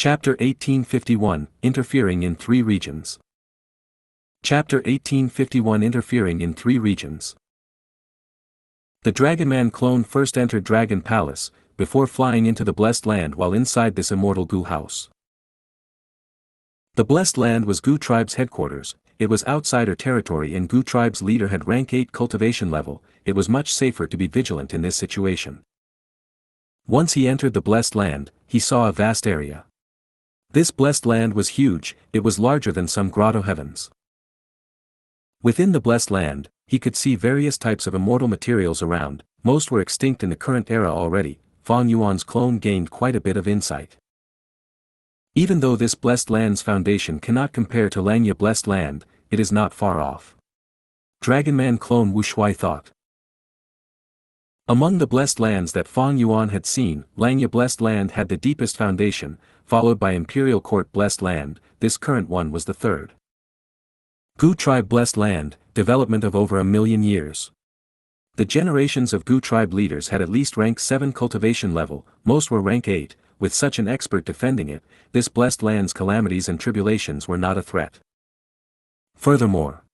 Chapter 1851, Interfering in Three Regions. Chapter 1851, Interfering in Three Regions. The Dragonman clone first entered Dragon Palace, before flying into the Blessed Land while inside this immortal Gu house. The Blessed Land was Gu tribe's headquarters. It was outsider territory and Gu tribe's leader had rank 8 cultivation level. It was much safer to be vigilant in this situation. Once he entered the Blessed Land, he saw a vast area. This Blessed Land was huge, it was larger than some grotto heavens. Within the Blessed Land, he could see various types of immortal materials around. Most were extinct in the current era already. Fang Yuan's clone gained quite a bit of insight. Even though this Blessed Land's foundation cannot compare to Xianxia Blessed Land, it is not far off. Dragonman clone Wu Shuai thought. Among the Blessed Lands that Fang Yuan had seen, Xianxia Blessed Land had the deepest foundation, followed by Imperial Court Blessed Land. This current one was the third. Gu Tribe Blessed Land, development of over 1,000,000 years. The generations of Gu Tribe leaders had at least rank 7 cultivation level, most were rank 8, with such an expert defending it, this Blessed Land's calamities and tribulations were not a threat. Furthermore,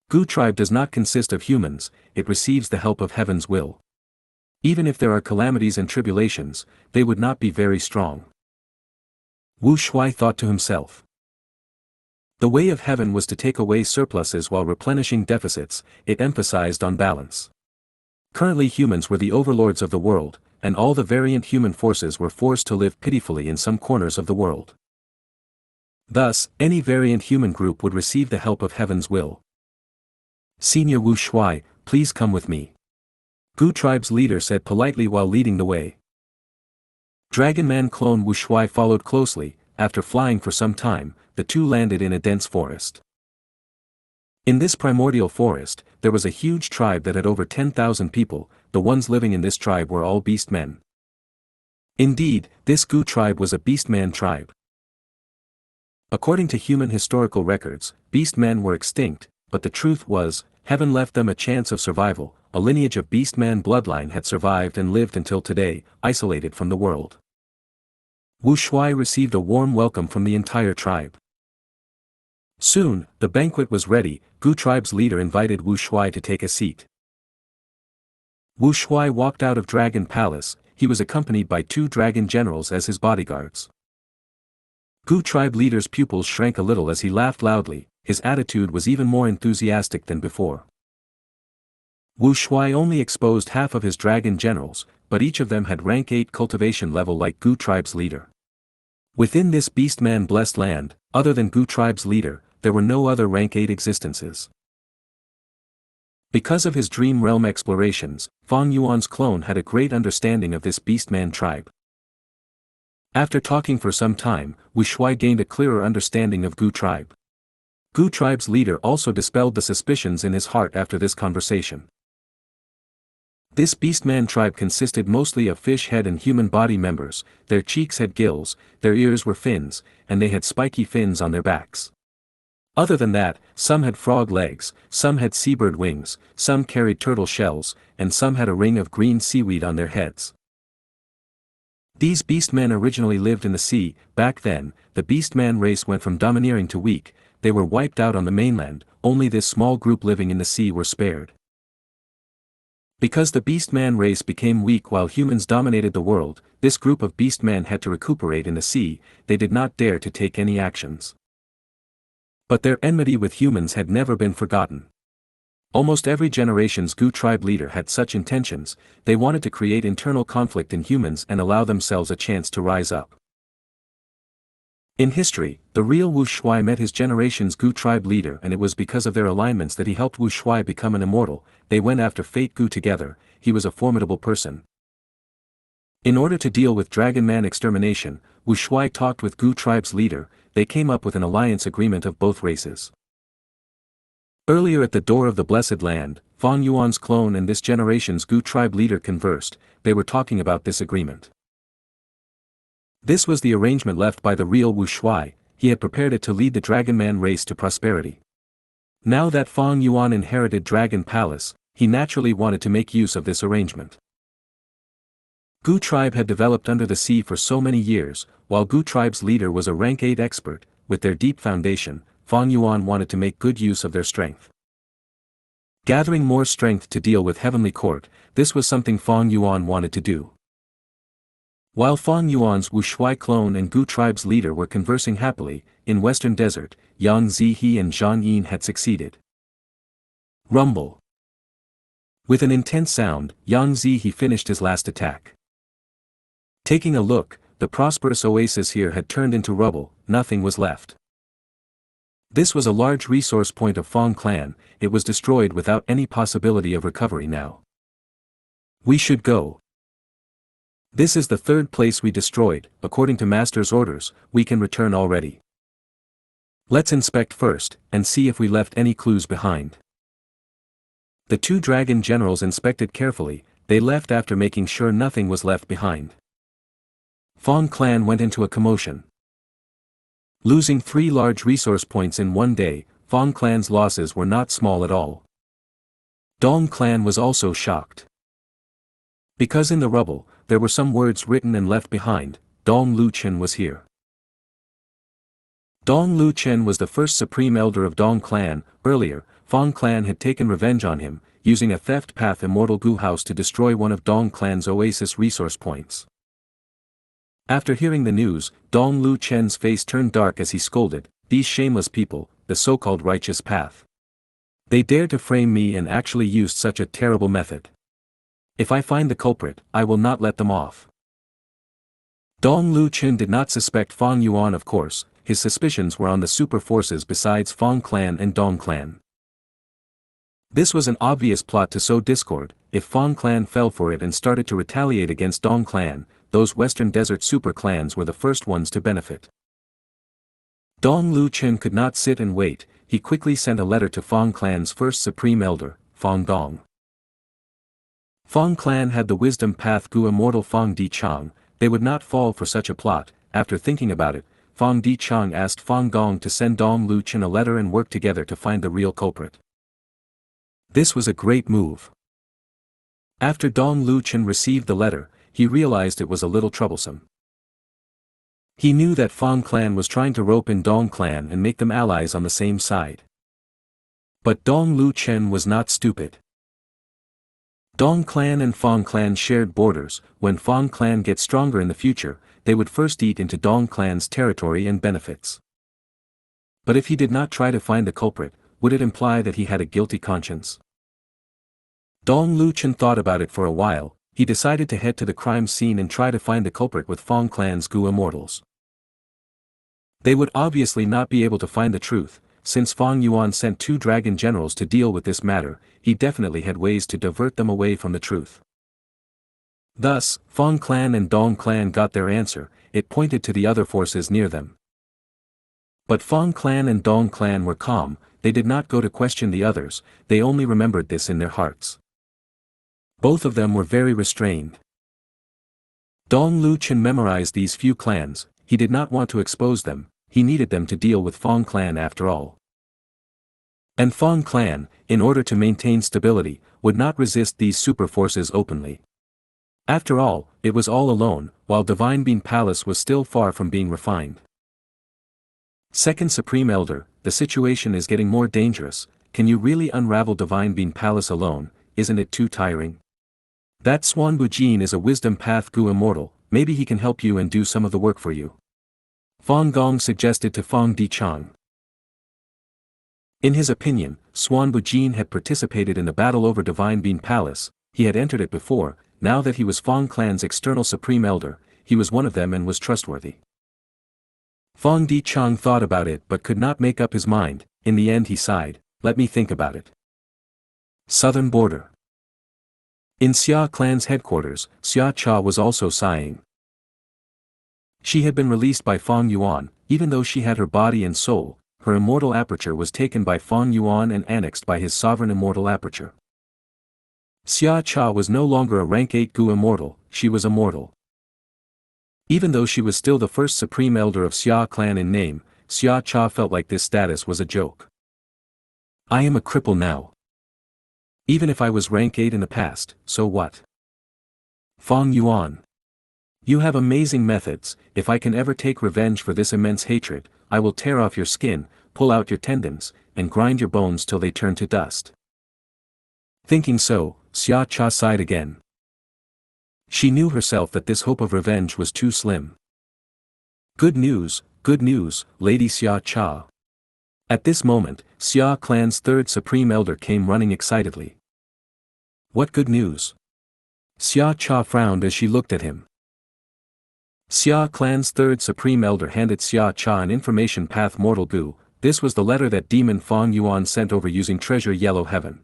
Gu Tribe does not consist of humans, it receives the help of Heaven's will. Even if there are calamities and tribulations, they would not be very strong. Wu Shuai thought to himself. The way of heaven was to take away surpluses while replenishing deficits. It emphasized on balance. Currently humans were the overlords of the world, and all the variant human forces were forced to live pitifully in some corners of the world. Thus, any variant human group would receive the help of Heaven's will. Senior Wu Shuai, please come with me. Gu Tribe's leader said politely while leading the way. Dragonman clone Wu Shuai followed closely. After flying for some time, the two landed in a dense forest. In this primordial forest, there was a huge tribe that had over 10,000 people. The ones living in this tribe were all beastmen. Indeed, this Gu tribe was a beastman tribe. According to human historical records, beastmen were extinct, but the truth was, heaven left them a chance of survival. A lineage of beastman bloodline had survived and lived until today, isolated from the world. Wu Shuai received a warm welcome from the entire tribe. Soon, the banquet was ready. Gu tribe's leader invited Wu Shuai to take a seat. Wu Shuai walked out of Dragon Palace. He was accompanied by 2 dragon generals as his bodyguards. Gu tribe leader's pupils shrank a little as he laughed loudly. His attitude was even more enthusiastic than before. Wu Shuai only exposed half of his dragon generals, but each of them had rank 8 cultivation level like Gu tribe's leader. Within this beastman Blessed Land, other than Gu tribe's leader, there were no other rank 8 existences. Because of his dream realm explorations, Fang Yuan's clone had a great understanding of this beastman tribe. After talking for some time, Wu Shuai gained a clearer understanding of Gu tribe. Gu tribe's leader also dispelled the suspicions in his heart after this conversation. This beastman tribe consisted mostly of fish head and human body members. Their cheeks had gills, their ears were fins, and they had spiky fins on their backs. Other than that, some had frog legs, some had seabird wings, some carried turtle shells, and some had a ring of green seaweed on their heads. These beastmen originally lived in the sea. Back then, the beastman race went from domineering to weak. They were wiped out on the mainland. Only this small group living in the sea were spared. Because the beastman race became weak while humans dominated the world, this group of beastmen had to recuperate in the sea. They did not dare to take any actions. But their enmity with humans had never been forgotten. Almost every generation's Gu tribe leader had such intentions. They wanted to create internal conflict in humans and allow themselves a chance to rise up. In history, the real Wu Shuai met his generation's Gu tribe leader, and it was because of their alignments that he helped Wu Shuai become an immortal. They went after Fate Gu together. He was a formidable person. In order to deal with Dragonman extermination, Wu Shuai talked with Gu tribe's leader. They came up with an alliance agreement of both races. Earlier at the door of the Blessed Land, Fang Yuan's clone and this generation's Gu tribe leader conversed. They were talking about this agreement. This was the arrangement left by the real Wu Shuai. He had prepared it to lead the Dragonman race to prosperity. Now that Fang Yuan inherited Dragon Palace, he naturally wanted to make use of this arrangement. Gu tribe had developed under the sea for so many years, while Gu tribe's leader was a rank 8 expert. With their deep foundation, Fang Yuan wanted to make good use of their strength. Gathering more strength to deal with Heavenly Court, this was something Fang Yuan wanted to do. While Fang Yuan's Wu Shui clone and Gu tribe's leader were conversing happily, in Western Desert, Yang Zihe and Zhang Yin had succeeded. Rumble. With an intense sound, Yang Zihe finished his last attack. Taking a look, the prosperous oasis here had turned into rubble, nothing was left. This was a large resource point of Fang clan, it was destroyed without any possibility of recovery now. We should go. This is the third place we destroyed, according to Master's orders, we can return already. Let's inspect first, and see if we left any clues behind. The two dragon generals inspected carefully, they left after making sure nothing was left behind. Fang clan went into a commotion. Losing 3 large resource points in one day, Fang clan's losses were not small at all. Dong clan was also shocked. Because in the rubble, there were some words written and left behind. Dong Luchen was here. Dong Luchen was the first supreme elder of Dong clan. Earlier, Fang clan had taken revenge on him, using a theft path Immortal Gu house to destroy one of Dong clan's oasis resource points. After hearing the news, Dong Luchen's face turned dark as he scolded, "These shameless people, the so-called righteous path. They dared to frame me and actually used such a terrible method. If I find the culprit, I will not let them off." Dong Luchen did not suspect Fang Yuan, of course, his suspicions were on the super forces besides Fang clan and Dong clan. This was an obvious plot to sow discord. If Fang clan fell for it and started to retaliate against Dong clan, those Western Desert super clans were the first ones to benefit. Dong Luchen could not sit and wait, he quickly sent a letter to Fang clan's first supreme elder, Fang Dong. Fang clan had the wisdom path Gu immortal Fang Di Chang, they would not fall for such a plot. After thinking about it, Fang Di Chang asked Fang Dong to send Dong Luchen a letter and work together to find the real culprit. This was a great move. After Dong Luchen received the letter, he realized it was a little troublesome. He knew that Fang clan was trying to rope in Dong clan and make them allies on the same side. But Dong Luchen was not stupid. Dong clan and Fang clan shared borders. When Fang clan gets stronger in the future, they would first eat into Dong clan's territory and benefits. But if he did not try to find the culprit, would it imply that he had a guilty conscience? Dong Luchen thought about it for a while. He decided to head to the crime scene and try to find the culprit with Fang clan's Gu immortals. They would obviously not be able to find the truth. Since Fang Yuan sent 2 dragon generals to deal with this matter, he definitely had ways to divert them away from the truth. Thus, Fang clan and Dong clan got their answer, it pointed to the other forces near them. But Fang clan and Dong clan were calm, they did not go to question the others, they only remembered this in their hearts. Both of them were very restrained. Dong Luchen memorized these few clans, he did not want to expose them, he needed them to deal with Fang clan after all. And Fang clan, in order to maintain stability, would not resist these super forces openly. After all, it was all alone, while Divine Bean Palace was still far from being refined. Second Supreme Elder, the situation is getting more dangerous. Can you really unravel Divine Bean Palace alone? Isn't it too tiring? That Swan Bujin is a wisdom path Gu immortal, maybe he can help you and do some of the work for you. Fang Gong suggested to Fang Di Chang. In his opinion, Swan Bujin had participated in the battle over Divine Bean Palace, he had entered it before, now that he was Fang clan's external supreme elder, he was one of them and was trustworthy. Fang Di Chang thought about it but could not make up his mind. In the end he sighed, "Let me think about it." Southern border. In Xia clan's headquarters, Xianxia was also sighing. She had been released by Fang Yuan, even though she had her body and soul, her immortal aperture was taken by Fang Yuan and annexed by his sovereign immortal aperture. Xianxia was no longer a rank 8 Gu immortal, she was immortal. Even though she was still the first supreme elder of Xia clan in name, Xianxia felt like this status was a joke. I am a cripple now. Even if I was rank 8 in the past, so what? Fang Yuan. You have amazing methods. If I can ever take revenge for this immense hatred, I will tear off your skin, pull out your tendons, and grind your bones till they turn to dust. Thinking so, Xianxia sighed again. She knew herself that this hope of revenge was too slim. Good news, Lady Xianxia. At this moment, Xia clan's third supreme elder came running excitedly. What good news? Xianxia frowned as she looked at him. Xia clan's third supreme elder handed Xianxia an information path mortal Gu. This was the letter that demon Fang Yuan sent over using treasure yellow heaven.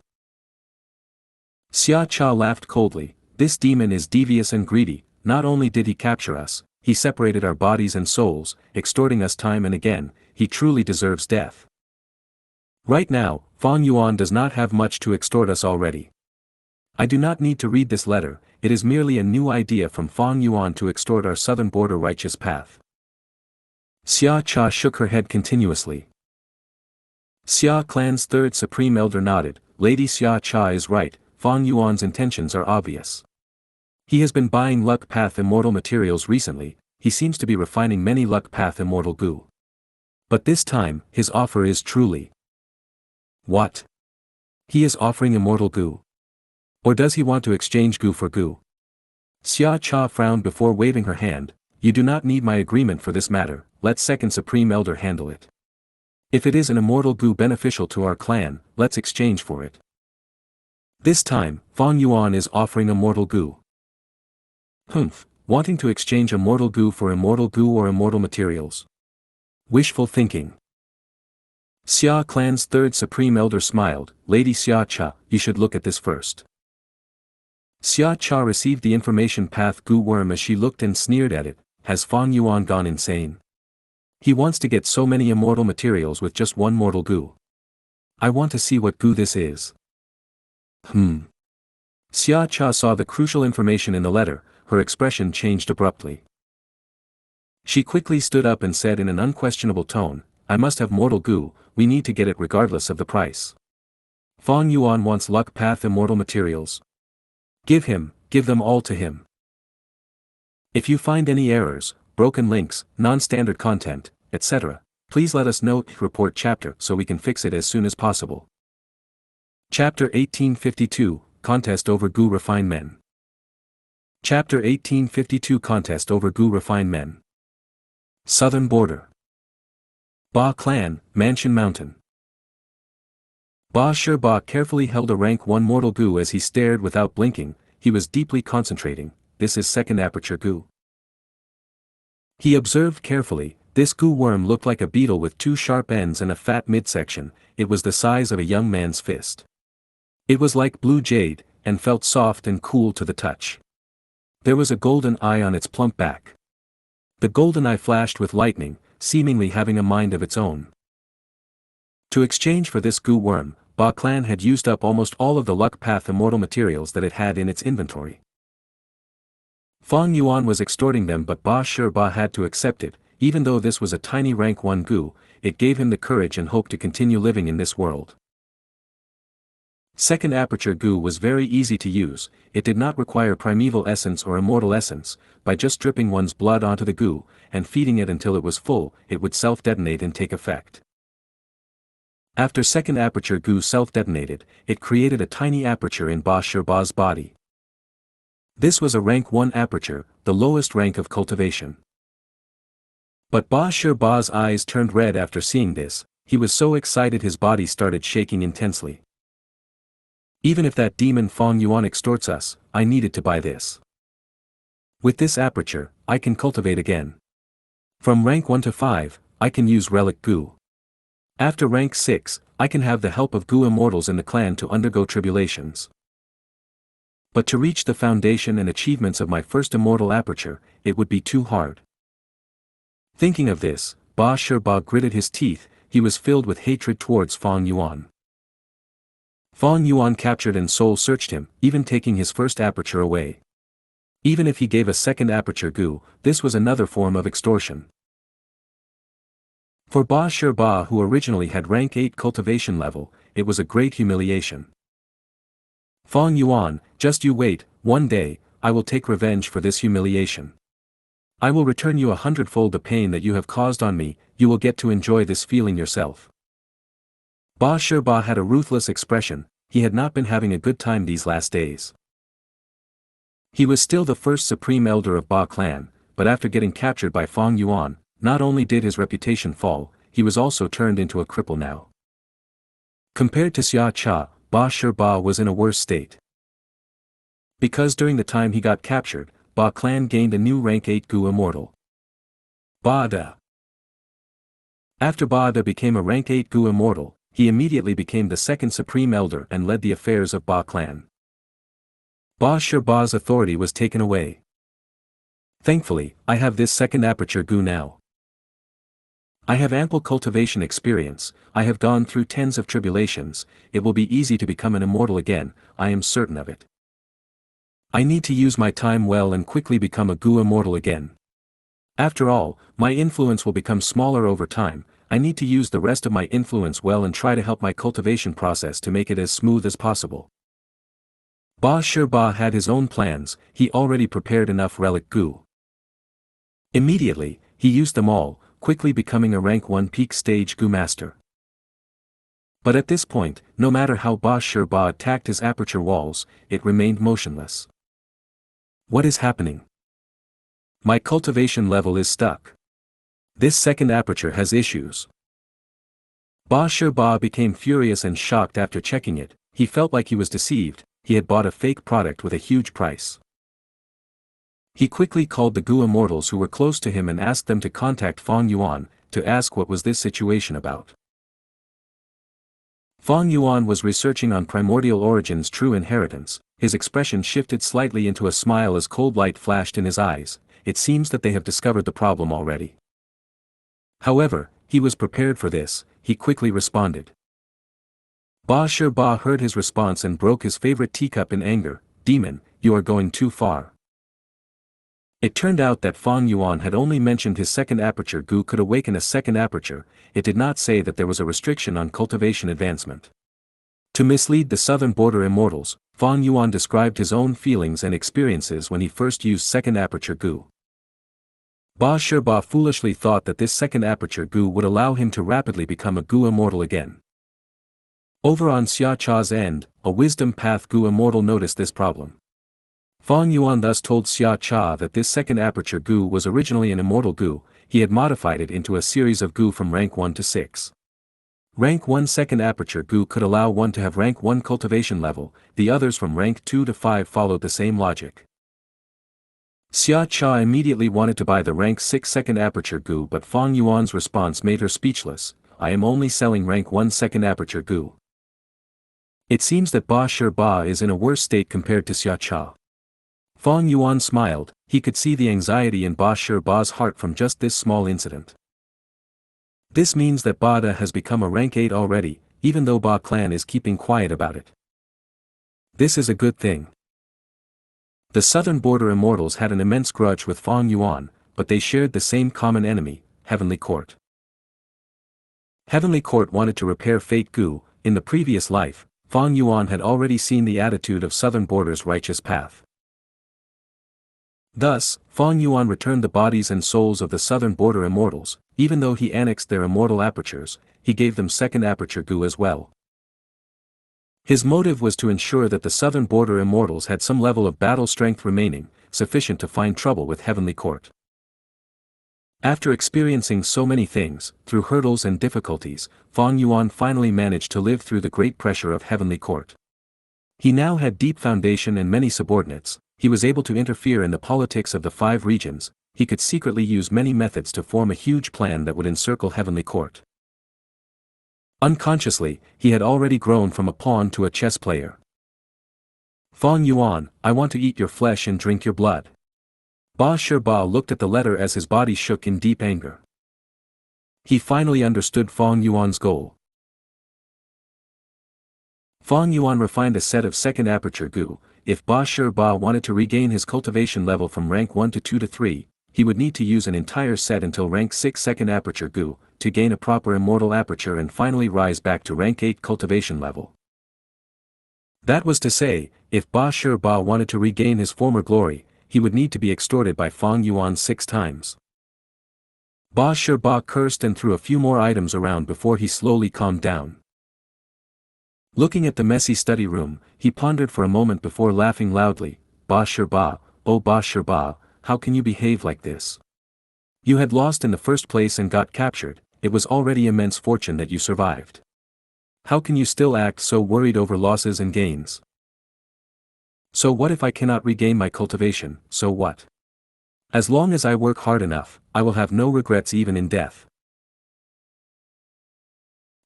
Xianxia laughed coldly. This demon is devious and greedy. Not only did he capture us, he separated our bodies and souls, extorting us time and again. He truly deserves death. Right now, Fang Yuan does not have much to extort us already. I do not need to read this letter. It is merely a new idea from Fang Yuan to extort our southern border righteous path. Xianxia shook her head continuously. Xia clan's third supreme elder nodded. Lady Xianxia is right, Fang Yuan's intentions are obvious. He has been buying luck path immortal materials recently. He seems to be refining many luck path immortal Gu. But this time, his offer is truly. What? He is offering immortal Gu. Or does he want to exchange Gu for Gu? Xianxia frowned before waving her hand. You do not need my agreement for this matter, let second supreme elder handle it. If it is an immortal Gu beneficial to our clan, let's exchange for it. This time, Fang Yuan is offering immortal Gu. Wanting to exchange immortal Gu for immortal Gu or immortal materials. Wishful thinking. Xia clan's third supreme elder smiled. Lady Xianxia, you should look at this first. Xianxia received the information path Gu worm as she looked and sneered at it. Has Fang Yuan gone insane? He wants to get so many immortal materials with just one mortal Gu. I want to see what Gu this is. Xianxia saw the crucial information in the letter. Her expression changed abruptly. She quickly stood up and said in an unquestionable tone, I must have mortal Gu, we need to get it regardless of the price. Fang Yuan wants luck path immortal materials. Give them all to him. If you find any errors, broken links, non-standard content, etc., please let us know. Report chapter so we can fix it as soon as possible. Chapter 1852, Contest over Gu Refined Men. Chapter 1852 Contest over Gu Refined Men. Southern Border. Ba Clan, Mansion Mountain. Ba Ba carefully held a rank 1 mortal Gu as he stared without blinking. He was deeply concentrating. This is second aperture Gu. He observed carefully. This Gu worm looked like a beetle with 2 sharp ends and a fat midsection. It was the size of a young man's fist. It was like blue jade, and felt soft and cool to the touch. There was a golden eye on its plump back. The golden eye flashed with lightning, seemingly having a mind of its own. To exchange for this Gu worm, Ba Clan had used up almost all of the luck path immortal materials that it had in its inventory. Fang Yuan was extorting them, but Ba had to accept it. Even though this was a tiny rank 1 Gu, it gave him the courage and hope to continue living in this world. Second aperture Gu was very easy to use. It did not require primeval essence or immortal essence. By just dripping one's blood onto the Gu, and feeding it until it was full, it would self-detonate and take effect. After second aperture Gu self-detonated, it created a tiny aperture in Ba's body. This was a rank 1 aperture, the lowest rank of cultivation. But Ba's eyes turned red after seeing this. He was so excited his body started shaking intensely. Even if that demon Fang Yuan extorts us, I needed to buy this. With this aperture, I can cultivate again. From rank 1 to 5, I can use relic Gu. After rank 6, I can have the help of Gu immortals in the clan to undergo tribulations. But to reach the foundation and achievements of my first immortal aperture, it would be too hard. Thinking of this, Ba gritted his teeth. He was filled with hatred towards Fang Yuan. Fang Yuan captured and soul-searched him, even taking his first aperture away. Even if he gave a second aperture Gu, this was another form of extortion. For Ba who originally had rank 8 cultivation level, it was a great humiliation. Fang Yuan, just you wait, one day, I will take revenge for this humiliation. I will return you 100-fold the pain that you have caused on me, you will get to enjoy this feeling yourself. Ba Shi had a ruthless expression, he had not been having a good time these last days. He was still the first supreme elder of Ba clan, but after getting captured by Fang Yuan, not only did his reputation fall, he was also turned into a cripple now. Compared to Xianxia, Ba Shi was in a worse state. Because during the time he got captured, Ba clan gained a new rank 8 Gu immortal. Ba Da. After Ba Da became a rank 8 Gu immortal, he immediately became the second supreme elder and led the affairs of Ba clan. Ba Shi's authority was taken away. Thankfully, I have this second aperture Gu now. I have ample cultivation experience, I have gone through tens of tribulations, it will be easy to become an immortal again, I am certain of it. I need to use my time well and quickly become a Gu immortal again. After all, my influence will become smaller over time, I need to use the rest of my influence well and try to help my cultivation process to make it as smooth as possible. Ba Shi had his own plans, he already prepared enough relic Gu. Immediately, he used them all, quickly becoming a rank 1 peak stage Gu master. But at this point, no matter how Ba Shi attacked his aperture walls, it remained motionless. What is happening? My cultivation level is stuck. This second aperture has issues. Ba Shi became furious and shocked after checking it, he felt like he was deceived, he had bought a fake product with a huge price. He quickly called the Gu immortals who were close to him and asked them to contact Fang Yuan, to ask what was this situation about. Fang Yuan was researching on Primordial Origin's true inheritance, his expression shifted slightly into a smile as cold light flashed in his eyes, it seems that they have discovered the problem already. However, he was prepared for this, he quickly responded. Ba Shi heard his response and broke his favorite teacup in anger, "Demon, you are going too far." It turned out that Fang Yuan had only mentioned his second aperture Gu could awaken a second aperture, it did not say that there was a restriction on cultivation advancement. To mislead the southern border immortals, Fang Yuan described his own feelings and experiences when he first used second aperture Gu. Ba Shi foolishly thought that this second aperture Gu would allow him to rapidly become a Gu immortal again. Over on Xiaqia's end, a wisdom path Gu immortal noticed this problem. Fang Yuan thus told Xianxia that this second aperture Gu was originally an immortal Gu, he had modified it into a series of Gu from rank 1 to 6. Rank 1 second aperture Gu could allow one to have rank 1 cultivation level, the others from rank 2 to 5 followed the same logic. Xianxia immediately wanted to buy the rank 6 second aperture Gu but Fang Yuan's response made her speechless, I am only selling rank 1 second aperture Gu. It seems that Ba Shi is in a worse state compared to Xianxia. Fang Yuan smiled, he could see the anxiety in Ba Shi's heart from just this small incident. This means that Ba Da has become a rank 8 already, even though Ba clan is keeping quiet about it. This is a good thing. The southern border immortals had an immense grudge with Fang Yuan, but they shared the same common enemy, Heavenly Court. Heavenly Court wanted to repair Fate Gu, in the previous life, Fang Yuan had already seen the attitude of southern border's righteous path. Thus, Fang Yuan returned the bodies and souls of the southern border immortals, even though he annexed their immortal apertures, he gave them second aperture Gu as well. His motive was to ensure that the southern border immortals had some level of battle strength remaining, sufficient to find trouble with Heavenly Court. After experiencing so many things, through hurdles and difficulties, Fang Yuan finally managed to live through the great pressure of Heavenly Court. He now had deep foundation and many subordinates, he was able to interfere in the politics of the 5 regions, he could secretly use many methods to form a huge plan that would encircle Heavenly Court. Unconsciously, he had already grown from a pawn to a chess player. Fang Yuan, I want to eat your flesh and drink your blood. Ba Shi looked at the letter as his body shook in deep anger. He finally understood Fang Yuan's goal. Fang Yuan refined a set of second aperture Gu. If Ba Shi wanted to regain his cultivation level from rank 1 to 2 to 3, he would need to use an entire set until rank 6 second aperture Gu, to gain a proper immortal aperture and finally rise back to rank 8 cultivation level. That was to say, if Ba Shi wanted to regain his former glory, he would need to be extorted by Fang Yuan 6 times. Ba Shi cursed and threw a few more items around before he slowly calmed down. Looking at the messy study room, he pondered for a moment before laughing loudly. Ba Shi, oh Ba Shi, how can you behave like this? You had lost in the first place and got captured, it was already immense fortune that you survived. How can you still act so worried over losses and gains? So what if I cannot regain my cultivation, so what? As long as I work hard enough, I will have no regrets even in death.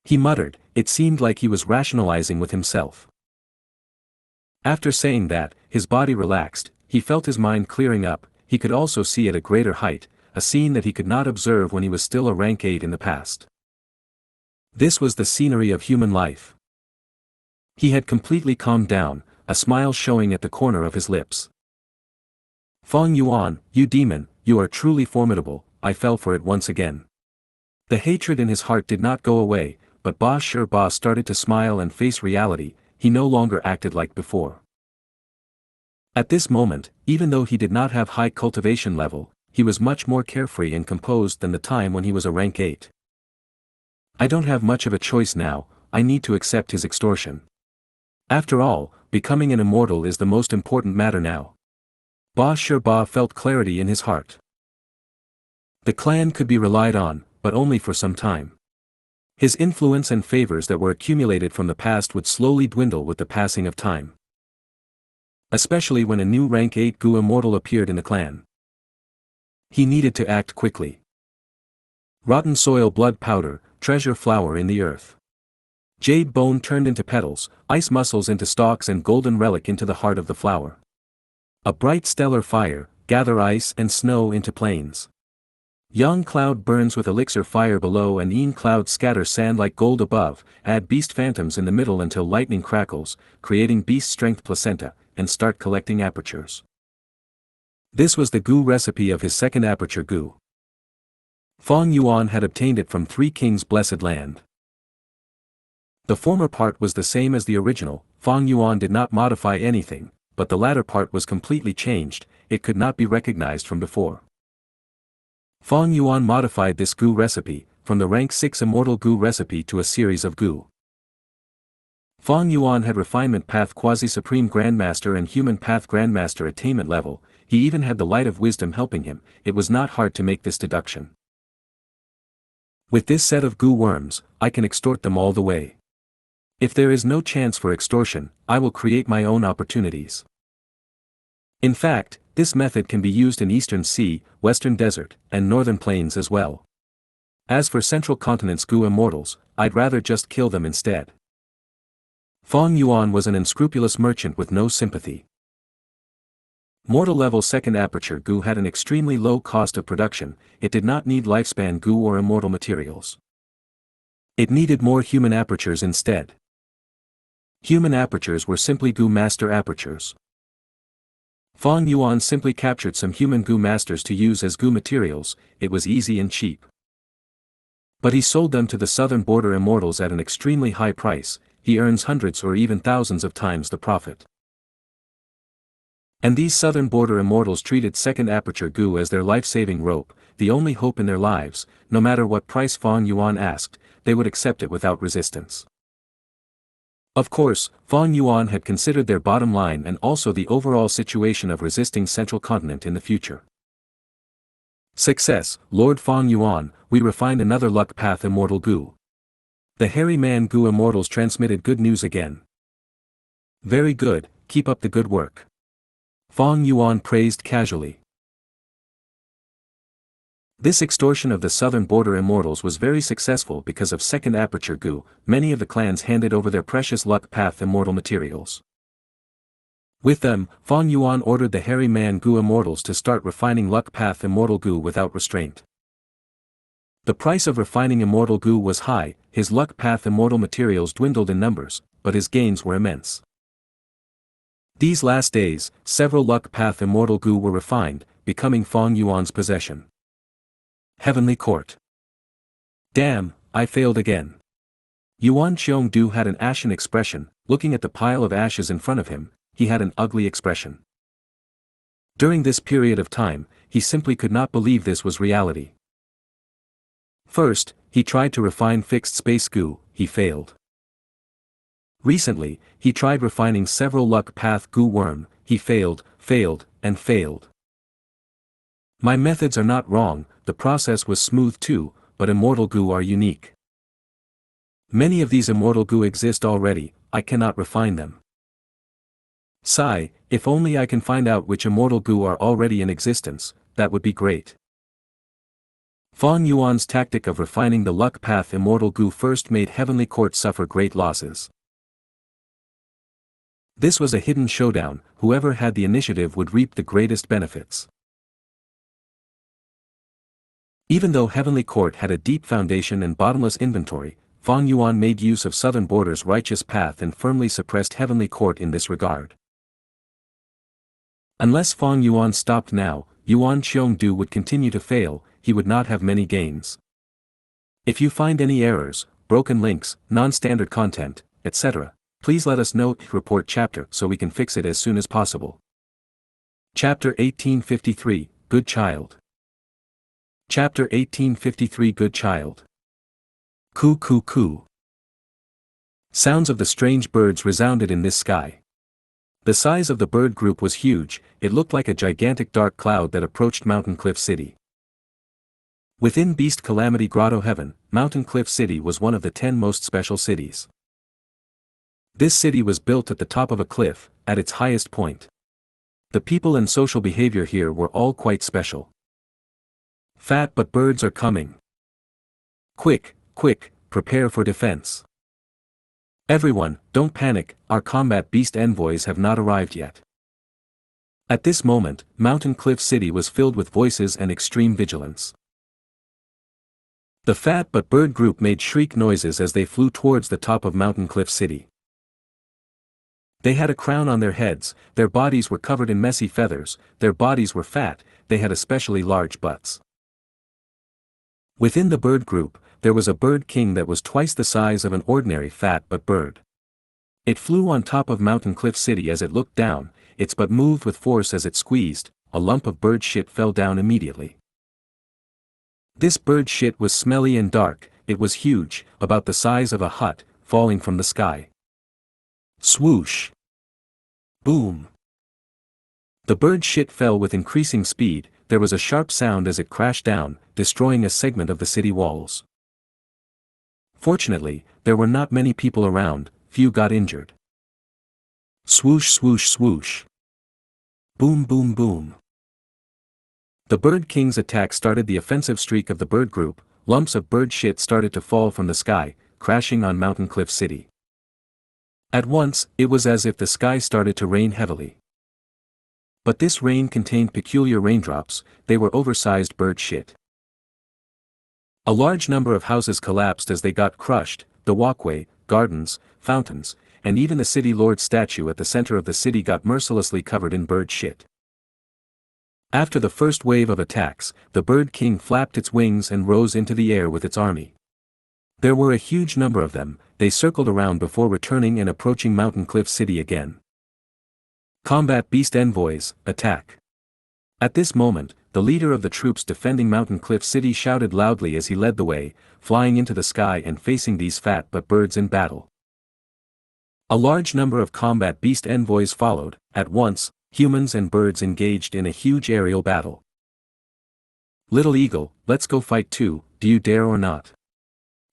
He muttered, it seemed like he was rationalizing with himself. After saying that, his body relaxed, he felt his mind clearing up, he could also see at a greater height, a scene that he could not observe when he was still a rank 8 in the past. This was the scenery of human life. He had completely calmed down, a smile showing at the corner of his lips. Fang Yuan, you demon, you are truly formidable, I fell for it once again. The hatred in his heart did not go away, but Ba Shi started to smile and face reality, he no longer acted like before. At this moment, even though he did not have high cultivation level, he was much more carefree and composed than the time when he was a rank 8. I don't have much of a choice now, I need to accept his extortion. After all, becoming an immortal is the most important matter now. Ba Shi felt clarity in his heart. The clan could be relied on, but only for some time. His influence and favors that were accumulated from the past would slowly dwindle with the passing of time. Especially when a new rank 8 Gu immortal appeared in the clan. He needed to act quickly. Rotten soil blood powder, treasure flower in the earth. Jade bone turned into petals, ice muscles into stalks and golden relic into the heart of the flower. A bright stellar fire, gather ice and snow into plains. Yang cloud burns with elixir fire below and Yin cloud scatter sand like gold above, add beast phantoms in the middle until lightning crackles, creating beast strength placenta, and start collecting apertures. This was the Gu recipe of his second aperture Gu. Fang Yuan had obtained it from 3 kings' blessed land. The former part was the same as the original, Fang Yuan did not modify anything, but the latter part was completely changed, it could not be recognized from before. Fang Yuan modified this Gu recipe, from the rank 6 immortal Gu recipe to a series of Gu. Fang Yuan had refinement path quasi-supreme grandmaster and human path grandmaster attainment level, he even had the light of wisdom helping him, it was not hard to make this deduction. With this set of Gu worms, I can extort them all the way. If there is no chance for extortion, I will create my own opportunities. In fact, this method can be used in Eastern Sea, Western Desert, and Northern Plains as well. As for Central Continent's Gu immortals, I'd rather just kill them instead. Fang Yuan was an unscrupulous merchant with no sympathy. Mortal level second aperture Gu had an extremely low cost of production, it did not need lifespan Gu or immortal materials. It needed more human apertures instead. Human apertures were simply Gu master apertures. Fang Yuan simply captured some human Gu masters to use as Gu materials, it was easy and cheap. But he sold them to the southern border immortals at an extremely high price, he earns hundreds or even thousands of times the profit. And these southern border immortals treated second aperture Gu as their life-saving rope, the only hope in their lives, no matter what price Fang Yuan asked, they would accept it without resistance. Of course, Fang Yuan had considered their bottom line and also the overall situation of resisting Central Continent in the future. Success, Lord Fang Yuan, we refined another luck path immortal Gu. The hairy man Gu immortals transmitted good news again. Very good, keep up the good work. Fang Yuan praised casually. This extortion of the southern border immortals was very successful because of second aperture Gu, many of the clans handed over their precious luck path immortal materials. With them, Fang Yuan ordered the hairy man Gu immortals to start refining luck path immortal Gu without restraint. The price of refining immortal Gu was high, his luck path immortal materials dwindled in numbers, but his gains were immense. These last days, several luck path immortal Gu were refined, becoming Fang Yuan's possession. Heavenly Court. Damn, I failed again. Yuan Qiongdu had an ashen expression, looking at the pile of ashes in front of him, he had an ugly expression. During this period of time, he simply could not believe this was reality. First, he tried to refine fixed space Gu, he failed. Recently, he tried refining several luck path Gu worm, he failed, and failed. My methods are not wrong, the process was smooth too, but immortal Gu are unique. Many of these immortal Gu exist already, I cannot refine them. Sigh, if only I can find out which immortal Gu are already in existence, that would be great. Fang Yuan's tactic of refining the luck path immortal Gu first made Heavenly Court suffer great losses. This was a hidden showdown, whoever had the initiative would reap the greatest benefits. Even though Heavenly Court had a deep foundation and bottomless inventory, Fang Yuan made use of Southern Border's righteous path and firmly suppressed Heavenly Court in this regard. Unless Fang Yuan stopped now, Yuan Qiongdu would continue to fail, he would not have many gains. If you find any errors, broken links, non-standard content, etc., please let us know, report chapter so we can fix it as soon as possible. Chapter 1853, Good Child. Chapter 1853 Good Child. Coo coo coo. Sounds of the strange birds resounded in this sky. The size of the bird group was huge, it looked like a gigantic dark cloud that approached Mountain Cliff City. Within Beast Calamity Grotto Heaven, Mountain Cliff City was one of the 10 most special cities. This city was built at the top of a cliff, at its highest point. The people and social behavior here were all quite special. Fat but birds are coming. Quick, quick, prepare for defense. Everyone, don't panic, our combat beast envoys have not arrived yet. At this moment, Mountain Cliff City was filled with voices and extreme vigilance. The fat but bird group made shriek noises as they flew towards the top of Mountain Cliff City. They had a crown on their heads, their bodies were covered in messy feathers, their bodies were fat, they had especially large butts. Within the bird group, there was a bird king that was twice the size of an ordinary fat but bird. It flew on top of Mountain Cliff City as it looked down, its butt moved with force as it squeezed, a lump of bird shit fell down immediately. This bird shit was smelly and dark, it was huge, about the size of a hut, falling from the sky. Swoosh! Boom! The bird shit fell with increasing speed, there was a sharp sound as it crashed down, destroying a segment of the city walls. Fortunately, there were not many people around, few got injured. Swoosh swoosh swoosh. Boom boom boom. The Bird King's attack started the offensive streak of the bird group, lumps of bird shit started to fall from the sky, crashing on Mountain Cliff City. At once, it was as if the sky started to rain heavily. But this rain contained peculiar raindrops, they were oversized bird shit. A large number of houses collapsed as they got crushed, the walkway, gardens, fountains, and even the city lord's statue at the center of the city got mercilessly covered in bird shit. After the first wave of attacks, the Bird King flapped its wings and rose into the air with its army. There were a huge number of them, they circled around before returning and approaching Mountain Cliff City again. Combat Beast Envoys, attack! At this moment, the leader of the troops defending Mountain Cliff City shouted loudly as he led the way, flying into the sky and facing these fat but birds in battle. A large number of combat beast envoys followed, at once, humans and birds engaged in a huge aerial battle. Little Eagle, let's go fight too, do you dare or not?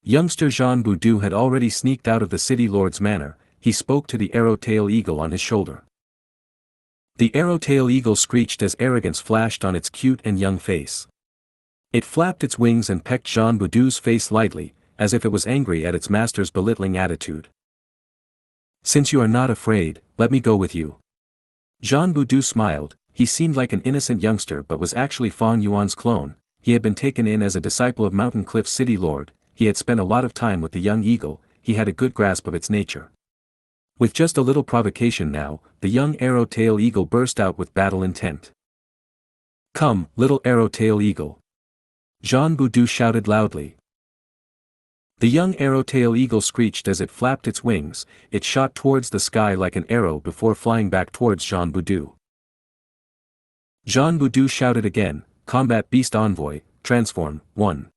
Youngster Jean Boudou had already sneaked out of the city lord's manor, he spoke to the arrow-tail eagle on his shoulder. The arrow-tail eagle screeched as arrogance flashed on its cute and young face. It flapped its wings and pecked Jean Boudou's face lightly, as if it was angry at its master's belittling attitude. Since you are not afraid, let me go with you. Jean Boudou smiled, he seemed like an innocent youngster but was actually Fang Yuan's clone, he had been taken in as a disciple of Mountain Cliff City Lord, he had spent a lot of time with the young eagle, he had a good grasp of its nature. With just a little provocation now, the young arrow-tail eagle burst out with battle intent. Come, little arrow-tail eagle! Jean Boudou shouted loudly. The young arrow-tail eagle screeched as it flapped its wings, it shot towards the sky like an arrow before flying back towards Jean Boudou. Jean Boudou shouted again, Combat Beast Envoy, Transform, 1.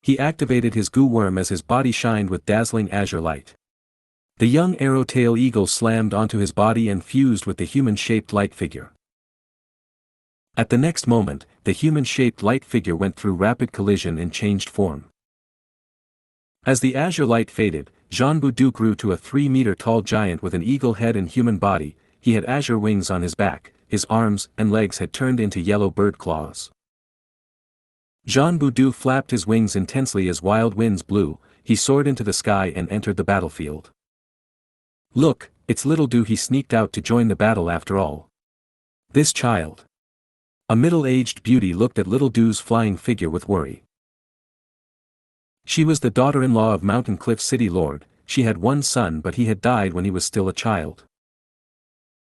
He activated his goo worm as his body shined with dazzling azure light. The young arrow-tail eagle slammed onto his body and fused with the human-shaped light figure. At the next moment, the human-shaped light figure went through rapid collision and changed form. As the azure light faded, Jean Boudou grew to a 3-meter-tall giant with an eagle head and human body. He had azure wings on his back, his arms and legs had turned into yellow bird claws. Jean Boudou flapped his wings intensely as wild winds blew. He soared into the sky and entered the battlefield. Look, it's Little Du. He sneaked out to join the battle after all. This child. A middle-aged beauty looked at Little Du's flying figure with worry. She was the daughter-in-law of Mountain Cliff City Lord. She had one son, but he had died when he was still a child.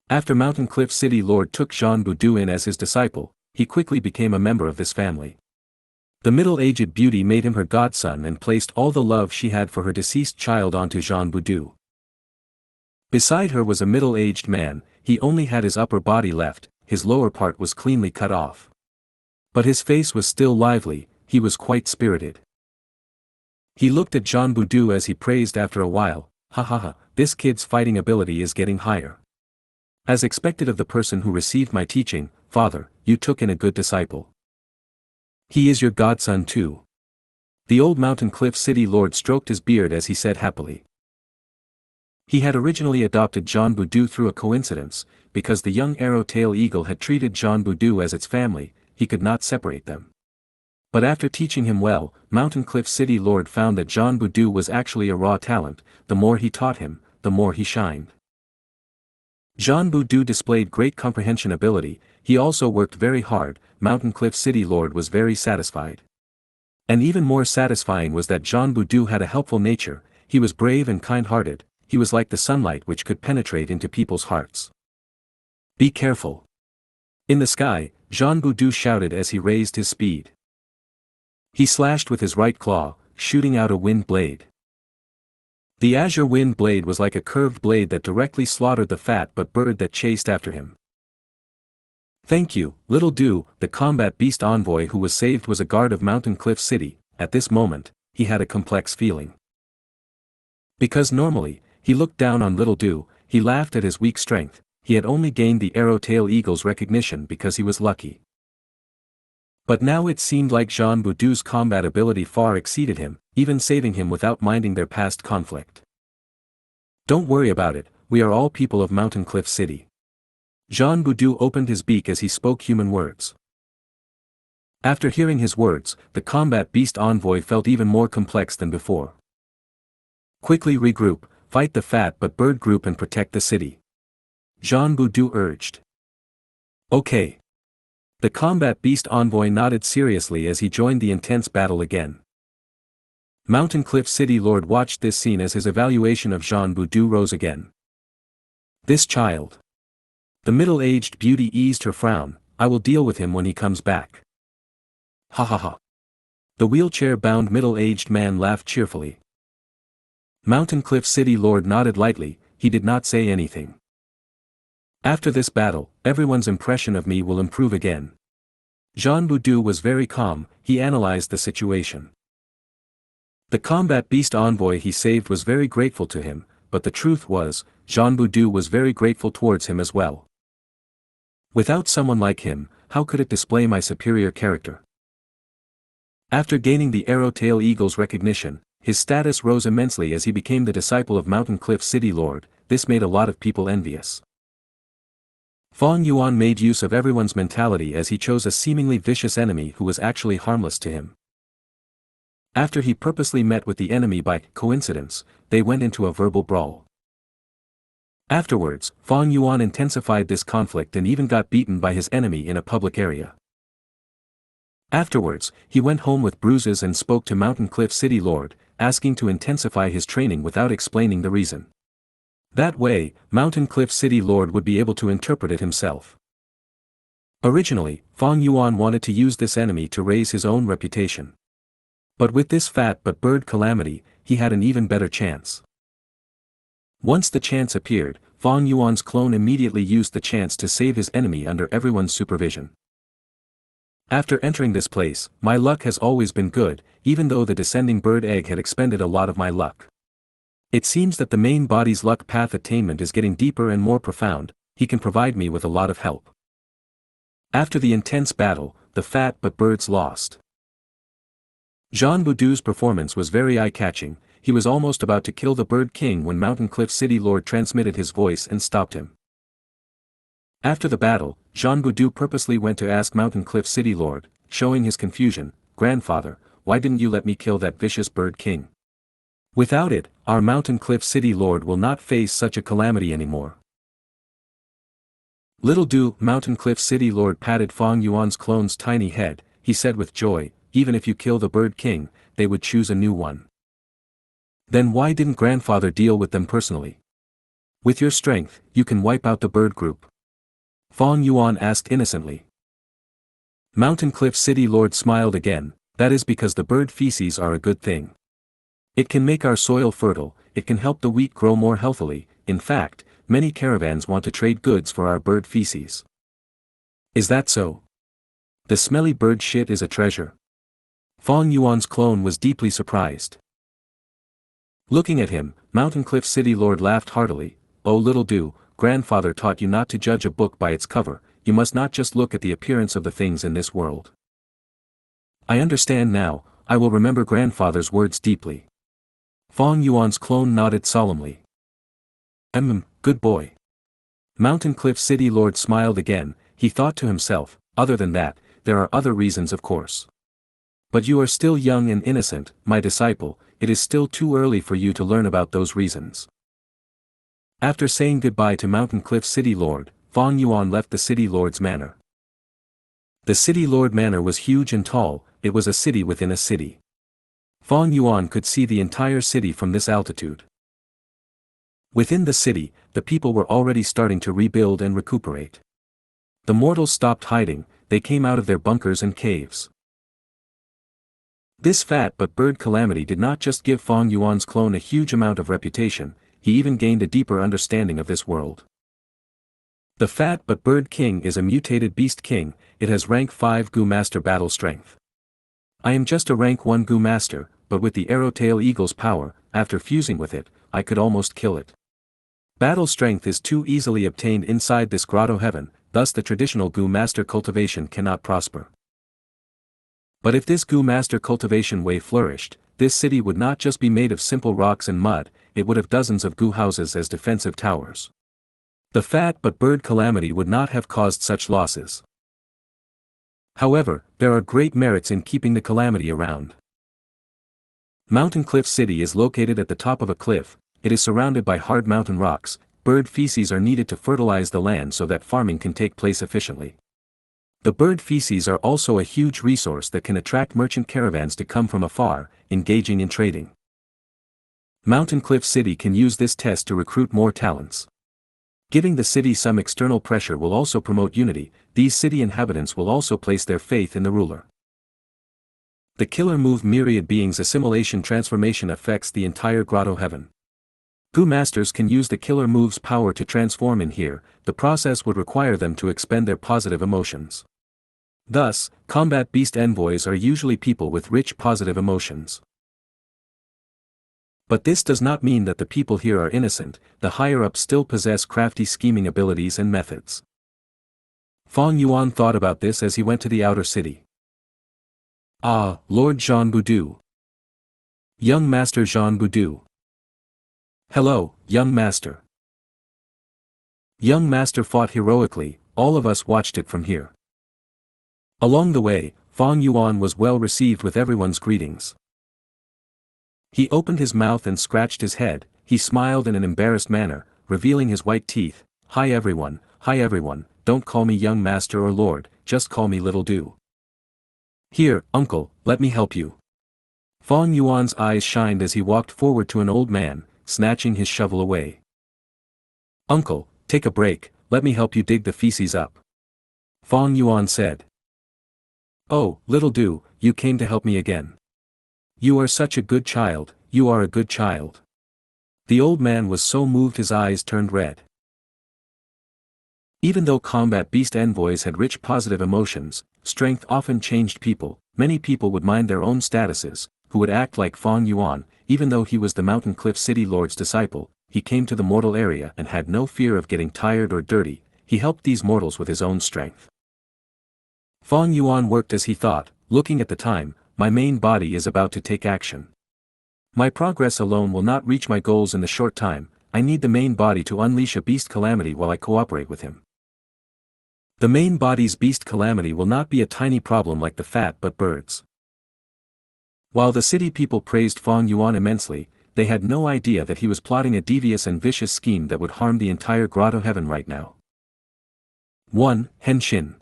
After Mountain Cliff City Lord took Jean Boudou in as his disciple, he quickly became a member of this family. The middle-aged beauty made him her godson and placed all the love she had for her deceased child onto Jean Boudou. Beside her was a middle-aged man. He only had his upper body left, his lower part was cleanly cut off. But his face was still lively, he was quite spirited. He looked at Jean Boudou as he praised after a while, "Ha ha ha, this kid's fighting ability is getting higher. As expected of the person who received my teaching, Father, you took in a good disciple. He is your godson too." The old Mountain Cliff City Lord stroked his beard as he said happily. He had originally adopted Jean Boudou through a coincidence, because the young arrow-tail eagle had treated Jean Boudou as its family. He could not separate them. But after teaching him well, Mountain Cliff City Lord found that Jean Boudou was actually a raw talent. The more he taught him, the more he shined. Jean Boudou displayed great comprehension ability. He also worked very hard. Mountain Cliff City Lord was very satisfied. And even more satisfying was that Jean Boudou had a helpful nature. He was brave and kind-hearted. He was like the sunlight which could penetrate into people's hearts. Be careful. In the sky, Jean Boudou shouted as he raised his speed. He slashed with his right claw, shooting out a wind blade. The azure wind blade was like a curved blade that directly slaughtered the fat but bird that chased after him. Thank you, Little Du. The combat beast envoy who was saved was a guard of Mountain Cliff City. At this moment, he had a complex feeling. Because normally, he looked down on Little Du, he laughed at his weak strength. He had only gained the arrow-tail eagle's recognition because he was lucky. But now it seemed like Jean Boudou's combat ability far exceeded him, even saving him without minding their past conflict. Don't worry about it, we are all people of Mountain Cliff City. Jean Boudou opened his beak as he spoke human words. After hearing his words, the combat beast envoy felt even more complex than before. Quickly regroup, fight the fat but bird group and protect the city. Jean Boudou urged. Okay. The combat beast envoy nodded seriously as he joined the intense battle again. Mountain Cliff City Lord watched this scene as his evaluation of Jean Boudou rose again. This child. The middle-aged beauty eased her frown. I will deal with him when he comes back. Ha ha ha. The wheelchair-bound middle-aged man laughed cheerfully. Mountain Cliff City Lord nodded lightly. He did not say anything. After this battle, everyone's impression of me will improve again. Jean Boudou was very calm. He analyzed the situation. The combat beast envoy he saved was very grateful to him, but the truth was, Jean Boudou was very grateful towards him as well. Without someone like him, how could it display my superior character? After gaining the arrow-tail eagle's recognition, his status rose immensely as he became the disciple of Mountain Cliff City Lord. This made a lot of people envious. Feng Yuan made use of everyone's mentality as he chose a seemingly vicious enemy who was actually harmless to him. After he purposely met with the enemy by coincidence, they went into a verbal brawl. Afterwards, Feng Yuan intensified this conflict and even got beaten by his enemy in a public area. Afterwards, he went home with bruises and spoke to Mountain Cliff City Lord, asking to intensify his training without explaining the reason. That way, Mountain Cliff City Lord would be able to interpret it himself. Originally, Feng Yuan wanted to use this enemy to raise his own reputation. But with this fat but bird calamity, he had an even better chance. Once the chance appeared, Fang Yuan's clone immediately used the chance to save his enemy under everyone's supervision. After entering this place, my luck has always been good, even though the descending bird egg had expended a lot of my luck. It seems that the main body's luck path attainment is getting deeper and more profound. He can provide me with a lot of help. After the intense battle, the fat but birds lost. Xianxia Budu's performance was very eye-catching. He was almost about to kill the Bird King when Mountain Cliff City Lord transmitted his voice and stopped him. After the battle, Xianxia Budu purposely went to ask Mountain Cliff City Lord, showing his confusion, "Grandfather, why didn't you let me kill that vicious Bird King? Without it, our Mountain Cliff City Lord will not face such a calamity anymore." Little Du, Mountain Cliff City Lord patted Fang Yuan's clone's tiny head. He said with joy, "Even if you kill the Bird King, they would choose a new one. Then why didn't Grandfather deal with them personally? With your strength, you can wipe out the bird group." Fang Yuan asked innocently. Mountain Cliff City Lord smiled again. "That is because the bird feces are a good thing. It can make our soil fertile, it can help the wheat grow more healthily. In fact, many caravans want to trade goods for our bird feces." "Is that so? The smelly bird shit is a treasure." Fang Yuan's clone was deeply surprised. Looking at him, Mountain Cliff City Lord laughed heartily. "Oh Little Du, Grandfather taught you not to judge a book by its cover. You must not just look at the appearance of the things in this world." "I understand now. I will remember Grandfather's words deeply." Fang Yuan's clone nodded solemnly. Good boy." Mountain Cliff City Lord smiled again. He thought to himself, "Other than that, there are other reasons of course. But you are still young and innocent, my disciple. It is still too early for you to learn about those reasons." After saying goodbye to Mountain Cliff City Lord, Fang Yuan left the City Lord's manor. The City Lord manor was huge and tall. It was a city within a city. Fang Yuan could see the entire city from this altitude. Within the city, the people were already starting to rebuild and recuperate. The mortals stopped hiding. They came out of their bunkers and caves. This fat but bird calamity did not just give Fang Yuan's clone a huge amount of reputation, he even gained a deeper understanding of this world. The fat but bird king is a mutated beast king. It has rank 5 Gu Master battle strength. I am just a rank 1 Gu Master, but with the Arrowtail Eagle's power, after fusing with it, I could almost kill it. Battle strength is too easily obtained inside this grotto heaven, thus the traditional Gu Master cultivation cannot prosper. But if this Gu Master cultivation way flourished, this city would not just be made of simple rocks and mud, it would have dozens of Gu houses as defensive towers. The fat but bird calamity would not have caused such losses. However, there are great merits in keeping the calamity around. Mountain Cliff City is located at the top of a cliff. It is surrounded by hard mountain rocks. Bird feces are needed to fertilize the land so that farming can take place efficiently. The bird feces are also a huge resource that can attract merchant caravans to come from afar, engaging in trading. Mountain Cliff City can use this test to recruit more talents. Giving the city some external pressure will also promote unity. These city inhabitants will also place their faith in the ruler. The killer move myriad beings assimilation transformation affects the entire grotto heaven. Gu masters can use the killer move's power to transform in here. The process would require them to expend their positive emotions. Thus, combat beast envoys are usually people with rich positive emotions. But this does not mean that the people here are innocent. The higher-ups still possess crafty scheming abilities and methods. Fang Yuan thought about this as he went to the outer city. "Ah, Lord Xianxia Budu. Young Master Xianxia Budu. Hello, young master." Young master fought heroically. All of us watched it from here. Along the way, Fang Yuan was well received with everyone's greetings. He opened his mouth and scratched his head. He smiled in an embarrassed manner, revealing his white teeth. Hi everyone, don't call me young master or lord, just call me Little Du. Here, uncle, let me help you." Fang Yuan's eyes shined as he walked forward to an old man, snatching his shovel away. "Uncle, take a break, let me help you dig the feces up," Fang Yuan said. "Oh, Little Du, you came to help me again. You are such a good child, you are a good child." The old man was so moved his eyes turned red. Even though combat beast envoys had rich positive emotions, strength often changed people. Many people would mind their own statuses, who would act like Fang Yuan. Even though he was the Mountain Cliff City Lord's disciple, he came to the mortal area and had no fear of getting tired or dirty. He helped these mortals with his own strength. Fang Yuan worked as he thought, looking at the time, my main body is about to take action. My progress alone will not reach my goals in the short time. I need the main body to unleash a beast calamity while I cooperate with him. The main body's beast calamity will not be a tiny problem like the fat but birds. While the city people praised Fang Yuan immensely, they had no idea that he was plotting a devious and vicious scheme that would harm the entire Grotto Heaven right now. 1. Henshin.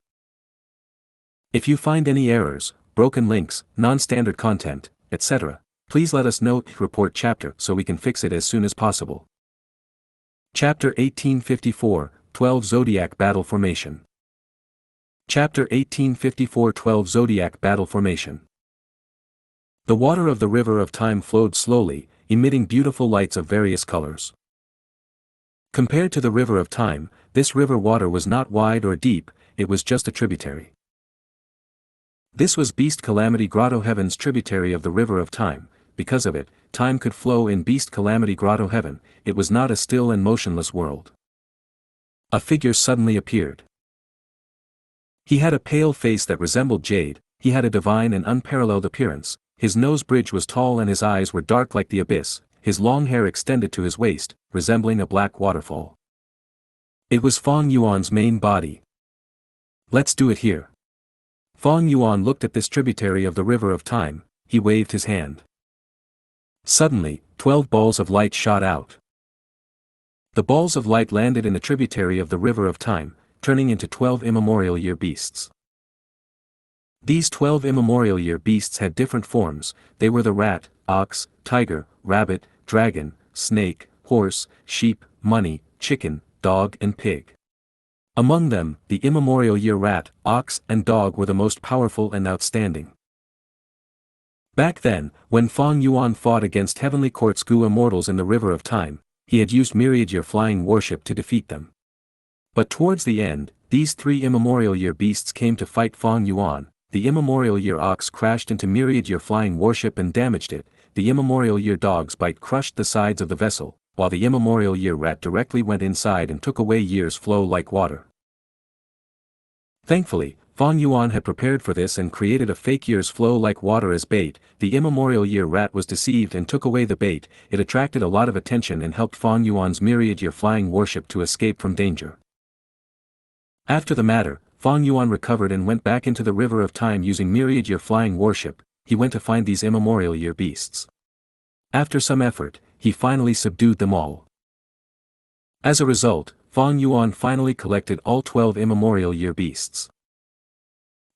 If you find any errors, broken links, non-standard content, etc., please let us know. Report chapter so we can fix it as soon as possible. Chapter 1854, 12 Zodiac Battle Formation. Chapter 1854 12 Zodiac Battle Formation. The water of the river of time flowed slowly, emitting beautiful lights of various colors. Compared to the river of time, this river water was not wide or deep, it was just a tributary. This was Beast Calamity Grotto Heaven's tributary of the river of time. Because of it, time could flow in Beast Calamity Grotto Heaven. It was not a still and motionless world. A figure suddenly appeared. He had a pale face that resembled jade, he had a divine and unparalleled appearance, his nose bridge was tall and his eyes were dark like the abyss, his long hair extended to his waist, resembling a black waterfall. It was Fang Yuan's main body. Let's do it here. Fang Yuan looked at this tributary of the river of time, he waved his hand. Suddenly, 12 balls of light shot out. The balls of light landed in the tributary of the river of time, turning into 12 immemorial year beasts. These 12 immemorial year beasts had different forms. They were the rat, ox, tiger, rabbit, dragon, snake, horse, sheep, money, chicken, dog and pig. Among them, the immemorial year rat, ox and dog were the most powerful and outstanding. Back then, when Fang Yuan fought against Heavenly Court's Gu immortals in the river of time, he had used myriad year flying warship to defeat them. But towards the end, these 3 immemorial year beasts came to fight Fang Yuan. The immemorial year ox crashed into myriad year flying warship and damaged it, the immemorial year dog's bite crushed the sides of the vessel, while the immemorial year rat directly went inside and took away year's flow like water. Thankfully, Fang Yuan had prepared for this and created a fake year's flow like water as bait. The immemorial year rat was deceived and took away the bait. It attracted a lot of attention and helped Fang Yuan's myriad year flying warship to escape from danger. After the matter, Fang Yuan recovered and went back into the river of time using myriad year flying warship. He went to find these immemorial year beasts. After some effort, he finally subdued them all. As a result, Fang Yuan finally collected all 12 immemorial year beasts.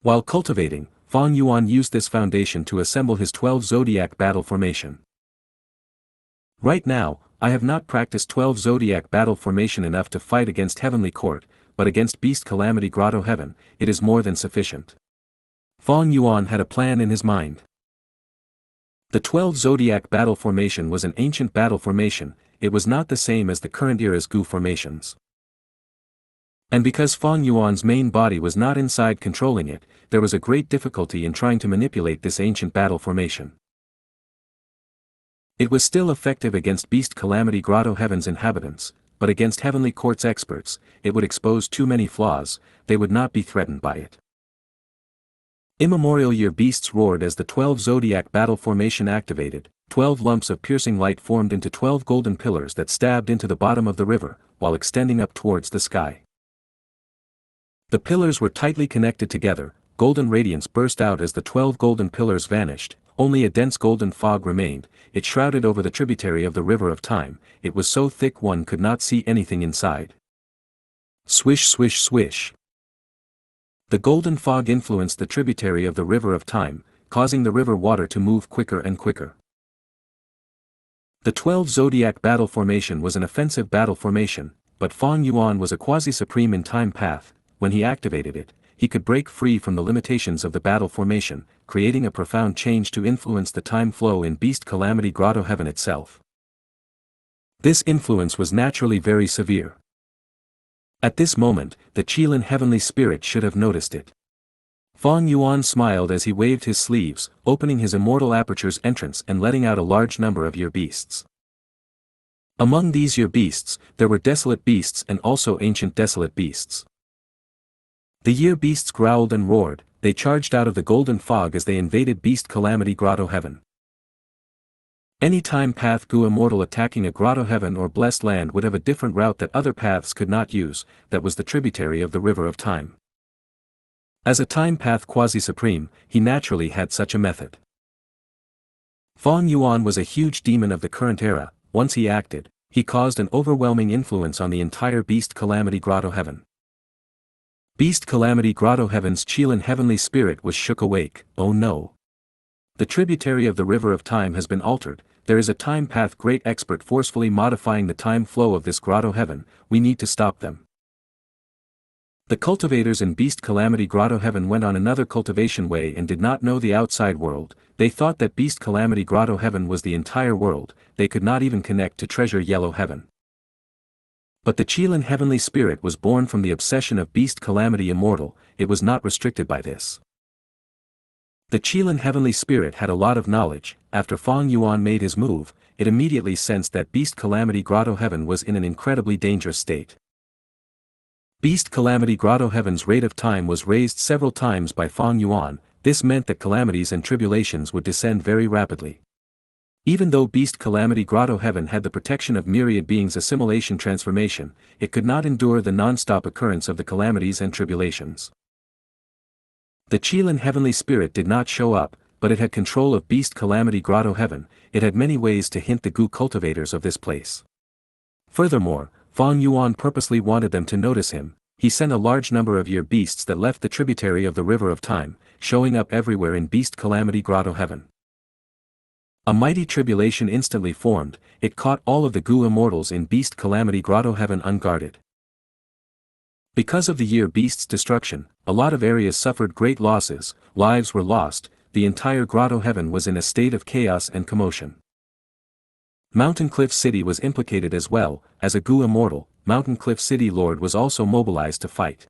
While cultivating, Fang Yuan used this foundation to assemble his 12 zodiac battle formation. Right now, I have not practiced 12 zodiac battle formation enough to fight against Heavenly Court, but against Beast Calamity Grotto Heaven, it is more than sufficient. Fang Yuan had a plan in his mind. The 12 zodiac battle formation was an ancient battle formation, it was not the same as the current era's Gu formations. And because Fang Yuan's main body was not inside controlling it, there was a great difficulty in trying to manipulate this ancient battle formation. It was still effective against Beast Calamity Grotto Heaven's inhabitants, but against Heavenly Court's experts, it would expose too many flaws, they would not be threatened by it. Immemorial year beasts roared as the 12 zodiac battle formation activated, 12 lumps of piercing light formed into 12 golden pillars that stabbed into the bottom of the river, while extending up towards the sky. The pillars were tightly connected together, golden radiance burst out as the 12 golden pillars vanished, only a dense golden fog remained, it shrouded over the tributary of the river of time, it was so thick one could not see anything inside. Swish swish swish. The golden fog influenced the tributary of the river of time, causing the river water to move quicker and quicker. The 12 zodiac battle formation was an offensive battle formation, but Fang Yuan was a quasi-supreme in time path. When he activated it, he could break free from the limitations of the battle formation, creating a profound change to influence the time flow in Beast Calamity Grotto Heaven itself. This influence was naturally very severe. At this moment, the Qilin heavenly spirit should have noticed it. Fang Yuan smiled as he waved his sleeves, opening his immortal aperture's entrance and letting out a large number of year beasts. Among these year beasts, there were desolate beasts and also ancient desolate beasts. The year beasts growled and roared, they charged out of the golden fog as they invaded Beast Calamity Grotto Heaven. Any time path Gu Immortal attacking a Grotto Heaven or Blessed Land would have a different route that other paths could not use, that was the tributary of the River of Time. As a time path quasi-supreme, he naturally had such a method. Fang Yuan was a huge demon of the current era. Once he acted, he caused an overwhelming influence on the entire Beast Calamity Grotto Heaven. Beast Calamity Grotto Heaven's Qilin heavenly spirit was shook awake. Oh no! The tributary of the River of Time has been altered. There is a time path great expert forcefully modifying the time flow of this Grotto Heaven. We need to stop them. The cultivators in Beast Calamity Grotto Heaven went on another cultivation way and did not know the outside world. They thought that Beast Calamity Grotto Heaven was the entire world. They could not even connect to Treasure Yellow Heaven. But the Qilin heavenly spirit was born from the obsession of Beast Calamity Immortal. It was not restricted by this. The Qilin heavenly spirit had a lot of knowledge. After Fang Yuan made his move, it immediately sensed that Beast Calamity Grotto Heaven was in an incredibly dangerous state. Beast Calamity Grotto Heaven's rate of time was raised several times by Fang Yuan. This meant that calamities and tribulations would descend very rapidly. Even though Beast Calamity Grotto Heaven had the protection of myriad beings' assimilation transformation, it could not endure the non-stop occurrence of the calamities and tribulations. The Qilin heavenly spirit did not show up, but it had control of Beast Calamity Grotto Heaven. It had many ways to hint the Gu cultivators of this place. Furthermore, Fang Yuan purposely wanted them to notice him. He sent a large number of year beasts that left the tributary of the River of Time, showing up everywhere in Beast Calamity Grotto Heaven. A mighty tribulation instantly formed. It caught all of the Gu immortals in Beast Calamity Grotto Heaven unguarded. Because of the year beast's destruction, a lot of areas suffered great losses, lives were lost, the entire Grotto Heaven was in a state of chaos and commotion. Mountain Cliff City was implicated as well. As a Gu immortal, Mountain Cliff City Lord was also mobilized to fight.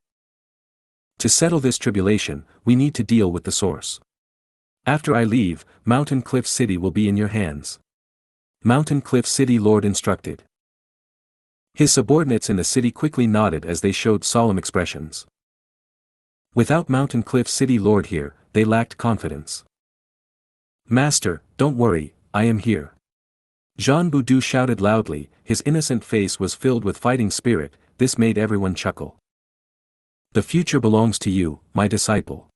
To settle this tribulation, we need to deal with the source. After I leave, Mountain Cliff City will be in your hands. Mountain Cliff City Lord instructed. His subordinates in the city quickly nodded as they showed solemn expressions. Without Mountain Cliff City Lord here, they lacked confidence. Master, don't worry, I am here. Jean Boudou shouted loudly, his innocent face was filled with fighting spirit. This made everyone chuckle. The future belongs to you, my disciple.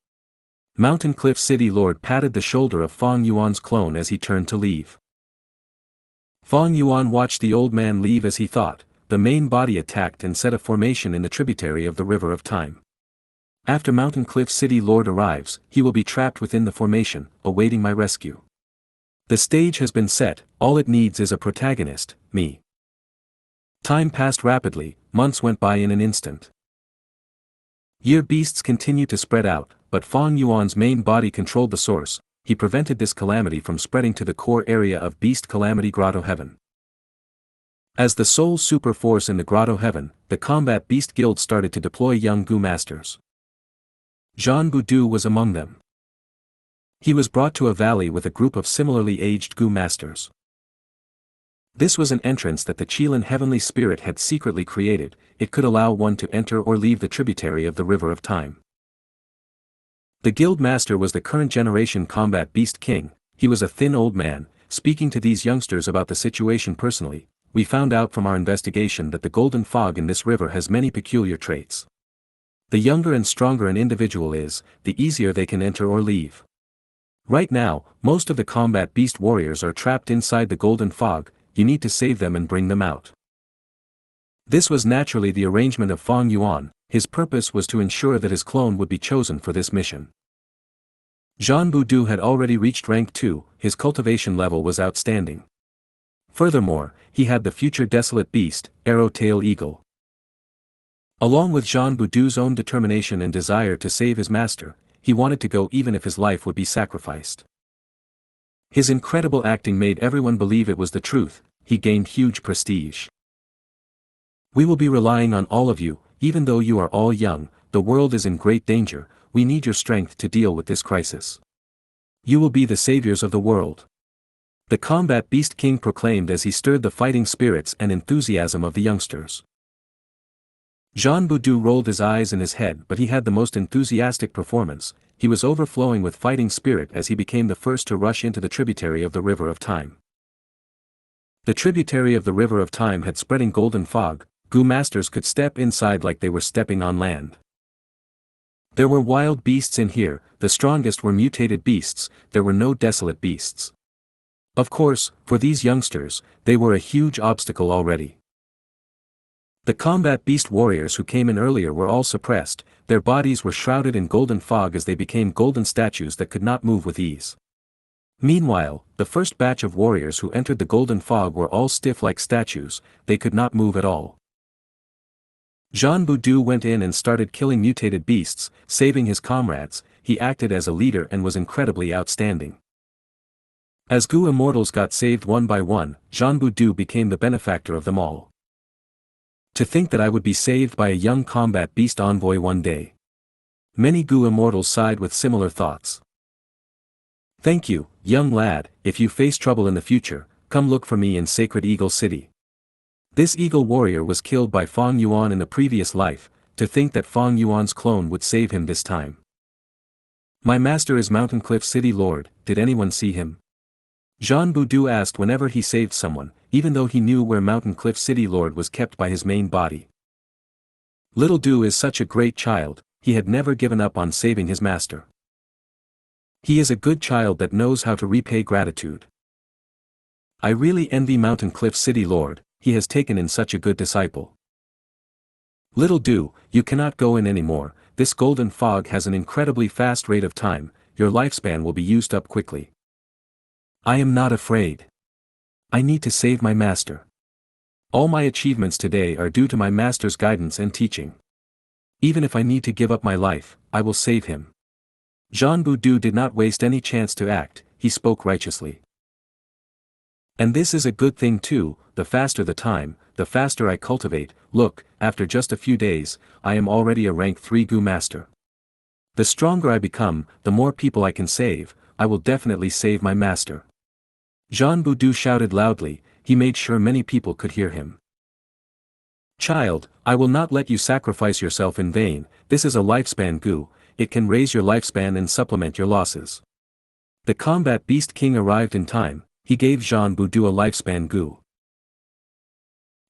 Mountain Cliff City Lord patted the shoulder of Fang Yuan's clone as he turned to leave. Fang Yuan watched the old man leave as he thought. The main body attacked and set a formation in the tributary of the River of Time. After Mountain Cliff City Lord arrives, he will be trapped within the formation, awaiting my rescue. The stage has been set, all it needs is a protagonist, me. Time passed rapidly, months went by in an instant. Year beasts continued to spread out, but Fang Yuan's main body controlled the source. He prevented this calamity from spreading to the core area of Beast Calamity Grotto Heaven. As the sole super force in the Grotto Heaven, the Combat Beast Guild started to deploy young Gu masters. Jean Boudou was among them. He was brought to a valley with a group of similarly aged Gu masters. This was an entrance that the Qilin heavenly spirit had secretly created. It could allow one to enter or leave the tributary of the River of Time. The guild master was the current generation Combat Beast King. He was a thin old man. Speaking to these youngsters about the situation personally, we found out from our investigation that the golden fog in this river has many peculiar traits. The younger and stronger an individual is, the easier they can enter or leave. Right now, most of the Combat Beast warriors are trapped inside the golden fog. You need to save them and bring them out. This was naturally the arrangement of Fang Yuan. His purpose was to ensure that his clone would be chosen for this mission. Jean Boudou had already reached rank 2, his cultivation level was outstanding. Furthermore, he had the future desolate beast, Arrow-tail Eagle. Along with Jean Boudou's own determination and desire to save his master, he wanted to go even if his life would be sacrificed. His incredible acting made everyone believe it was the truth. he gained huge prestige. We will be relying on all of you, even though you are all young, the world is in great danger, we need your strength to deal with this crisis. You will be the saviors of the world. The Combat Beast King proclaimed as he stirred the fighting spirits and enthusiasm of the youngsters. Xianxia rolled his eyes in his head, but he had the most enthusiastic performance. He was overflowing with fighting spirit as he became the first to rush into the tributary of the River of Time. The tributary of the River of Time had spreading golden fog. Gu masters could step inside like they were stepping on land. There were wild beasts in here, the strongest were mutated beasts, there were no desolate beasts. Of course, for these youngsters, they were a huge obstacle already. The combat beast warriors who came in earlier were all suppressed, their bodies were shrouded in golden fog as they became golden statues that could not move with ease. Meanwhile, the first batch of warriors who entered the golden fog were all stiff like statues, they could not move at all. Xianxia went in and started killing mutated beasts, saving his comrades. He acted as a leader and was incredibly outstanding. As Gu immortals got saved one by one, Xianxia became the benefactor of them all. To think that I would be saved by a young combat beast envoy one day. Many Gu immortals sighed with similar thoughts. Thank you, young lad, if you face trouble in the future, come look for me in Sacred Eagle City. This eagle warrior was killed by Feng Yuan in the previous life, to think that Feng Yuan's clone would save him this time. My master is Mountain Cliff City Lord, did anyone see him? Xianxia asked whenever he saved someone, even though he knew where Mountain Cliff City Lord was kept by his main body. Little Du is such a great child, he had never given up on saving his master. He is a good child that knows how to repay gratitude. I really envy Mountain Cliff City Lord, he has taken in such a good disciple. Little Du, you cannot go in anymore, this golden fog has an incredibly fast rate of time, your lifespan will be used up quickly. I am not afraid. I need to save my master. All my achievements today are due to my master's guidance and teaching. Even if I need to give up my life, I will save him. Xianxia did not waste any chance to act, he spoke righteously. And this is a good thing too, the faster the time, the faster I cultivate. Look, after just a few days, I am already a rank 3 Gu master. The stronger I become, the more people I can save, I will definitely save my master. Xianxia shouted loudly, he made sure many people could hear him. Child, I will not let you sacrifice yourself in vain, this is a lifespan Gu, it can raise your lifespan and supplement your losses. The Combat Beast King arrived in time, he gave Xianxia a lifespan Gu.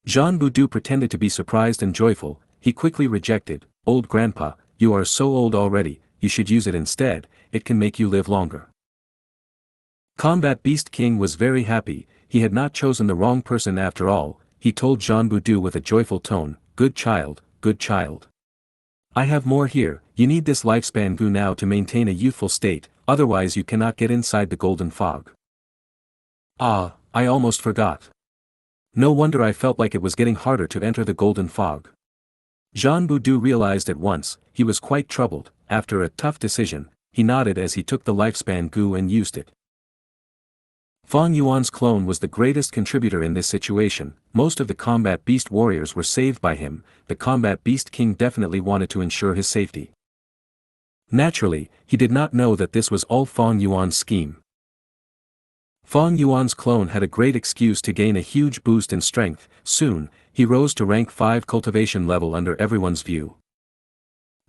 Xianxia pretended to be surprised and joyful, he quickly rejected, old grandpa, you are so old already, you should use it instead, it can make you live longer. Combat Beast King was very happy, he had not chosen the wrong person after all, he told Xianxia with a joyful tone, good child, good child. I have more here, you need this lifespan Gu now to maintain a youthful state, otherwise you cannot get inside the golden fog. Ah, I almost forgot. No wonder I felt like it was getting harder to enter the golden fog. Xianxia realized at once, he was quite troubled, after a tough decision, he nodded as he took the lifespan Gu and used it. Feng Yuan's clone was the greatest contributor in this situation, most of the combat beast warriors were saved by him, the combat beast king definitely wanted to ensure his safety. Naturally, he did not know that this was all Feng Yuan's scheme. Feng Yuan's clone had a great excuse to gain a huge boost in strength, soon, he rose to rank 5 cultivation level under everyone's view.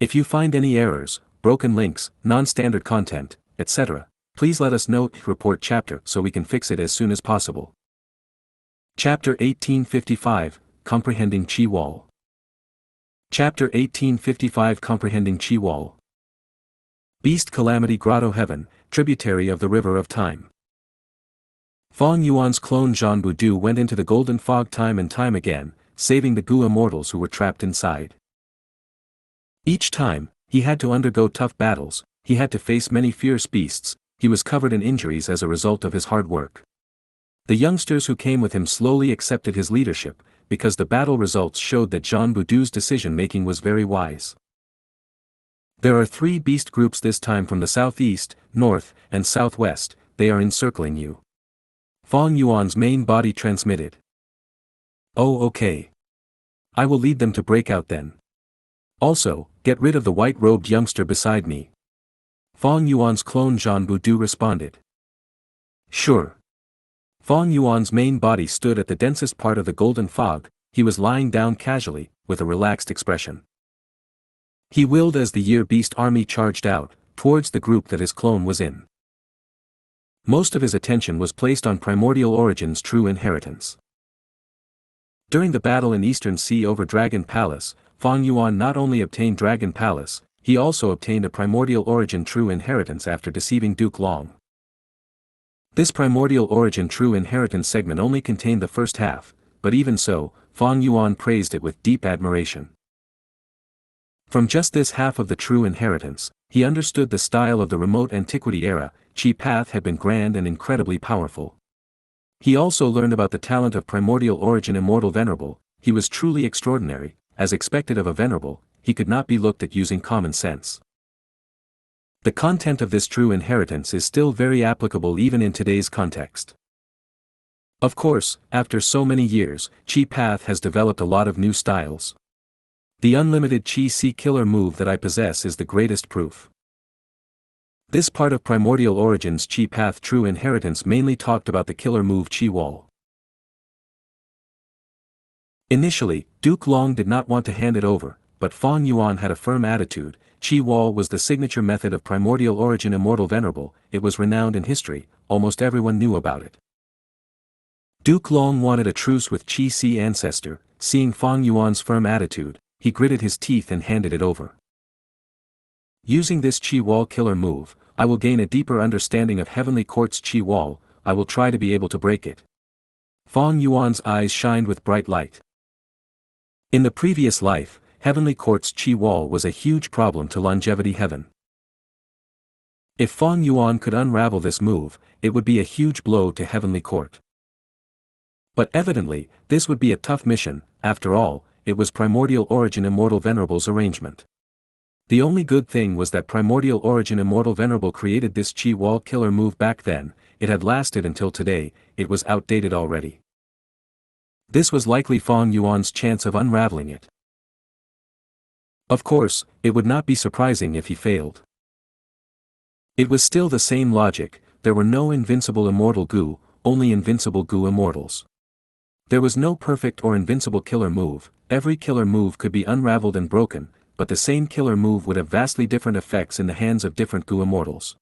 If you find any errors, broken links, non-standard content, etc., please let us know, report chapter so we can fix it as soon as possible. Chapter 1855, Comprehending Qi Wall. Chapter 1855 Comprehending Qi Wall. Beast Calamity Grotto Heaven, tributary of the River of Time. Feng Yuan's clone Xianxia went into the golden fog time and time again, saving the Gu immortals who were trapped inside. Each time, he had to undergo tough battles, he had to face many fierce beasts, he was covered in injuries as a result of his hard work. The youngsters who came with him slowly accepted his leadership, because the battle results showed that Xianxia's decision-making was very wise. There are 3 beast groups this time from the southeast, north, and southwest, they are encircling you. Fang Yuan's main body transmitted. Oh okay. I will lead them to break out then. Also, get rid of the white-robed youngster beside me. Fang Yuan's clone Xianbu Du responded. Sure. Fang Yuan's main body stood at the densest part of the golden fog. He was lying down casually, with a relaxed expression. He willed as the Year Beast army charged out, towards the group that his clone was in. Most of his attention was placed on Primordial Origin's true inheritance. During the battle in Eastern Sea over Dragon Palace, Fang Yuan not only obtained Dragon Palace, he also obtained a Primordial Origin true inheritance after deceiving Duke Long. This Primordial Origin true inheritance segment only contained the first half, but even so, Fang Yuan praised it with deep admiration. From just this half of the true inheritance, he understood the style of the remote antiquity era. Chi Path had been grand and incredibly powerful. He also learned about the talent of Primordial Origin Immortal Venerable. He was truly extraordinary. As expected of a Venerable, he could not be looked at using common sense. The content of this true inheritance is still very applicable even in today's context. Of course, after so many years, Chi Path has developed a lot of new styles. The unlimited Chi C killer move that I possess is the greatest proof. This part of Primordial Origin's Chi Path true inheritance mainly talked about the killer move Chi Wall. Initially, Duke Long did not want to hand it over, but Fang Yuan had a firm attitude. Chi Wall was the signature method of Primordial Origin Immortal Venerable. It was renowned in history, almost everyone knew about it. Duke Long wanted a truce with Chi Si ancestor. Seeing Fang Yuan's firm attitude, he gritted his teeth and handed it over. Using this Chi Wall killer move, I will gain a deeper understanding of Heavenly Court's Chi Wall. I will try to be able to break it. Fang Yuan's eyes shined with bright light. In the previous life, Heavenly Court's Chi Wall was a huge problem to Longevity Heaven. If Fang Yuan could unravel this move, it would be a huge blow to Heavenly Court. But evidently, this would be a tough mission. After all, it was Primordial Origin Immortal Venerable's arrangement. The only good thing was that Primordial Origin Immortal Venerable created this Chi Wall killer move back then. It had lasted until today. It was outdated already. This was likely Fang Yuan's chance of unraveling it. Of course, it would not be surprising if he failed. It was still the same logic. There were no invincible immortal Gu, only invincible Gu immortals. There was no perfect or invincible killer move. Every killer move could be unraveled and broken, but the same killer move would have vastly different effects in the hands of different Gu immortals.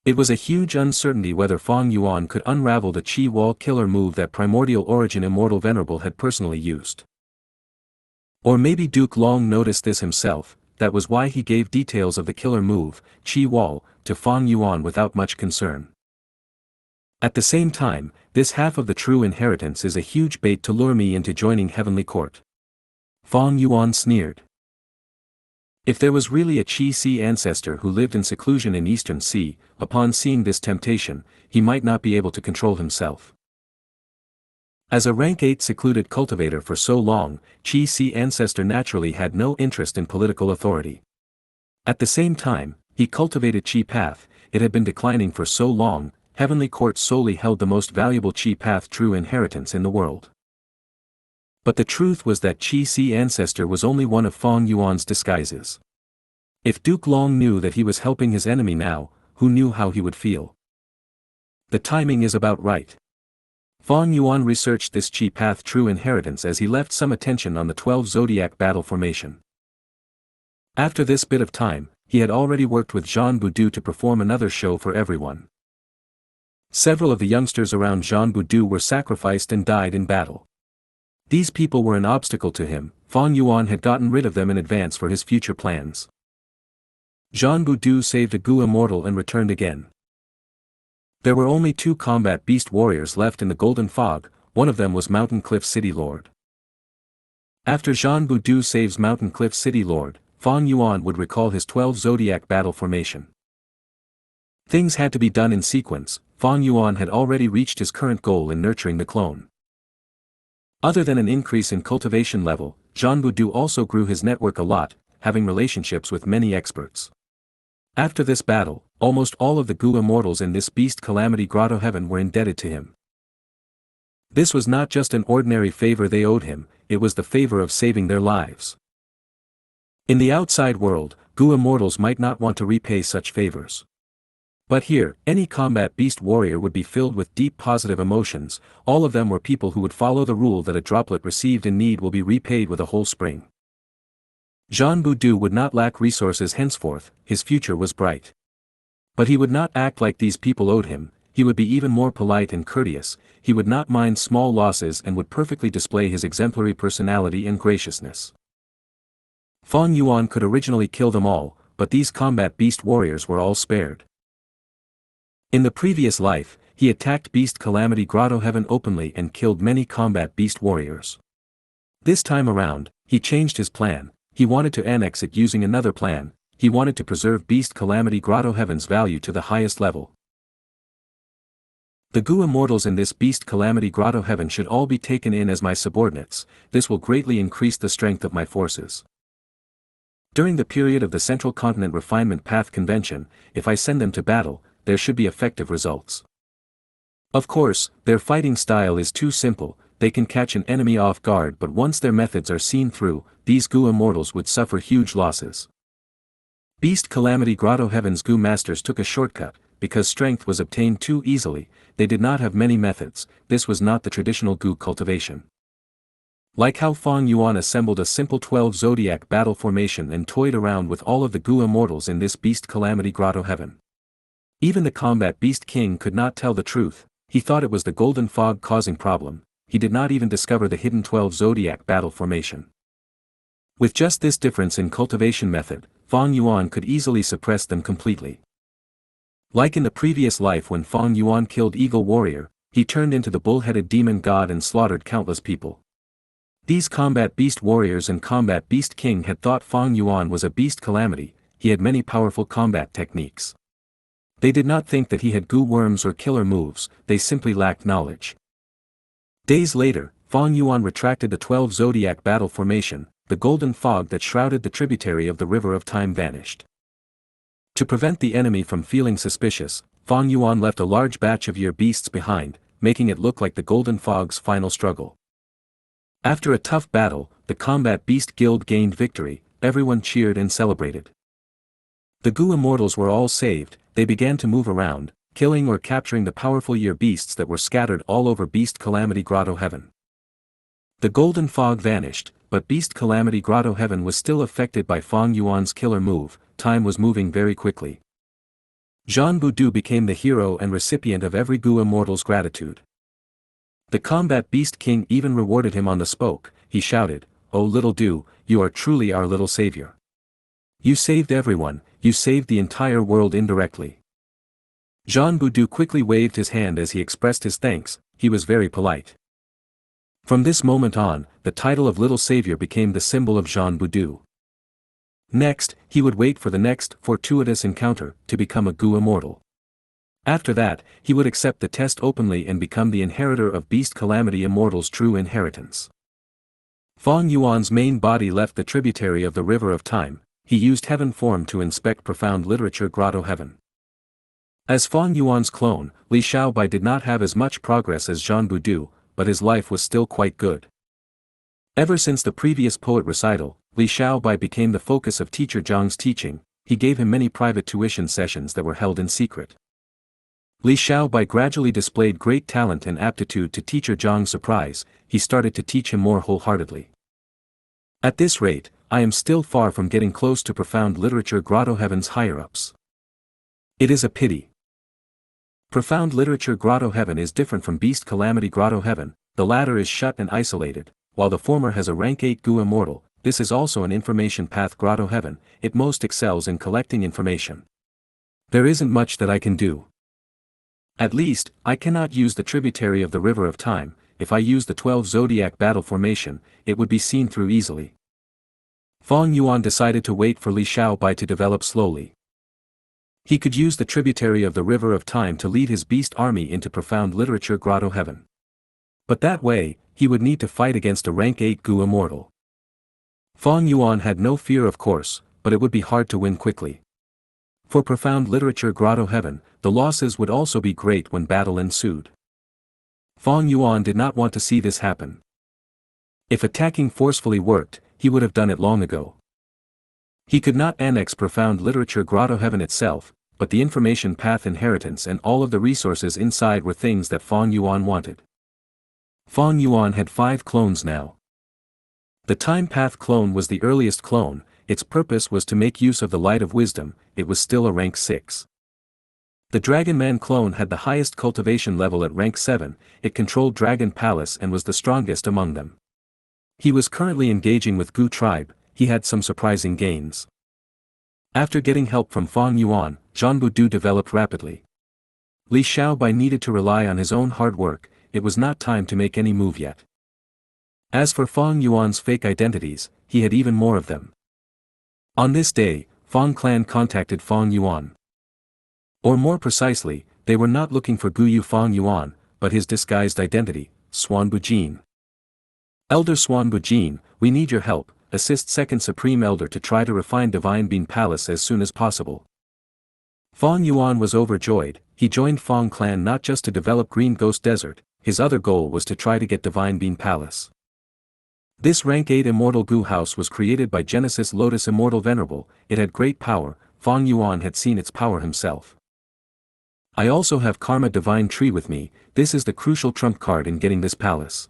It was a huge uncertainty whether Fang Yuan could unravel the Chi Wall killer move that Primordial Origin Immortal Venerable had personally used. Or maybe Duke Long noticed this himself. That was why he gave details of the killer move, Chi Wall, to Fang Yuan without much concern. At the same time, this half of the true inheritance is a huge bait to lure me into joining Heavenly Court. Fang Yuan sneered. If there was really a Chi Si ancestor who lived in seclusion in Eastern Sea, upon seeing this temptation, he might not be able to control himself. As a rank 8 secluded cultivator for so long, Chi Si ancestor naturally had no interest in political authority. At the same time, he cultivated Chi Path. It had been declining for so long. Heavenly Court solely held the most valuable Chi Path true inheritance in the world. But the truth was that Chi Si ancestor was only one of Fang Yuan's disguises. If Duke Long knew that he was helping his enemy now, who knew how he would feel? The timing is about right. Fang Yuan researched this Chi Path true inheritance as he left some attention on the 12 Zodiac battle formation. After this bit of time, he had already worked with Xianbu Du to perform another show for everyone. Several of the youngsters around Xianbu Du were sacrificed and died in battle. These people were an obstacle to him. Fang Yuan had gotten rid of them in advance for his future plans. Xianbu Du saved a Gu immortal and returned again. There were only 2 combat beast warriors left in the Golden Fog. One of them was Mountain Cliff City Lord. After Xianbu Du saves Mountain Cliff City Lord, Fang Yuan would recall his 12 Zodiac battle formation. Things had to be done in sequence. Fang Yuan had already reached his current goal in nurturing the clone. Other than an increase in cultivation level, Xianbu Du also grew his network a lot, having relationships with many experts. After this battle, almost all of the Gu immortals in this beast calamity grotto heaven were indebted to him. This was not just an ordinary favor they owed him, it was the favor of saving their lives. In the outside world, Gu immortals might not want to repay such favors. But here, any combat beast warrior would be filled with deep positive emotions. All of them were people who would follow the rule that a droplet received in need will be repaid with a whole spring. Xianxia Du would not lack resources henceforth, his future was bright. But he would not act like these people owed him, he would be even more polite and courteous, he would not mind small losses and would perfectly display his exemplary personality and graciousness. Fang Yuan could originally kill them all, but these combat beast warriors were all spared. In the previous life, he attacked Beast Calamity Grotto Heaven openly and killed many combat beast warriors. This time around, he changed his plan, he wanted to annex it using another plan, he wanted to preserve Beast Calamity Grotto Heaven's value to the highest level. The Gu immortals in this Beast Calamity Grotto Heaven should all be taken in as my subordinates, this will greatly increase the strength of my forces. During the period of the Central Continent Refinement Path Convention, if I send them to battle, there should be effective results. Of course, their fighting style is too simple, they can catch an enemy off guard, but once their methods are seen through, these Gu immortals would suffer huge losses. Beast Calamity Grotto Heaven's Gu masters took a shortcut, because strength was obtained too easily, they did not have many methods, this was not the traditional Gu cultivation. Like how Fang Yuan assembled a simple 12 zodiac battle formation and toyed around with all of the Gu immortals in this Beast Calamity Grotto Heaven. Even the combat beast king could not tell the truth, he thought it was the golden fog causing problem, he did not even discover the hidden 12 zodiac battle formation. With just this difference in cultivation method, Fang Yuan could easily suppress them completely. Like in the previous life when Fang Yuan killed Eagle Warrior, he turned into the bull-headed demon god and slaughtered countless people. These combat beast warriors and combat beast king had thought Fang Yuan was a beast calamity, he had many powerful combat techniques. They did not think that he had Gu worms or killer moves, they simply lacked knowledge. Days later, Fang Yuan retracted the 12 zodiac battle formation, the golden fog that shrouded the tributary of the river of time vanished. To prevent the enemy from feeling suspicious, Fang Yuan left a large batch of year beasts behind, making it look like the golden fog's final struggle. After a tough battle, the combat beast guild gained victory, everyone cheered and celebrated. The Gu immortals were all saved, they began to move around, killing or capturing the powerful year beasts that were scattered all over Beast Calamity Grotto Heaven. The golden fog vanished, but Beast Calamity Grotto Heaven was still affected by Fang Yuan's killer move, time was moving very quickly. Xianxia Du became the hero and recipient of every Gu immortal's gratitude. The combat beast king even rewarded him on the spoke, he shouted, "Oh little Du, you are truly our little savior. You saved everyone, you saved the entire world indirectly." Xianxia Du quickly waved his hand as he expressed his thanks, he was very polite. From this moment on, the title of Little Savior became the symbol of Xianxia Du. Next, he would wait for the next fortuitous encounter to become a Gu immortal. After that, he would accept the test openly and become the inheritor of Beast Calamity Immortal's true inheritance. Fang Yuan's main body left the tributary of the River of Time, he used heaven form to inspect profound literature Grotto Heaven. As Fang Yuan's clone, Li Xiaobai did not have as much progress as Xianxia Du, but his life was still quite good. Ever since the previous poet recital, Li Xiaobai became the focus of teacher Zhang's teaching, he gave him many private tuition sessions that were held in secret. Li Xiaobai gradually displayed great talent and aptitude to teacher Zhang's surprise, he started to teach him more wholeheartedly. At this rate, I am still far from getting close to profound literature Grotto Heaven's higher-ups. It is a pity. Profound literature Grotto Heaven is different from Beast Calamity Grotto Heaven, the latter is shut and isolated, while the former has a rank 8 Gu immortal, this is also an information path Grotto Heaven, it most excels in collecting information. There isn't much that I can do. At least, I cannot use the tributary of the River of Time, if I use the 12 zodiac battle formation, it would be seen through easily. Fang Yuan decided to wait for Li Xiaobai to develop slowly. He could use the tributary of the River of Time to lead his beast army into profound literature Grotto Heaven. But that way, he would need to fight against a rank 8 Gu immortal. Fang Yuan had no fear of course, but it would be hard to win quickly. For profound literature Grotto Heaven, the losses would also be great when battle ensued. Fong Yuan did not want to see this happen. If attacking forcefully worked, he would have done it long ago. He could not annex profound literature Grotto Heaven itself, but the information path inheritance and all of the resources inside were things that Fong Yuan wanted. Fong Yuan had 5 clones now. The Time Path clone was the earliest clone. Its purpose was to make use of the light of wisdom. It was still a rank 6. The Dragon Man clone had the highest cultivation level at rank 7, it controlled Dragon Palace and was the strongest among them. He was currently engaging with Gu tribe. He had some surprising gains. After getting help from Fong Yuan, Zhanbu Du developed rapidly. Li Xiaobai needed to rely on his own hard work. It was not time to make any move yet. As for Fong Yuan's fake identities, he had even more of them. On this day, Fong clan contacted Fong Yuan. Or more precisely, they were not looking for Guyu Fong Yuan, but his disguised identity, Swan Bujin. Elder Swan Bujin, we need your help, assist Second Supreme Elder to try to refine Divine Bean Palace as soon as possible. Fong Yuan was overjoyed. He joined Fong clan not just to develop Green Ghost Desert, his other goal was to try to get Divine Bean Palace. This rank 8 Immortal Gu house was created by Genesis Lotus Immortal Venerable, it had great power. Fong Yuan had seen its power himself. I also have Karma Divine Tree with me, this is the crucial trump card in getting this palace.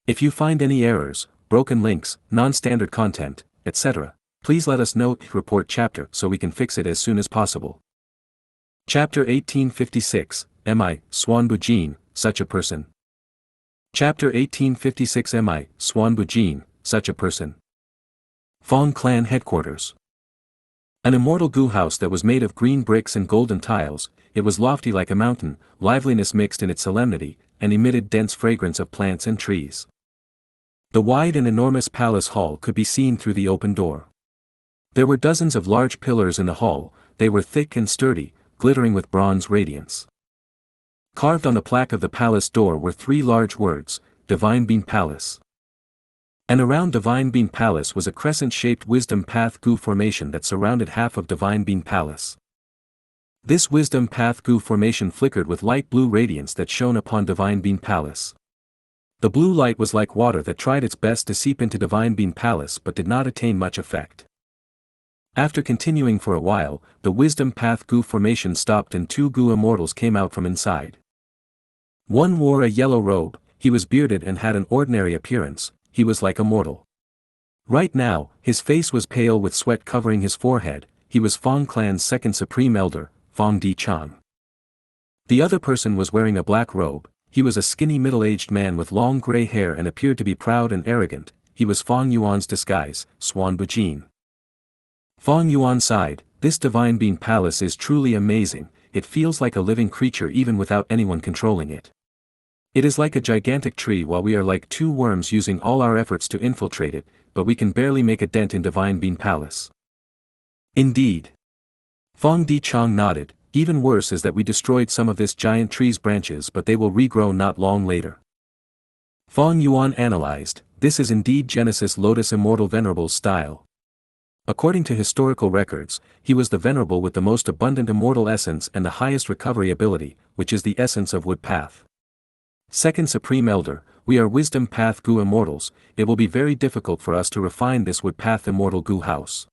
If you find any errors, broken links, non-standard content, etc., please let us know, report chapter so we can fix it as soon as possible. Chapter 1856, Am I, Swan Bujin, such a person? Chapter 1856 Am I, Swan Bujin, such a person? Fong Clan Headquarters. An immortal Gu house that was made of green bricks and golden tiles, it was lofty like a mountain, liveliness mixed in its solemnity, and emitted dense fragrance of plants and trees. The wide and enormous palace hall could be seen through the open door. There were dozens of large pillars in the hall, they were thick and sturdy, glittering with bronze radiance. Carved on the plaque of the palace door were 3 large words, Divine Bean Palace. And around Divine Bean Palace was a crescent-shaped Wisdom Path Gu formation that surrounded half of Divine Bean Palace. This Wisdom Path Gu formation flickered with light blue radiance that shone upon Divine Bean Palace. The blue light was like water that tried its best to seep into Divine Bean Palace but did not attain much effect. After continuing for a while, the Wisdom Path Gu formation stopped and 2 Gu immortals came out from inside. One wore a yellow robe, he was bearded and had an ordinary appearance, he was like a mortal. Right now, his face was pale with sweat covering his forehead, he was Fong Clan's second Supreme Elder, Fong Di Chang. The other person was wearing a black robe, he was a skinny middle-aged man with long gray hair and appeared to be proud and arrogant, he was Fong Yuan's disguise, Swan Bujin. Fong Yuan sighed, this Divine Bean Palace is truly amazing, it feels like a living creature even without anyone controlling it. It is like a gigantic tree while we are like 2 worms using all our efforts to infiltrate it, but we can barely make a dent in Divine Bean Palace. Indeed. Fong Di Chang nodded, even worse is that we destroyed some of this giant tree's branches but they will regrow not long later. Fong Yuan analyzed, this is indeed Genesis Lotus Immortal Venerable's style. According to historical records, he was the Venerable with the most abundant immortal essence and the highest recovery ability, which is the essence of Wood Path. Second Supreme Elder, we are Wisdom Path Gu Immortals, it will be very difficult for us to refine this Wood Path Immortal Gu house.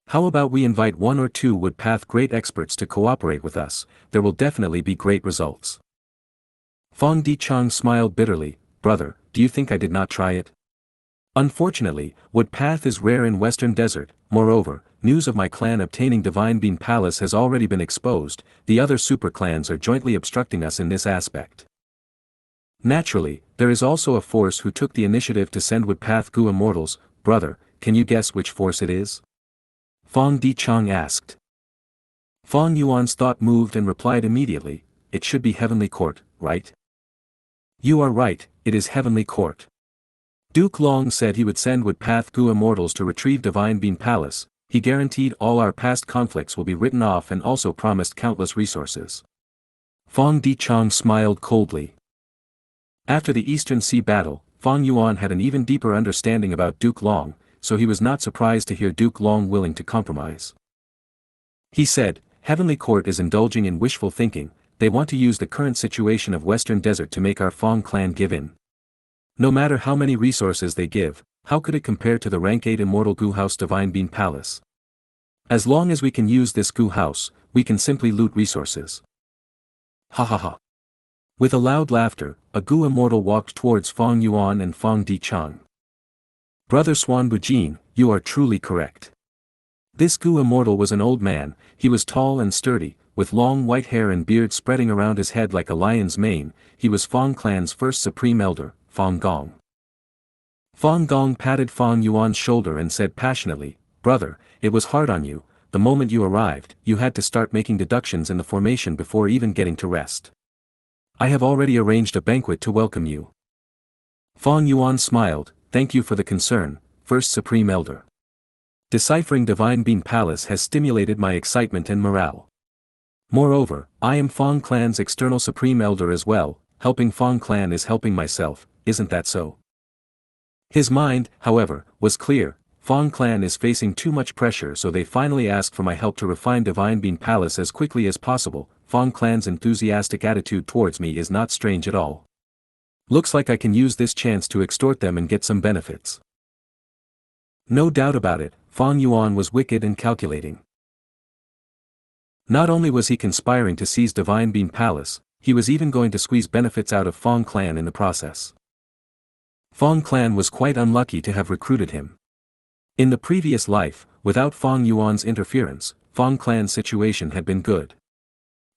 How about we invite 1 or 2 Wood Path great experts to cooperate with us, there will definitely be great results. Fong Di Chang smiled bitterly, brother, do you think I did not try it? Unfortunately, Wood Path is rare in Western Desert, moreover, news of my clan obtaining Divine Bean Palace has already been exposed, the other super clans are jointly obstructing us in this aspect. Naturally, there is also a force who took the initiative to send Wood Path Gu Immortals, brother, can you guess which force it is? Fong Di Chang asked. Fong Yuan's thought moved and replied immediately, it should be Heavenly Court, right? You are right, it is Heavenly Court. Duke Long said he would send Wood Path Gu Immortals to retrieve Divine Bean Palace, he guaranteed all our past conflicts will be written off and also promised countless resources. Fong Di Chang smiled coldly. After the Eastern Sea battle, Fong Yuan had an even deeper understanding about Duke Long, so he was not surprised to hear Duke Long willing to compromise. He said, Heavenly Court is indulging in wishful thinking, they want to use the current situation of Western Desert to make our Fong clan give in. No matter how many resources they give, how could it compare to the rank 8 Immortal Gu House Divine Bean Palace? As long as we can use this Gu House, we can simply loot resources. Ha ha ha. With a loud laughter, a Gu Immortal walked towards Fong Yuan and Fong Dichang. Brother Swan Bujin, you are truly correct. This Gu Immortal was an old man, he was tall and sturdy, with long white hair and beard spreading around his head like a lion's mane. He was Fong clan's first supreme elder, Fong Gong. Fong Gong patted Fong Yuan's shoulder and said passionately, Brother, it was hard on you, the moment you arrived, you had to start making deductions in the formation before even getting to rest. I have already arranged a banquet to welcome you. Fong Yuan smiled, thank you for the concern, First Supreme Elder. Deciphering Divine Bean Palace has stimulated my excitement and morale. Moreover, I am Fong Clan's external Supreme Elder as well, helping Fong Clan is helping myself, isn't that so? His mind, however, was clear. Fong Clan is facing too much pressure, so they finally ask for my help to refine Divine Bean Palace as quickly as possible. Fong Clan's enthusiastic attitude towards me is not strange at all. Looks like I can use this chance to extort them and get some benefits. No doubt about it, Fong Yuan was wicked and calculating. Not only was he conspiring to seize Divine Bean Palace, he was even going to squeeze benefits out of Fong Clan in the process. Fong Clan was quite unlucky to have recruited him. In the previous life, without Fong Yuan's interference, Fong Clan's situation had been good.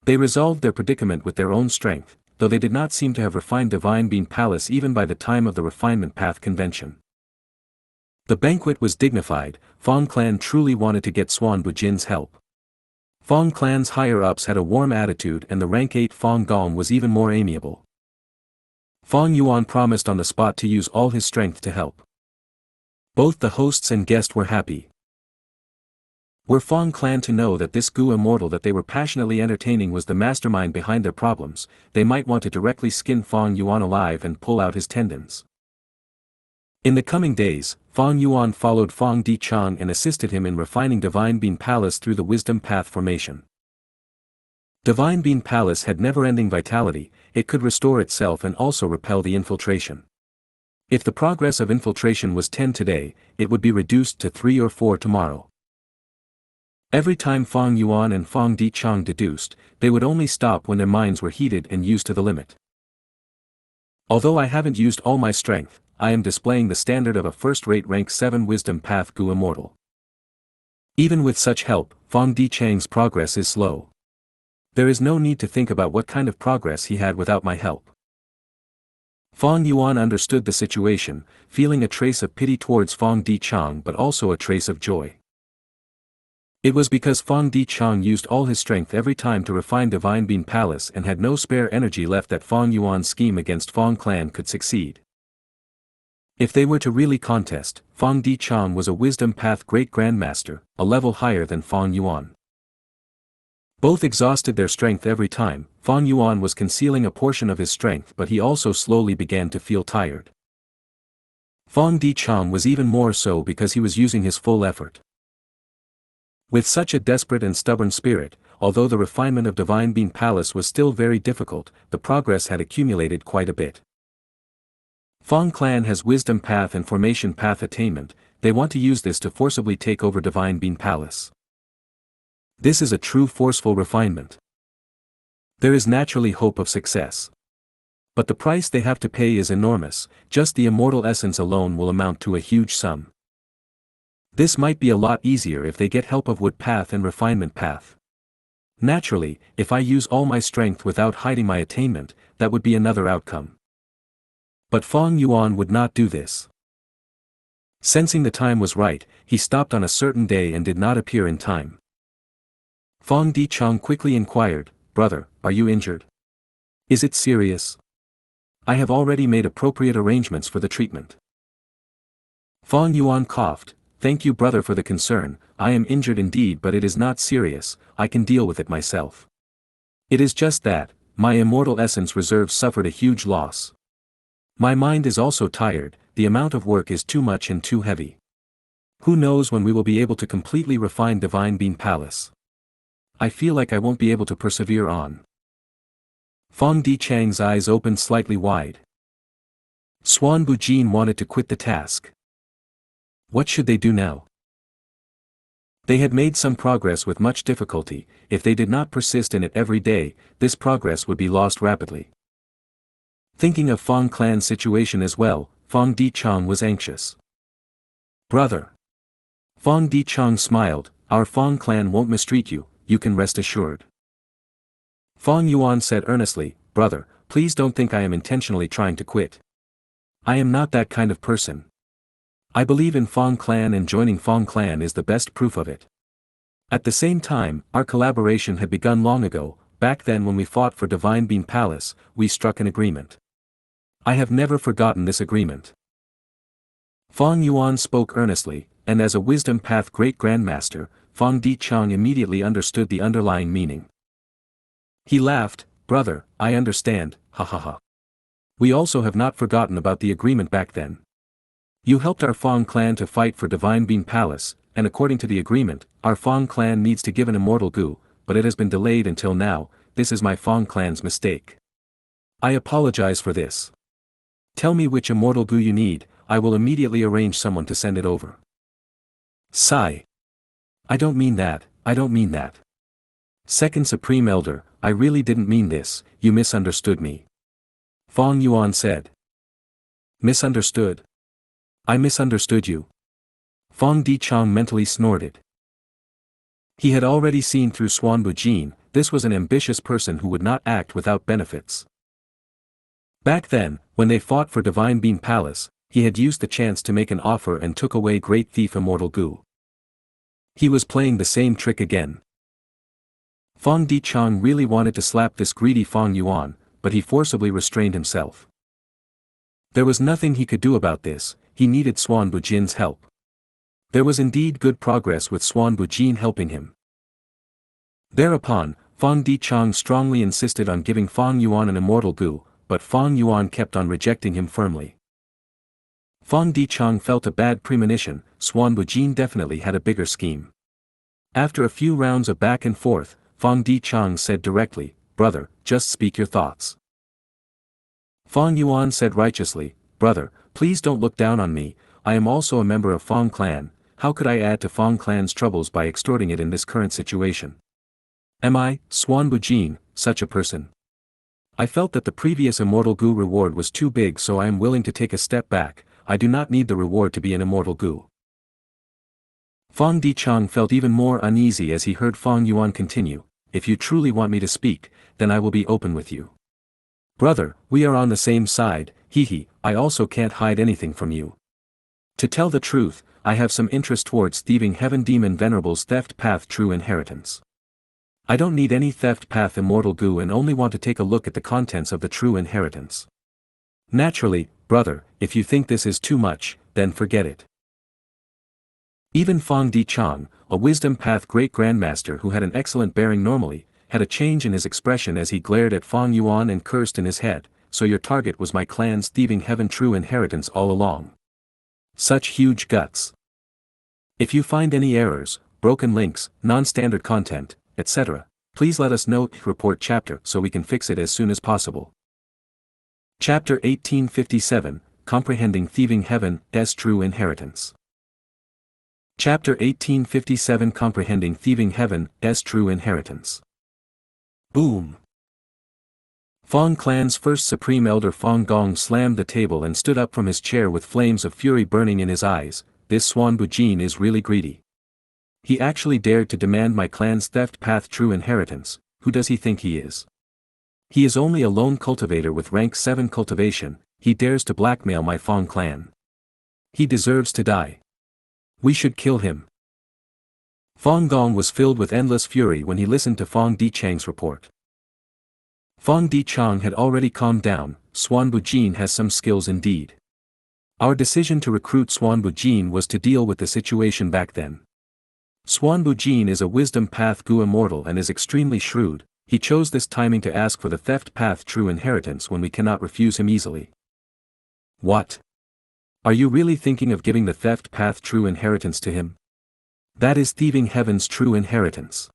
They resolved their predicament with their own strength, though they did not seem to have refined Divine Bean Palace even by the time of the Refinement Path Convention. The banquet was dignified. Fong Clan truly wanted to get Swan Bujin's help. Fong Clan's higher-ups had a warm attitude and the rank 8 Fong Gong was even more amiable. Fong Yuan promised on the spot to use all his strength to help. Both the hosts and guest were happy. Were Fong Clan to know that this Gu Immortal that they were passionately entertaining was the mastermind behind their problems, they might want to directly skin Fong Yuan alive and pull out his tendons. In the coming days, Fong Yuan followed Fong Dichang and assisted him in refining Divine Bean Palace through the Wisdom Path formation. Divine Bean Palace had never-ending vitality, it could restore itself and also repel the infiltration. If the progress of infiltration was 10 today, it would be reduced to 3 or 4 tomorrow. Every time Fong Yuan and Fong Dichang deduced, they would only stop when their minds were heated and used to the limit. Although I haven't used all my strength, I am displaying the standard of a first-rate rank 7 Wisdom Path Gu Immortal. Even with such help, Fong Dichang's progress is slow. There is no need to think about what kind of progress he had without my help. Fong Yuan understood the situation, feeling a trace of pity towards Fong Dichang but also a trace of joy. It was because Fong Dichang used all his strength every time to refine Divine Bean Palace and had no spare energy left that Fong Yuan's scheme against Fong Clan could succeed. If they were to really contest, Fong Dichang was a Wisdom Path Great Grandmaster, a level higher than Fong Yuan. Both exhausted their strength every time. Fong Yuan was concealing a portion of his strength but he also slowly began to feel tired. Fong Dichang was even more so because he was using his full effort. With such a desperate and stubborn spirit, although the refinement of Divine Bean Palace was still very difficult, the progress had accumulated quite a bit. Fong Clan has Wisdom Path and Formation Path attainment, they want to use this to forcibly take over Divine Bean Palace. This is a true forceful refinement. There is naturally hope of success. But the price they have to pay is enormous, just the immortal essence alone will amount to a huge sum. This might be a lot easier if they get help of Wood Path and Refinement Path. Naturally, if I use all my strength without hiding my attainment, that would be another outcome. But Fong Yuan would not do this. Sensing the time was right, he stopped on a certain day and did not appear in time. Fong Dichang quickly inquired, Brother, are you injured? Is it serious? I have already made appropriate arrangements for the treatment. Fong Yuan coughed, Thank you brother for the concern, I am injured indeed but it is not serious, I can deal with it myself. It is just that, my immortal essence reserves suffered a huge loss. My mind is also tired, the amount of work is too much and too heavy. Who knows when we will be able to completely refine Divine Bean Palace? I feel like I won't be able to persevere on. Fong Dichang's eyes opened slightly wide. Xuan Bujin wanted to quit the task. What should they do now? They had made some progress with much difficulty. If they did not persist in it every day, this progress would be lost rapidly. Thinking of Fong Clan's situation as well, Fong Dichang was anxious. Brother. Fong Dichang smiled, our Fong Clan won't mistreat you, you can rest assured. Fong Yuan said earnestly, brother, please don't think I am intentionally trying to quit. I am not that kind of person. I believe in Fong Clan and joining Fong Clan is the best proof of it. At the same time, our collaboration had begun long ago. Back then when we fought for Divine Beam Palace, we struck an agreement. I have never forgotten this agreement. Fong Yuan spoke earnestly, and as a Wisdom Path Great Grandmaster, Fong Dichang immediately understood the underlying meaning. He laughed, brother, I understand, ha ha ha. We also have not forgotten about the agreement back then. You helped our Fong Clan to fight for Divine Beam Palace, and according to the agreement, our Fong Clan needs to give an immortal Gu, but it has been delayed until now. This is my Fong Clan's mistake. I apologize for this. Tell me which immortal Gu you need, I will immediately arrange someone to send it over. Sigh. I don't mean that, I don't mean that. Second Supreme Elder, I really didn't mean this, you misunderstood me. Fong Yuan said. Misunderstood? I misunderstood you. Fong Dichang mentally snorted. He had already seen through Xuan Bujin, this was an ambitious person who would not act without benefits. Back then, when they fought for Divine Beam Palace, he had used the chance to make an offer and took away Great Thief Immortal Gu. He was playing the same trick again. Fong Dichang really wanted to slap this greedy Fong Yuan, but he forcibly restrained himself. There was nothing he could do about this, he needed Xuan Bujin's help. There was indeed good progress with Xuan Bujin helping him. Thereupon, Fong Dichang strongly insisted on giving Fong Yuan an immortal Gu, but Fong Yuan kept on rejecting him firmly. Fong Dichang felt a bad premonition, Xuan Bujin definitely had a bigger scheme. After a few rounds of back and forth, Fong Dichang said directly, brother, just speak your thoughts. Fong Yuan said righteously, brother, please don't look down on me, I am also a member of Fong Clan, how could I add to Fong Clan's troubles by extorting it in this current situation? Am I, Xuan Bujin, such a person? I felt that the previous Immortal Gu reward was too big, so I am willing to take a step back, I do not need the reward to be an Immortal Gu. Fong Dichang felt even more uneasy as he heard Fong Yuan continue, if you truly want me to speak, then I will be open with you. Brother, we are on the same side, hee, I also can't hide anything from you. To tell the truth, I have some interest towards thieving Heaven Demon Venerable's Theft Path True Inheritance. I don't need any Theft Path Immortal Gu and only want to take a look at the contents of the True Inheritance. Naturally, brother, if you think this is too much, then forget it. Even Fong Dichang, a Wisdom Path Great Grandmaster who had an excellent bearing normally, had a change in his expression as he glared at Fong Yuan and cursed in his head, so your target was my clan's thieving Heaven True Inheritance all along. Such huge guts. If you find any errors, broken links, non-standard content, etc., please let us know, report chapter so we can fix it as soon as possible. Chapter 1857, Comprehending Thieving Heaven's True Inheritance. Chapter 1857 Comprehending Thieving Heaven's True Inheritance. Boom! Fong Clan's first Supreme Elder Fong Gong slammed the table and stood up from his chair with flames of fury burning in his eyes. This Xuan Bujin is really greedy. He actually dared to demand my clan's Theft Path True Inheritance. Who does he think he is? He is only a lone cultivator with rank 7 cultivation, he dares to blackmail my Fong Clan. He deserves to die. We should kill him. Fong Gong was filled with endless fury when he listened to Fong Dichang's report. Fong Dichang had already calmed down, Xuan Bujin has some skills indeed. Our decision to recruit Xuan Bujin was to deal with the situation back then. Xuan Bujin is a Wisdom Path Gu Immortal and is extremely shrewd, he chose this timing to ask for the Theft Path True Inheritance when we cannot refuse him easily. What? Are you really thinking of giving the Theft Path True Inheritance to him? That is thieving Heaven's True Inheritance.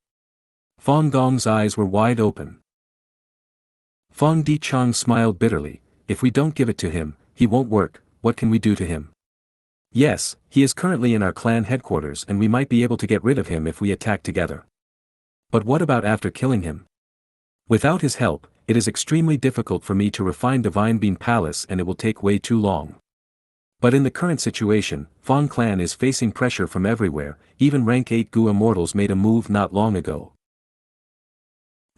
Fang Gong's eyes were wide open. Fang Dichang smiled bitterly. If we don't give it to him, he won't work. What can we do to him? Yes, he is currently in our clan headquarters and we might be able to get rid of him if we attack together. But what about after killing him? Without his help, it is extremely difficult for me to refine Divine Bean Palace and it will take way too long. But in the current situation, Fang Clan is facing pressure from everywhere. Even rank 8 Gu immortals made a move not long ago.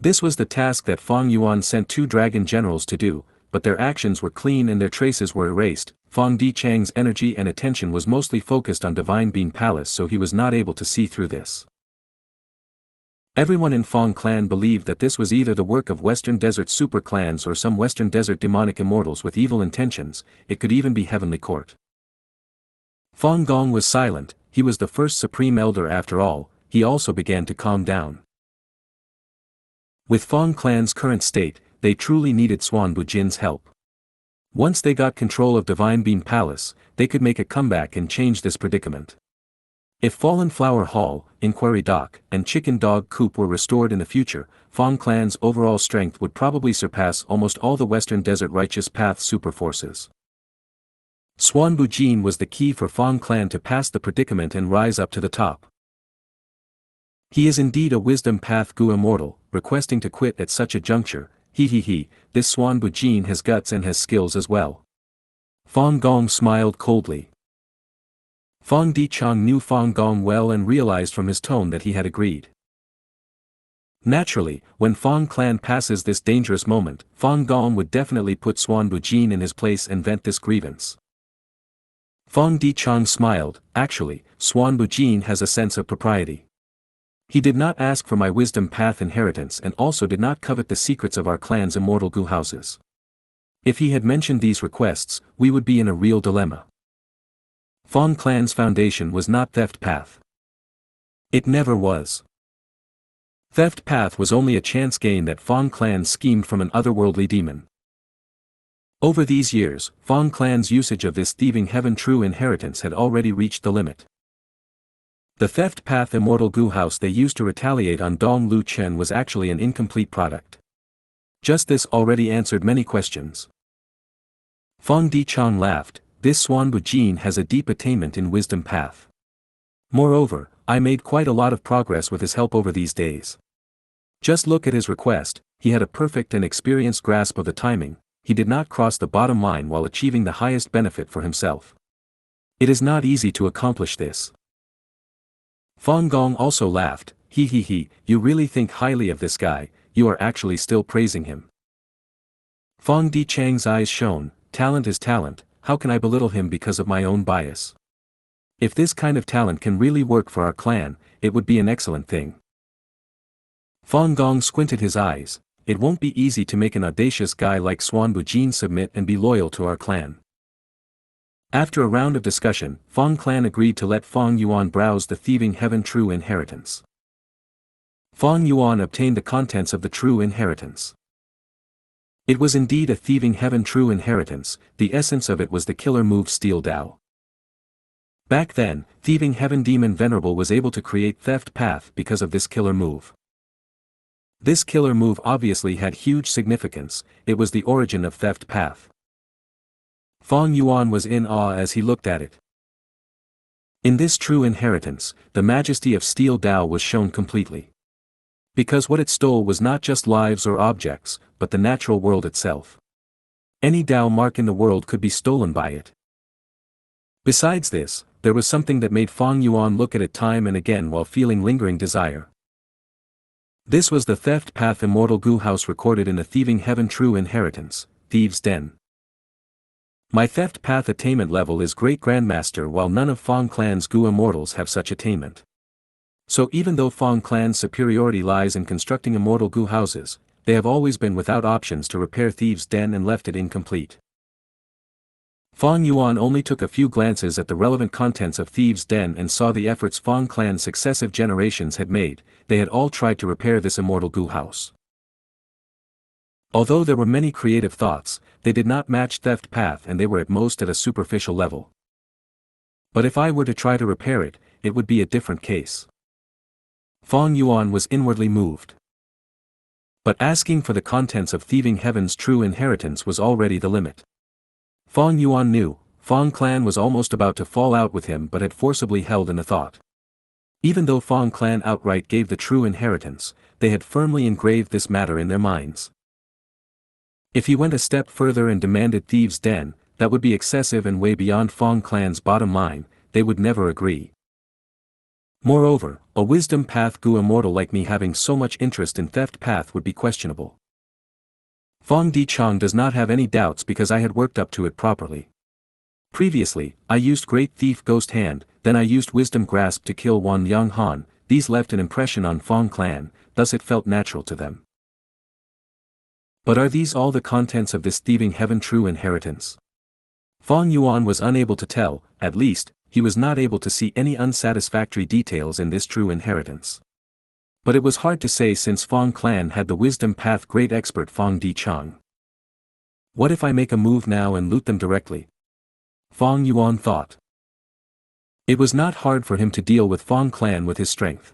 This was the task that Fang Yuan sent 2 dragon generals to do, but their actions were clean and their traces were erased. Fang Dichang's energy and attention was mostly focused on Divine Bean Palace, so he was not able to see through this. Everyone in Fang Clan believed that this was either the work of Western Desert super clans or some Western Desert demonic immortals with evil intentions. It could even be Heavenly Court. Fang Gong was silent. He was the first supreme elder after all. He also began to calm down. With Fang Clan's current state, they truly needed Xuan Bujin's help. Once they got control of Divine Bean Palace, they could make a comeback and change this predicament. If Fallen Flower Hall, Inquiry Dock, and Chicken Dog Coop were restored in the future, Fang Clan's overall strength would probably surpass almost all the Western Desert Righteous Path super forces. Xuan Bujin was the key for Fang Clan to pass the predicament and rise up to the top. He is indeed a Wisdom Path Gu immortal, requesting to quit at such a juncture. This Xuan Bujin has guts and has skills as well. Fang Gong smiled coldly. Fang Dichang knew Fang Gong well and realized from his tone that he had agreed. Naturally, when Fang Clan passes this dangerous moment, Fang Gong would definitely put Xuan Bujin in his place and vent this grievance. Fang Dichang smiled. Actually, Xuan Bujin has a sense of propriety. He did not ask for my Wisdom Path inheritance and also did not covet the secrets of our clan's immortal Gu houses. If he had mentioned these requests, we would be in a real dilemma. Fang Clan's foundation was not Theft Path. It never was. Theft Path was only a chance gain that Fang Clan schemed from an otherworldly demon. Over these years, Fang Clan's usage of this thieving heaven true inheritance had already reached the limit. The Theft Path Immortal Gu house they used to retaliate on Dong Lu Chen was actually an incomplete product. Just this already answered many questions. Fang Dichang laughed. This Xuan Bujin has a deep attainment in Wisdom Path. Moreover, I made quite a lot of progress with his help over these days. Just look at his request. He had a perfect and experienced grasp of the timing. He did not cross the bottom line while achieving the highest benefit for himself. It is not easy to accomplish this. Fang Gong also laughed. You really think highly of this guy. You are actually still praising him. Fang Dichang's eyes shone. Talent is talent. How can I belittle him because of my own bias? If this kind of talent can really work for our clan, it would be an excellent thing. Fang Gong squinted his eyes. It won't be easy to make an audacious guy like Xuan Bujin submit and be loyal to our clan. After a round of discussion, Fang Clan agreed to let Fang Yuan browse the thieving heaven true inheritance. Fang Yuan obtained the contents of the true inheritance. It was indeed a thieving heaven true inheritance. The essence of it was the killer move Steel Dao. Back then, thieving heaven demon Venerable was able to create Theft Path because of this killer move. This killer move obviously had huge significance. It was the origin of Theft Path. Fang Yuan was in awe as he looked at it. In this true inheritance, the majesty of Steel Dao was shown completely. Because what it stole was not just lives or objects, but the natural world itself. Any Dao mark in the world could be stolen by it. Besides this, there was something that made Fang Yuan look at it time and again while feeling lingering desire. This was the Theft Path Immortal Gu house recorded in the Thieving Heaven True Inheritance, Thieves' Den. My Theft Path attainment level is Great Grandmaster, while none of Fang Clan's Gu immortals have such attainment. So even though Fang Clan's superiority lies in constructing immortal Gu houses, they have always been without options to repair Thieves' Den and left it incomplete. Fang Yuan only took a few glances at the relevant contents of Thieves' Den and saw the efforts Fang Clan's successive generations had made. They had all tried to repair this immortal Gu house. Although there were many creative thoughts, they did not match Theft Path and they were at most at a superficial level. But if I were to try to repair it, it would be a different case. Fang Yuan was inwardly moved. But asking for the contents of thieving heaven's true inheritance was already the limit. Fang Yuan knew, Fang clan was almost about to fall out with him but had forcibly held in a thought. Even though Fang clan outright gave the true inheritance, they had firmly engraved this matter in their minds. If he went a step further and demanded Thieves' Den, that would be excessive and way beyond Fang clan's bottom line. They would never agree. Moreover, a wisdom path Gu immortal like me having so much interest in theft path would be questionable. Fang Dichang does not have any doubts because I had worked up to it properly. Previously, I used Great Thief Ghost Hand, then I used Wisdom Grasp to kill Wan Yang Han. These left an impression on Fang clan, thus it felt natural to them. But are these all the contents of this thieving heaven true inheritance? Fang Yuan was unable to tell, at least, he was not able to see any unsatisfactory details in this true inheritance. But it was hard to say since Fang clan had the wisdom path great expert Fang Dichang. What if I make a move now and loot them directly? Fang Yuan thought. It was not hard for him to deal with Fang clan with his strength.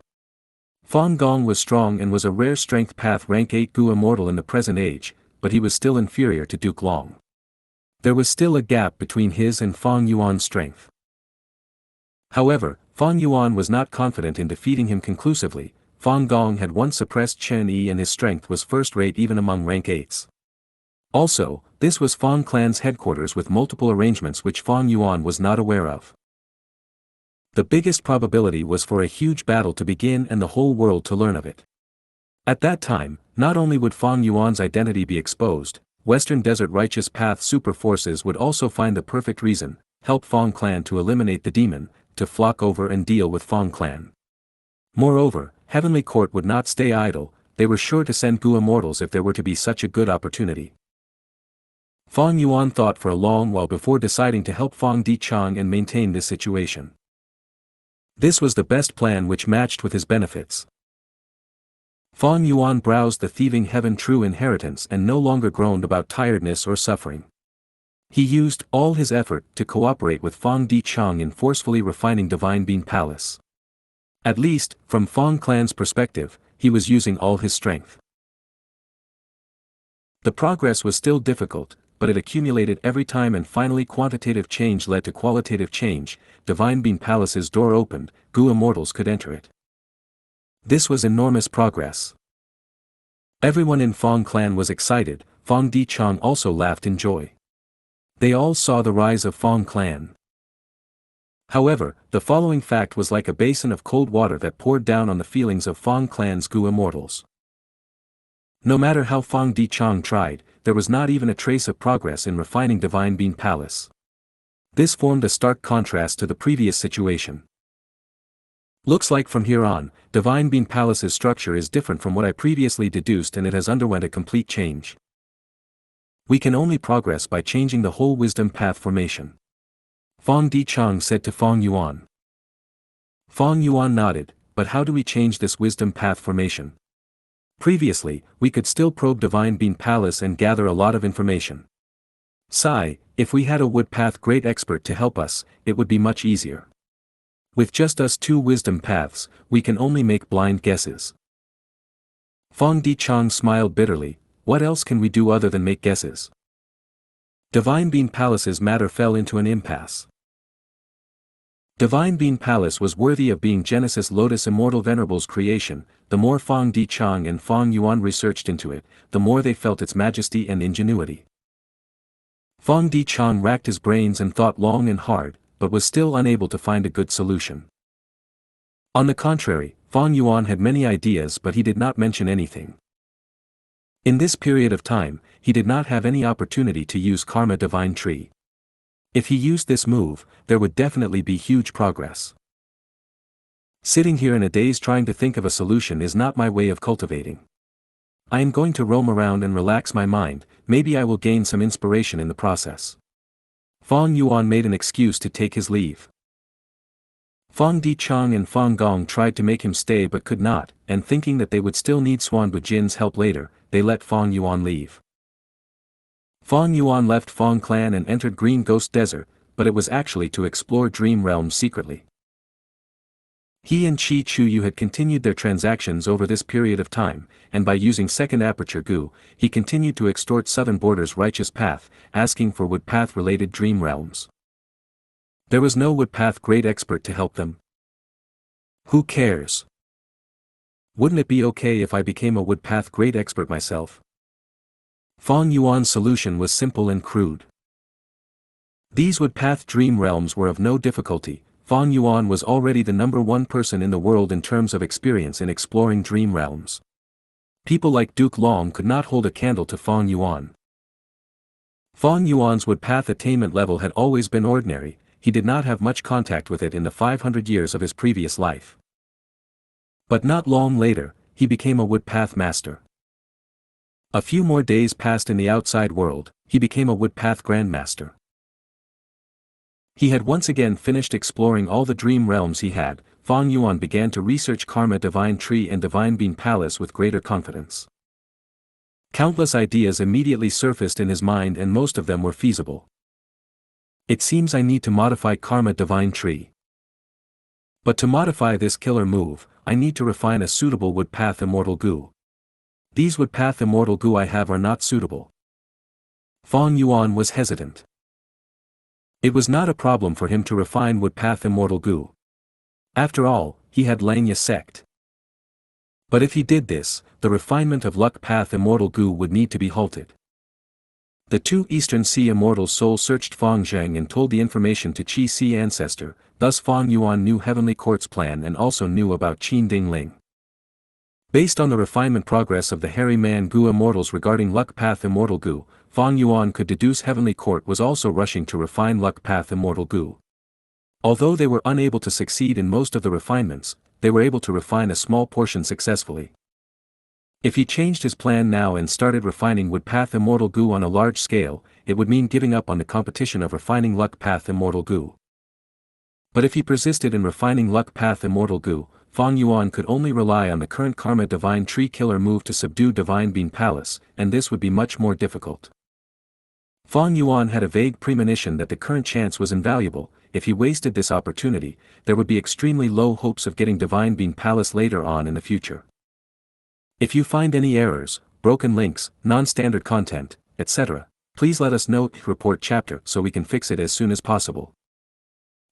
Fang Gong was strong and was a rare strength path rank 8 Gu immortal in the present age, but he was still inferior to Duke Long. There was still a gap between his and Fang Yuan's strength. However, Fang Yuan was not confident in defeating him conclusively. Fang Gong had once suppressed Chen Yi and his strength was first-rate even among rank 8s. Also, this was Fang clan's headquarters with multiple arrangements which Fang Yuan was not aware of. The biggest probability was for a huge battle to begin and the whole world to learn of it. At that time, not only would Fang Yuan's identity be exposed, Western Desert Righteous Path super forces would also find the perfect reason, help Fang clan to eliminate the demon, to flock over and deal with Fang clan. Moreover, Heavenly Court would not stay idle, they were sure to send Gu immortals if there were to be such a good opportunity. Fang Yuan thought for a long while before deciding to help Fang Dichang and maintain this situation. This was the best plan which matched with his benefits. Fang Yuan browsed the thieving heaven true inheritance and no longer groaned about tiredness or suffering. He used all his effort to cooperate with Fang Dichang in forcefully refining Divine Bean Palace. At least, from Fang clan's perspective, he was using all his strength. The progress was still difficult, but it accumulated every time and finally quantitative change led to qualitative change. Divine Bean Palace's door opened, Gu immortals could enter it. This was enormous progress. Everyone in Fang clan was excited, Fang Dichang also laughed in joy. They all saw the rise of Fang clan. However, the following fact was like a basin of cold water that poured down on the feelings of Fang clan's Gu immortals. No matter how Fang Dichang tried, there was not even a trace of progress in refining Divine Bean Palace. This formed a stark contrast to the previous situation. Looks like from here on, Divine Bean Palace's structure is different from what I previously deduced and it has underwent a complete change. We can only progress by changing the whole wisdom path formation. Fang Dichang said to Fang Yuan. Fang Yuan nodded, but how do we change this wisdom path formation? Previously, we could still probe Divine Bean Palace and gather a lot of information. Sigh, if we had a wood path great expert to help us, it would be much easier. With just us two wisdom paths, we can only make blind guesses. Fang Dichang smiled bitterly, what else can we do other than make guesses? Divine Bean Palace's matter fell into an impasse. Divine Bean Palace was worthy of being Genesis Lotus Immortal Venerable's creation. The more Fang Dichang and Fang Yuan researched into it, the more they felt its majesty and ingenuity. Fang Dichang racked his brains and thought long and hard, but was still unable to find a good solution. On the contrary, Fang Yuan had many ideas but he did not mention anything. In this period of time, he did not have any opportunity to use Karma Divine Tree. If he used this move, there would definitely be huge progress. Sitting here in a daze trying to think of a solution is not my way of cultivating. I am going to roam around and relax my mind, maybe I will gain some inspiration in the process. Fang Yuan made an excuse to take his leave. Fang Dichang and Fang Gong tried to make him stay but could not, and thinking that they would still need Xuan Bujin's help later, they let Fang Yuan leave. Fang Yuan left Fang clan and entered Green Ghost Desert, but it was actually to explore Dream Realms secretly. He and Chi Chu Yu had continued their transactions over this period of time, and by using second aperture Gu, he continued to extort Southern Border's righteous path, asking for wood path-related dream realms. There was no wood path great expert to help them. Who cares? Wouldn't it be okay if I became a wood path great expert myself? Fang Yuan's solution was simple and crude. These wood path dream realms were of no difficulty. Fang Yuan was already the #1 person in the world in terms of experience in exploring dream realms. People like Duke Long could not hold a candle to Fang Yuan. Fang Yuan's wood path attainment level had always been ordinary, he did not have much contact with it in the 500 years of his previous life. But not long later, he became a wood path master. A few more days passed in the outside world, he became a wood path grandmaster. He had once again finished exploring all the dream realms he had. Fang Yuan began to research Karma Divine Tree and Divine Bean Palace with greater confidence. Countless ideas immediately surfaced in his mind and most of them were feasible. It seems I need to modify Karma Divine Tree. But to modify this killer move, I need to refine a suitable wood path immortal Gu. These wood path immortal Gu I have are not suitable. Fang Yuan was hesitant. It was not a problem for him to refine wood path immortal Gu. After all, he had Xianxia sect. But if he did this, the refinement of luck path immortal Gu would need to be halted. The two Eastern Sea immortals soul-searched Fang Zheng and told the information to Qi Si ancestor, thus Fang Yuan knew Heavenly Court's plan and also knew about Qin Ding Ling. Based on the refinement progress of the Hairy Man Gu immortals regarding luck path immortal Gu, Fang Yuan could deduce Heavenly Court was also rushing to refine luck path immortal Gu. Although they were unable to succeed in most of the refinements, they were able to refine a small portion successfully. If he changed his plan now and started refining wood path immortal Gu on a large scale, it would mean giving up on the competition of refining luck path immortal Gu. But if he persisted in refining luck path immortal Gu, Fang Yuan could only rely on the current Karma Divine Tree killer move to subdue Divine Bean Palace, and this would be much more difficult. Fang Yuan had a vague premonition that the current chance was invaluable. If he wasted this opportunity, there would be extremely low hopes of getting Divine Bean Palace later on in the future. If you find any errors, broken links, non-standard content, etc., please let us know. Report chapter so we can fix it as soon as possible.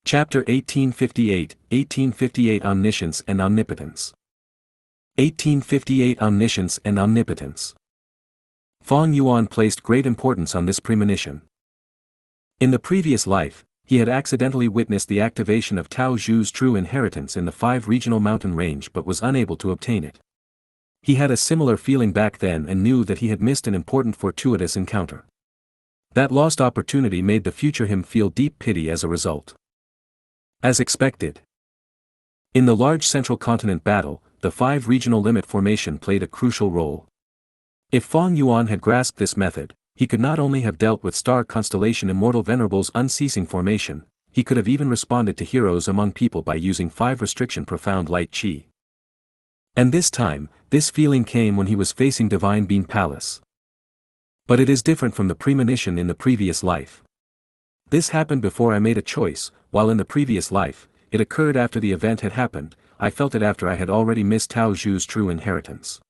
Chapter 1858 Omniscience and Omnipotence. 1858 Omniscience and Omnipotence. Fang Yuan placed great importance on this premonition. In the previous life, he had accidentally witnessed the activation of Tao Zhu's true inheritance in the 5 regional mountain range but was unable to obtain it. He had a similar feeling back then and knew that he had missed an important fortuitous encounter. That lost opportunity made the future him feel deep pity as a result. As expected. In the large central continent battle, the 5 regional limit formation played a crucial role. If Fang Yuan had grasped this method, he could not only have dealt with star constellation Immortal Venerable's unceasing formation, he could have even responded to heroes among people by using 5 restriction profound light chi. And this time, this feeling came when he was facing Divine Bean Palace. But it is different from the premonition in the previous life. This happened before I made a choice, while in the previous life, it occurred after the event had happened. I felt it after I had already missed Tao Zhu's true inheritance.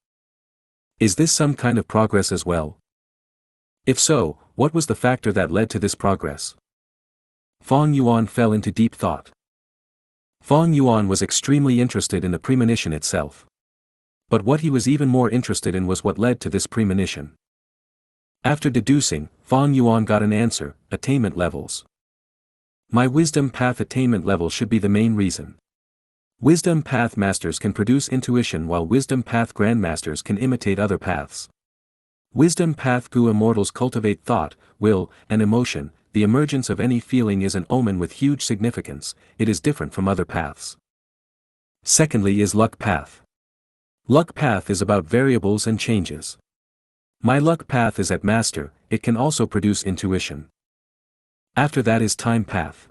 Is this some kind of progress as well? If so, what was the factor that led to this progress? Fang Yuan fell into deep thought. Fang Yuan was extremely interested in the premonition itself. But what he was even more interested in was what led to this premonition. After deducing, Fang Yuan got an answer: attainment levels. My wisdom path attainment level should be the main reason. Wisdom path masters can produce intuition while wisdom path grandmasters can imitate other paths. Wisdom path Gu immortals cultivate thought, will, and emotion. The emergence of any feeling is an omen with huge significance. It is different from other paths. Secondly is luck path. Luck path is about variables and changes. My luck path is at master, it can also produce intuition. After that is time path.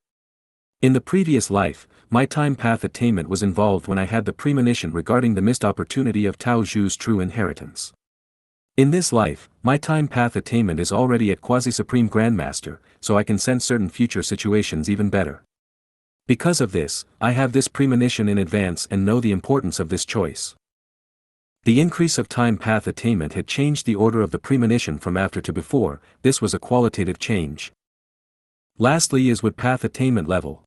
In the previous life, my time path attainment was involved when I had the premonition regarding the missed opportunity of Tao Zhu's true inheritance. In this life, my time path attainment is already at quasi-supreme grandmaster, so I can sense certain future situations even better. Because of this, I have this premonition in advance and know the importance of this choice. The increase of time path attainment had changed the order of the premonition from after to before. This was a qualitative change. Lastly is wood path attainment level.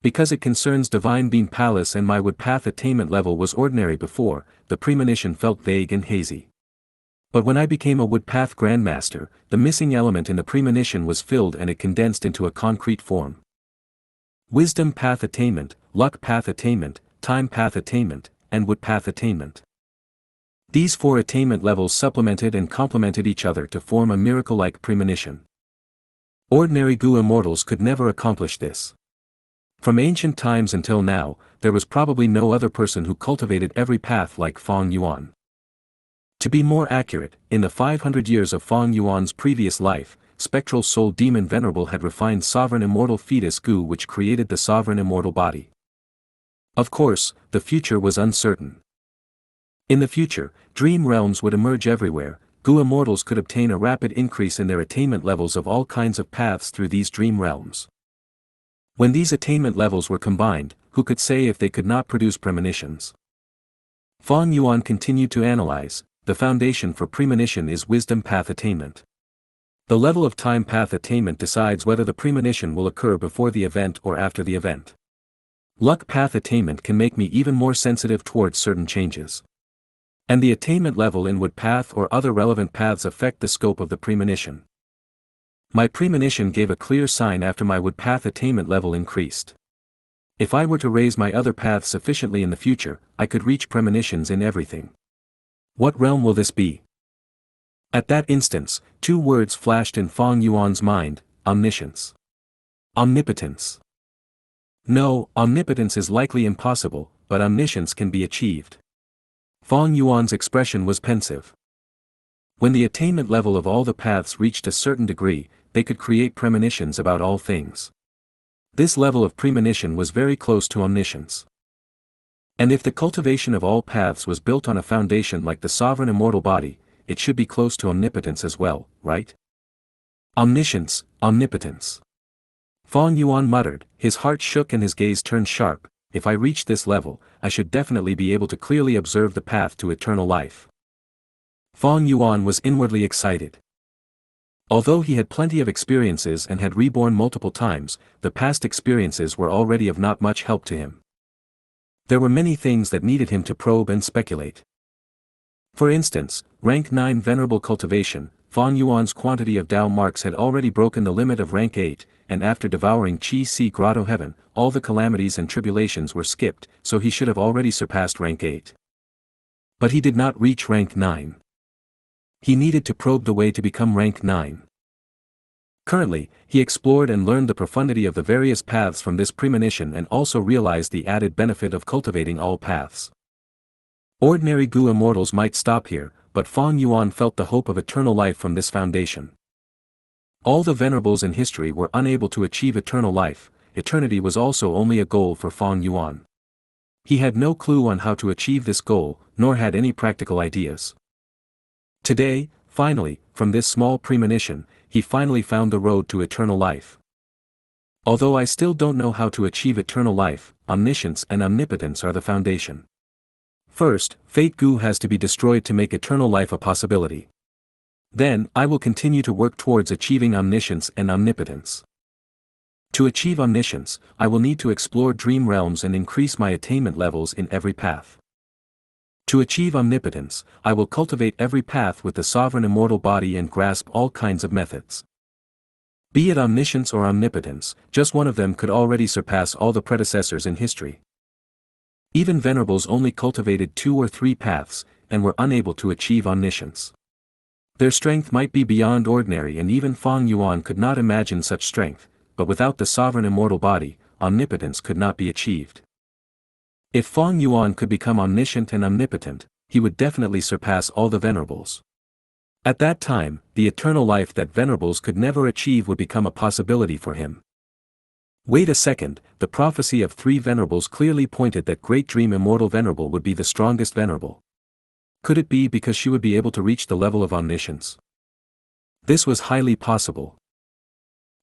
Because it concerns divine being palace and my wood path attainment level was ordinary before, the premonition felt vague and hazy. But when I became a wood path grandmaster, the missing element in the premonition was filled and it condensed into a concrete form. Wisdom path attainment, luck path attainment, time path attainment, and wood path attainment. These 4 attainment levels supplemented and complemented each other to form a miracle-like premonition. Ordinary Gu immortals could never accomplish this. From ancient times until now, there was probably no other person who cultivated every path like Feng Yuan. To be more accurate, in the 500 years of Feng Yuan's previous life, spectral soul demon Venerable had refined sovereign immortal fetus Gu which created the sovereign immortal body. Of course, the future was uncertain. In the future, dream realms would emerge everywhere. Gu immortals could obtain a rapid increase in their attainment levels of all kinds of paths through these dream realms. When these attainment levels were combined, who could say if they could not produce premonitions? Feng Yuan continued to analyze. The foundation for premonition is wisdom path attainment. The level of time path attainment decides whether the premonition will occur before the event or after the event. Luck path attainment can make me even more sensitive towards certain changes. And the attainment level in wood path or other relevant paths affect the scope of the premonition. My premonition gave a clear sign after my wood path attainment level increased. If I were to raise my other paths sufficiently in the future, I could reach premonitions in everything. What realm will this be? At that instance, 2 words flashed in Feng Yuan's mind: omniscience. Omnipotence. No, omnipotence is likely impossible, but omniscience can be achieved. Feng Yuan's expression was pensive. When the attainment level of all the paths reached a certain degree, they could create premonitions about all things. This level of premonition was very close to omniscience. And if the cultivation of all paths was built on a foundation like the sovereign immortal body, it should be close to omnipotence as well, right? Omniscience, omnipotence. Feng Yuan muttered, his heart shook and his gaze turned sharp. If I reach this level, I should definitely be able to clearly observe the path to eternal life. Feng Yuan was inwardly excited. Although he had plenty of experiences and had reborn multiple times, the past experiences were already of not much help to him. There were many things that needed him to probe and speculate. For instance, rank 9 venerable cultivation. Feng Yuan's quantity of Dao marks had already broken the limit of rank 8, and after devouring Qi Si Grotto Heaven, all the calamities and tribulations were skipped, so he should have already surpassed rank 8. But he did not reach rank 9. He needed to probe the way to become rank 9. Currently, he explored and learned the profundity of the various paths from this premonition and also realized the added benefit of cultivating all paths. Ordinary Gu immortals might stop here, but Feng Yuan felt the hope of eternal life from this foundation. All the venerables in history were unable to achieve eternal life. Eternity was also only a goal for Feng Yuan. He had no clue on how to achieve this goal, nor had any practical ideas. Today, finally, from this small premonition, he finally found the road to eternal life. Although I still don't know how to achieve eternal life, omniscience and omnipotence are the foundation. First, Fate Gu has to be destroyed to make eternal life a possibility. Then, I will continue to work towards achieving omniscience and omnipotence. To achieve omniscience, I will need to explore dream realms and increase my attainment levels in every path. To achieve omnipotence, I will cultivate every path with the sovereign immortal body and grasp all kinds of methods. Be it omniscience or omnipotence, just one of them could already surpass all the predecessors in history. Even venerables only cultivated 2 or 3 paths, and were unable to achieve omniscience. Their strength might be beyond ordinary and even Feng Yuan could not imagine such strength, but without the sovereign immortal body, omnipotence could not be achieved. If Feng Yuan could become omniscient and omnipotent, he would definitely surpass all the venerables. At that time, the eternal life that venerables could never achieve would become a possibility for him. Wait a second, the prophecy of 3 venerables clearly pointed that Great Dream Immortal Venerable would be the strongest venerable. Could it be because she would be able to reach the level of omniscience? This was highly possible.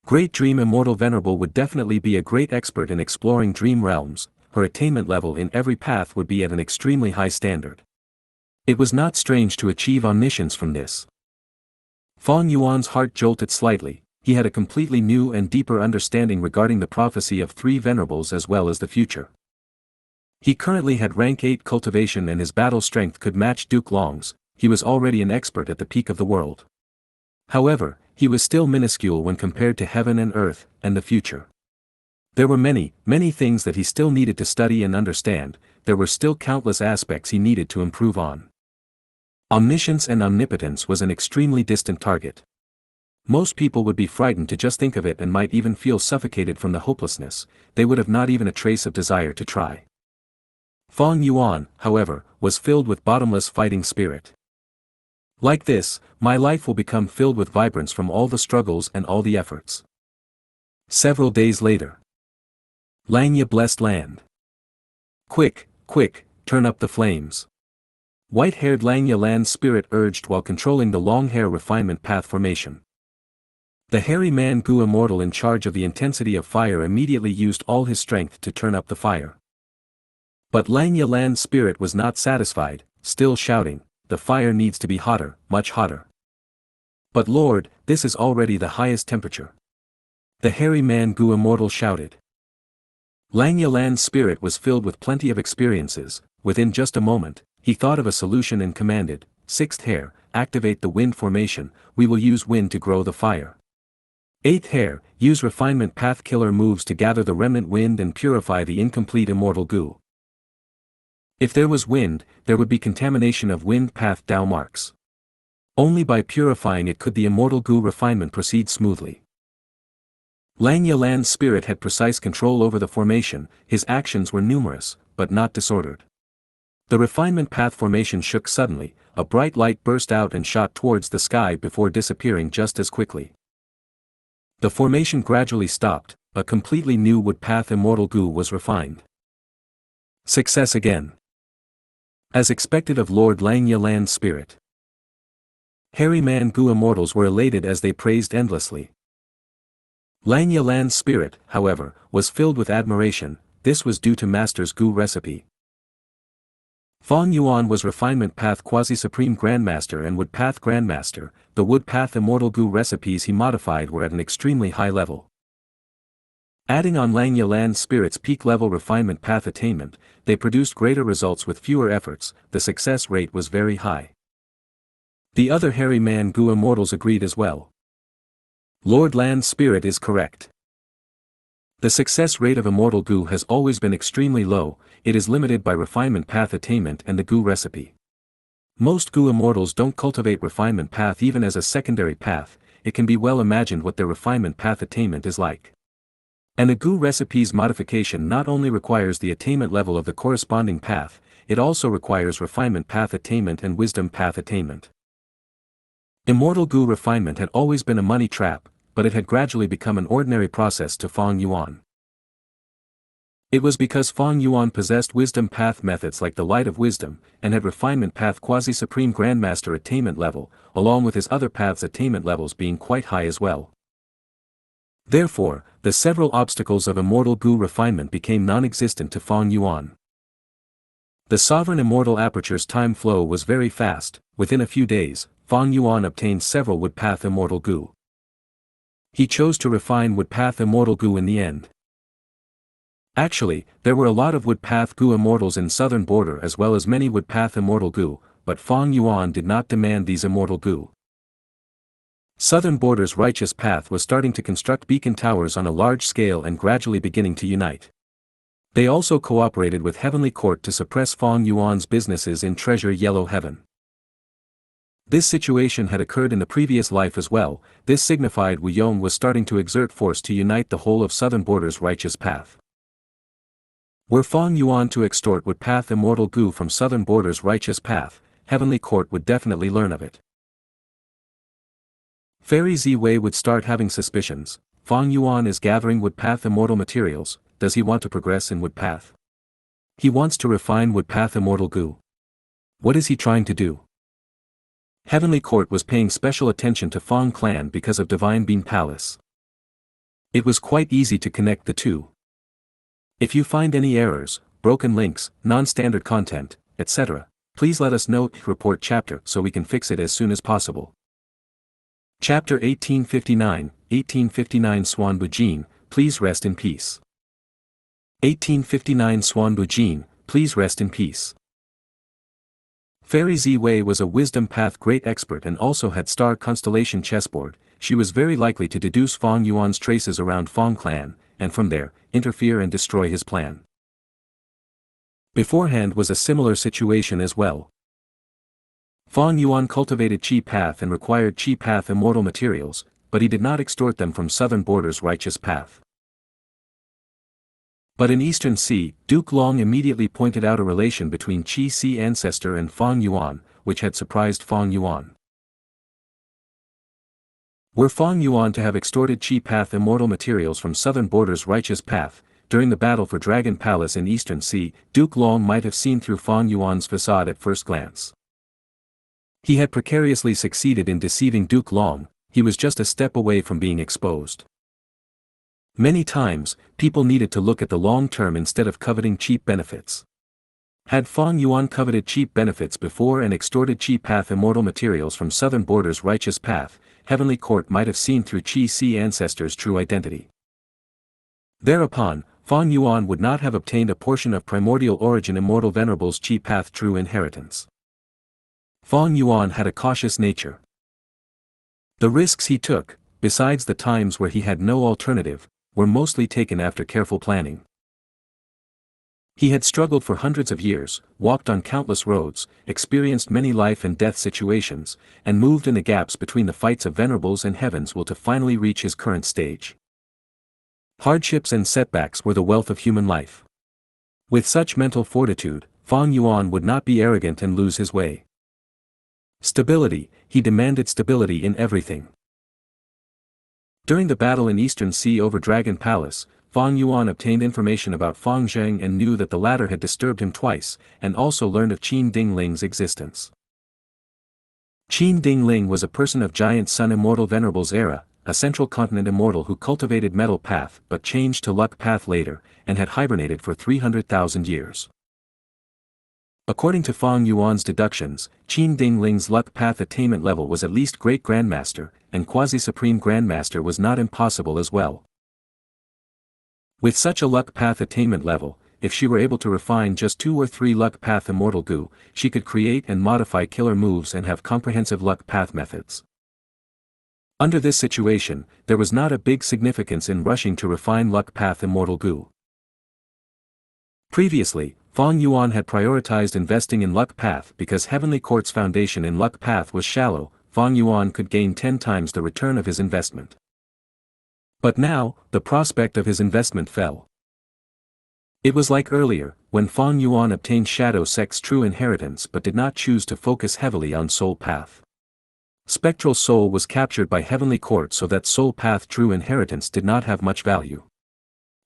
Great Dream Immortal Venerable would definitely be a great expert in exploring dream realms, her attainment level in every path would be at an extremely high standard. It was not strange to achieve omniscience from this. Fang Yuan's heart jolted slightly, he had a completely new and deeper understanding regarding the prophecy of 3 venerables as well as the future. He currently had rank 8 cultivation and his battle strength could match Duke Long's, he was already an expert at the peak of the world. However, he was still minuscule when compared to heaven and earth, and the future. There were many, many things that he still needed to study and understand, there were still countless aspects he needed to improve on. Omniscience and omnipotence was an extremely distant target. Most people would be frightened to just think of it and might even feel suffocated from the hopelessness, they would have not even a trace of desire to try. Fang Yuan, however, was filled with bottomless fighting spirit. Like this, my life will become filled with vibrance from all the struggles and all the efforts. Several days later. Xianxia blessed land. Quick, quick, turn up the flames. White-haired Xianxia land spirit urged while controlling the long hair refinement path formation. The hairy man Gu immortal in charge of the intensity of fire immediately used all his strength to turn up the fire. But Xianxia land spirit was not satisfied, still shouting, the fire needs to be hotter, much hotter. But Lord, this is already the highest temperature. The hairy man Gu immortal shouted. Xianxia land spirit was filled with plenty of experiences, within just a moment, he thought of a solution and commanded, 6th hair, activate the wind formation, we will use wind to grow the fire. 8th hair, use refinement path killer moves to gather the remnant wind and purify the incomplete immortal Gu. If there was wind, there would be contamination of wind path Dao marks. Only by purifying it could the immortal Gu refinement proceed smoothly. Xianxia land spirit had precise control over the formation, his actions were numerous, but not disordered. The refinement path formation shook suddenly, a bright light burst out and shot towards the sky before disappearing just as quickly. The formation gradually stopped, a completely new wood path immortal Gu was refined. Success again. As expected of Lord Xianxia land spirit. Hairy man Gu immortals were elated as they praised endlessly. Xianxia land spirit, however, was filled with admiration, this was due to Master's Gu recipe. Fang Yuan was refinement path quasi-supreme grandmaster and wood path grandmaster, the wood path immortal Gu recipes he modified were at an extremely high level. Adding on Xianxia land spirit's peak level refinement path attainment, they produced greater results with fewer efforts, the success rate was very high. The other hairy man Gu immortals agreed as well. Lord land spirit is correct. The success rate of immortal Gu has always been extremely low, it is limited by refinement path attainment and the Gu recipe. Most Gu immortals don't cultivate refinement path even as a secondary path, it can be well imagined what their refinement path attainment is like. And a Gu recipe's modification not only requires the attainment level of the corresponding path, it also requires refinement path attainment and wisdom path attainment. Immortal Gu refinement had always been a money trap, but it had gradually become an ordinary process to Fang Yuan. It was because Fang Yuan possessed wisdom path methods like the light of wisdom, and had refinement path quasi-supreme grandmaster attainment level, along with his other paths attainment levels being quite high as well. Therefore, the several obstacles of immortal Gu refinement became non-existent to Fang Yuan. The sovereign immortal aperture's time flow was very fast, within a few days, Fang Yuan obtained several wood path immortal Gu. He chose to refine wood path immortal Gu in the end. Actually, there were a lot of wood path Gu immortals in southern border as well as many wood path immortal Gu, but Fang Yuan did not demand these immortal Gu. Southern border's righteous path was starting to construct beacon towers on a large scale and gradually beginning to unite. They also cooperated with Heavenly Court to suppress Fang Yuan's businesses in Treasure Yellow Heaven. This situation had occurred in the previous life as well, this signified Wu Yong was starting to exert force to unite the whole of southern border's righteous path. Were Fang Yuan to extort wood path immortal Gu from southern border's righteous path, Heavenly Court would definitely learn of it. Fairy Ziwei would start having suspicions, Fang Yuan is gathering wood path immortal materials, does he want to progress in wood path? He wants to refine wood path immortal Gu. What is he trying to do? Heavenly Court was paying special attention to Fang clan because of Divine Bean Palace. It was quite easy to connect the two. If you find any errors, broken links, non-standard content, etc., please let us know. Report chapter so we can fix it as soon as possible. Chapter 1859 Xuan Bujin, please rest in peace. 1859 Xuan Bujin, please rest in peace. Fairy Ziwei was a wisdom path great expert and also had star constellation chessboard. She was very likely to deduce Fang Yuan's traces around Fang clan, and from there, interfere and destroy his plan. Beforehand was a similar situation as well. Fang Yuan cultivated Qi path and required Qi path immortal materials, but he did not extort them from southern borders righteous path. But in Eastern Sea, Duke Long immediately pointed out a relation between Qi Sea ancestor and Fang Yuan, which had surprised Fang Yuan. Were Fang Yuan to have extorted Qi path immortal materials from southern borders righteous path, during the battle for Dragon Palace in Eastern Sea, Duke Long might have seen through Fang Yuan's facade at first glance. He had precariously succeeded in deceiving Duke Long, he was just a step away from being exposed. Many times, people needed to look at the long term instead of coveting cheap benefits. Had Fang Yuan coveted cheap benefits before and extorted Qi path immortal materials from southern borders righteous path, Heavenly Court might have seen through Qi Sea ancestors' true identity. Thereupon, Fang Yuan would not have obtained a portion of primordial origin immortal venerables Qi path true inheritance. Fang Yuan had a cautious nature. The risks he took, besides the times where he had no alternative, were mostly taken after careful planning. He had struggled for hundreds of years, walked on countless roads, experienced many life and death situations, and moved in the gaps between the fights of venerables and heavens will to finally reach his current stage. Hardships and setbacks were the wealth of human life. With such mental fortitude, Fang Yuan would not be arrogant and lose his way. Stability, he demanded stability in everything. During the battle in Eastern Sea over Dragon Palace, Fang Yuan obtained information about Fang Zheng and knew that the latter had disturbed him twice, and also learned of Qin Dingling's existence. Qin Dingling was a person of Giant Sun Immortal Venerables era, a central continent immortal who cultivated metal path but changed to luck path later, and had hibernated for 300,000 years. According to Fang Yuan's deductions, Qin Dingling's luck path attainment level was at least Great Grandmaster, and Quasi-Supreme Grandmaster was not impossible as well. With such a luck path attainment level, if she were able to refine just 2 or 3 luck path immortal Gu, she could create and modify killer moves and have comprehensive luck path methods. Under this situation, there was not a big significance in rushing to refine luck path immortal Gu. Previously, Fang Yuan had prioritized investing in luck path because Heavenly Court's foundation in luck path was shallow. Fang Yuan could gain 10 times the return of his investment. But now, the prospect of his investment fell. It was like earlier, when Fang Yuan obtained Shadow Sect's true inheritance but did not choose to focus heavily on Soul Path. Spectral Soul was captured by Heavenly Court so that Soul Path true inheritance did not have much value.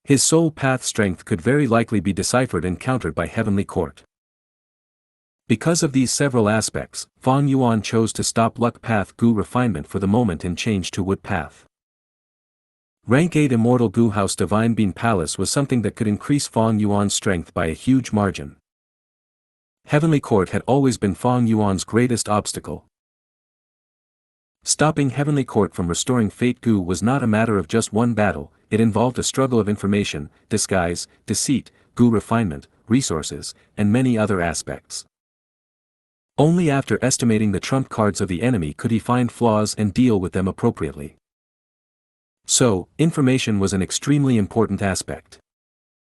His Soul Path strength could very likely be deciphered and countered by Heavenly Court. Because of these several aspects, Fang Yuan chose to stop luck path Gu refinement for the moment and change to wood path. Rank 8 Immortal Gu House Divine Bean Palace was something that could increase Fang Yuan's strength by a huge margin. Heavenly Court had always been Fang Yuan's greatest obstacle. Stopping Heavenly Court from restoring Fate Gu was not a matter of just one battle, it involved a struggle of information, disguise, deceit, Gu refinement, resources, and many other aspects. Only after estimating the trump cards of the enemy could he find flaws and deal with them appropriately. So, information was an extremely important aspect.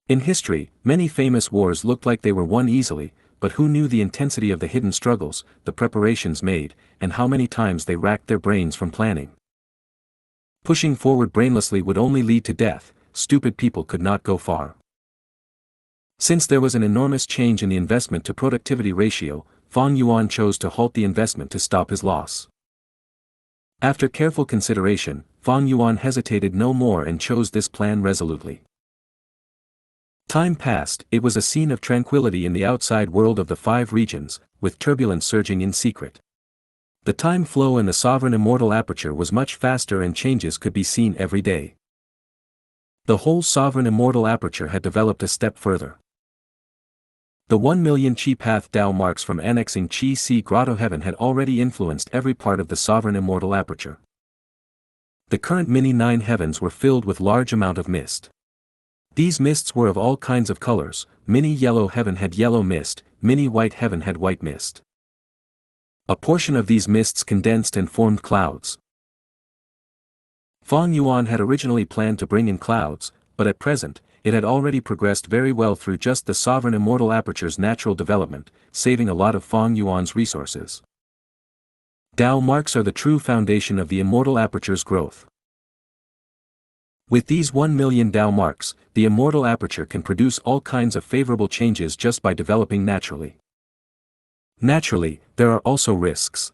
In history, many famous wars looked like they were won easily, but who knew the intensity of the hidden struggles, the preparations made, and how many times they racked their brains from planning. Pushing forward brainlessly would only lead to death, stupid people could not go far. Since there was an enormous change in the investment to productivity ratio, Fang Yuan chose to halt the investment to stop his loss. After careful consideration, Fang Yuan hesitated no more and chose this plan resolutely. Time passed, it was a scene of tranquility in the outside world of the 5 regions, with turbulence surging in secret. The time flow in the sovereign immortal aperture was much faster and changes could be seen every day. The whole sovereign immortal aperture had developed a step further. The 1,000,000 Chi path Dao marks from annexing Chi Si Grotto Heaven had already influenced every part of the sovereign immortal aperture. The current mini-9 heavens were filled with large amount of mist. These mists were of all kinds of colors. Mini-yellow heaven had yellow mist, mini-white heaven had white mist. A portion of these mists condensed and formed clouds. Fang Yuan had originally planned to bring in clouds, but at present, it had already progressed very well through just the sovereign immortal aperture's natural development, saving a lot of Fang Yuan's resources. Dao marks are the true foundation of the immortal aperture's growth. With these 1,000,000 Dao marks, the immortal aperture can produce all kinds of favorable changes just by developing naturally. Naturally, there are also risks.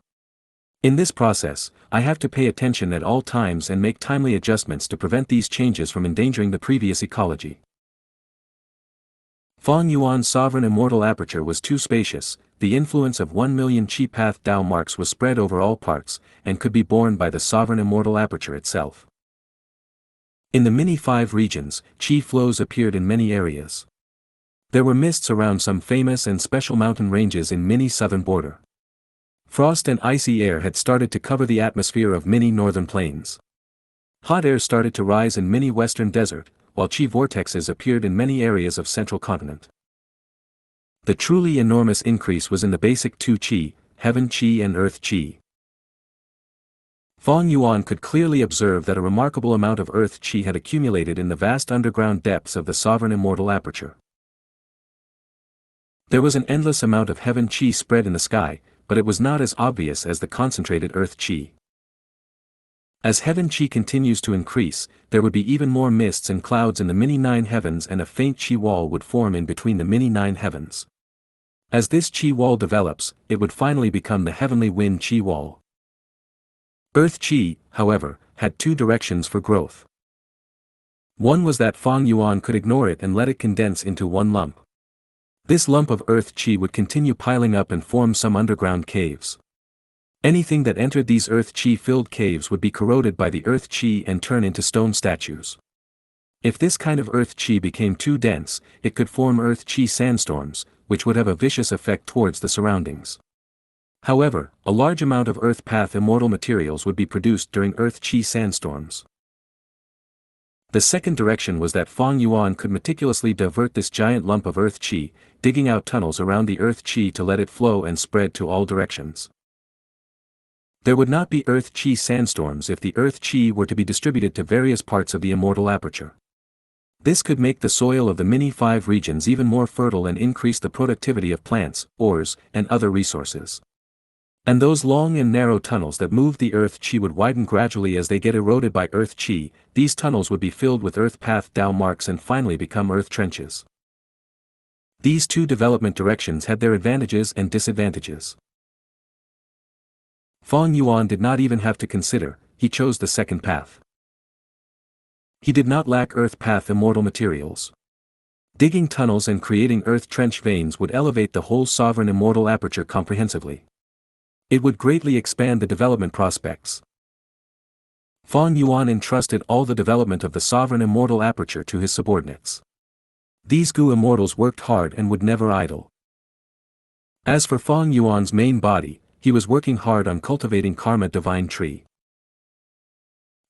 In this process, I have to pay attention at all times and make timely adjustments to prevent these changes from endangering the previous ecology. Fang Yuan's sovereign immortal aperture was too spacious. The influence of 1,000,000 Chi path Dao marks was spread over all parts, and could be borne by the sovereign immortal aperture itself. In the mini-5 regions, Chi flows appeared in many areas. There were mists around some famous and special mountain ranges in mini-southern border. Frost and icy air had started to cover the atmosphere of mini-northern plains. Hot air started to rise in mini-western desert, while Chi vortexes appeared in many areas of central continent. The truly enormous increase was in the basic 2 Chi, heaven Chi and earth Chi. Fang Yuan could clearly observe that a remarkable amount of earth Chi had accumulated in the vast underground depths of the sovereign immortal aperture. There was an endless amount of heaven Chi spread in the sky, but it was not as obvious as the concentrated earth Chi. As heaven Chi continues to increase, there would be even more mists and clouds in the mini-9 heavens, and a faint Chi wall would form in between the mini-9 heavens. As this Chi wall develops, it would finally become the heavenly wind Chi wall. Earth Chi, however, had two directions for growth. One was that Fang Yuan could ignore it and let it condense into one lump. This lump of earth Chi would continue piling up and form some underground caves. Anything that entered these earth Chi-filled caves would be corroded by the earth Chi and turn into stone statues. If this kind of earth Chi became too dense, it could form earth Chi sandstorms, which would have a vicious effect towards the surroundings. However, a large amount of earth path immortal materials would be produced during earth Chi sandstorms. The second direction was that Fang Yuan could meticulously divert this giant lump of earth Chi, digging out tunnels around the earth Chi to let it flow and spread to all directions. There would not be earth Chi sandstorms if the earth Chi were to be distributed to various parts of the immortal aperture. This could make the soil of the mini-5 regions even more fertile and increase the productivity of plants, ores, and other resources. And those long and narrow tunnels that moved the earth Chi would widen gradually as they get eroded by earth Chi. These tunnels would be filled with earth path Dao marks and finally become earth trenches. These two development directions had their advantages and disadvantages. Fang Yuan did not even have to consider, he chose the second path. He did not lack earth path immortal materials. Digging tunnels and creating earth trench veins would elevate the whole sovereign immortal aperture comprehensively. It would greatly expand the development prospects. Fang Yuan entrusted all the development of the sovereign immortal aperture to his subordinates. These Gu immortals worked hard and would never idle. As for Fang Yuan's main body, he was working hard on cultivating Karma Divine Tree.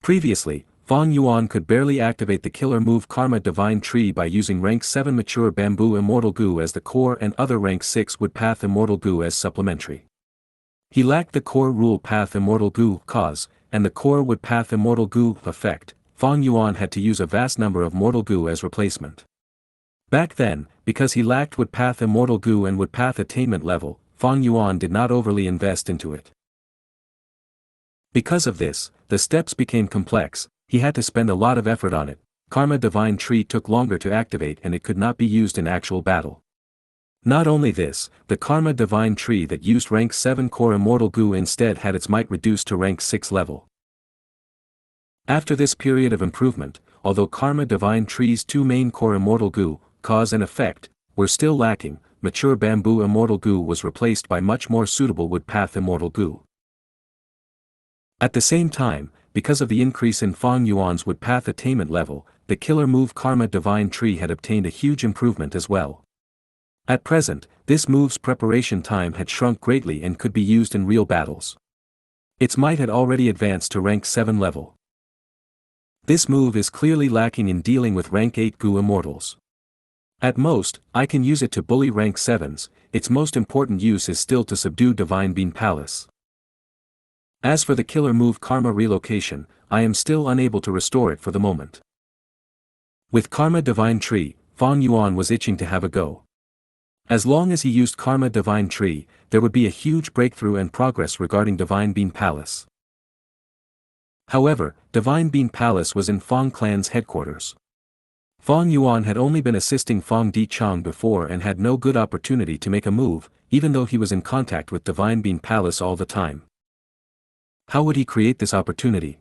Previously, Fang Yuan could barely activate the killer move Karma Divine Tree by using rank 7 mature Bamboo Immortal Gu as the core and other rank 6 Wood Path Immortal Gu as supplementary. He lacked the core Rule Path Immortal Gu cause, and the core Wood Path Immortal Gu effect. Fang Yuan had to use a vast number of Mortal Gu as replacement. Back then, because he lacked Wood Path Immortal Gu and Wood Path attainment level, Fang Yuan did not overly invest into it. Because of this, the steps became complex, he had to spend a lot of effort on it. Karma Divine Tree took longer to activate and it could not be used in actual battle. Not only this, the Karma Divine Tree that used rank 7 core Immortal Gu instead had its might reduced to rank 6 level. After this period of improvement, although Karma Divine Tree's two main core Immortal Gu, cause and effect, were still lacking, mature Bamboo Immortal Gu was replaced by much more suitable Wood Path Immortal Gu. At the same time, because of the increase in Fang Yuan's Wood Path attainment level, the killer move Karma Divine Tree had obtained a huge improvement as well. At present, this move's preparation time had shrunk greatly and could be used in real battles. Its might had already advanced to rank 7 level. This move is clearly lacking in dealing with rank 8 Gu immortals. At most, I can use it to bully rank 7s, its most important use is still to subdue Divine Bean Palace. As for the killer move Karma Relocation, I am still unable to restore it for the moment. With Karma Divine Tree, Fang Yuan was itching to have a go. As long as he used Karma Divine Tree, there would be a huge breakthrough and progress regarding Divine Bean Palace. However, Divine Bean Palace was in Fang clan's headquarters. Fang Yuan had only been assisting Fang Dichang before and had no good opportunity to make a move, even though he was in contact with Divine Bean Palace all the time. How would he create this opportunity?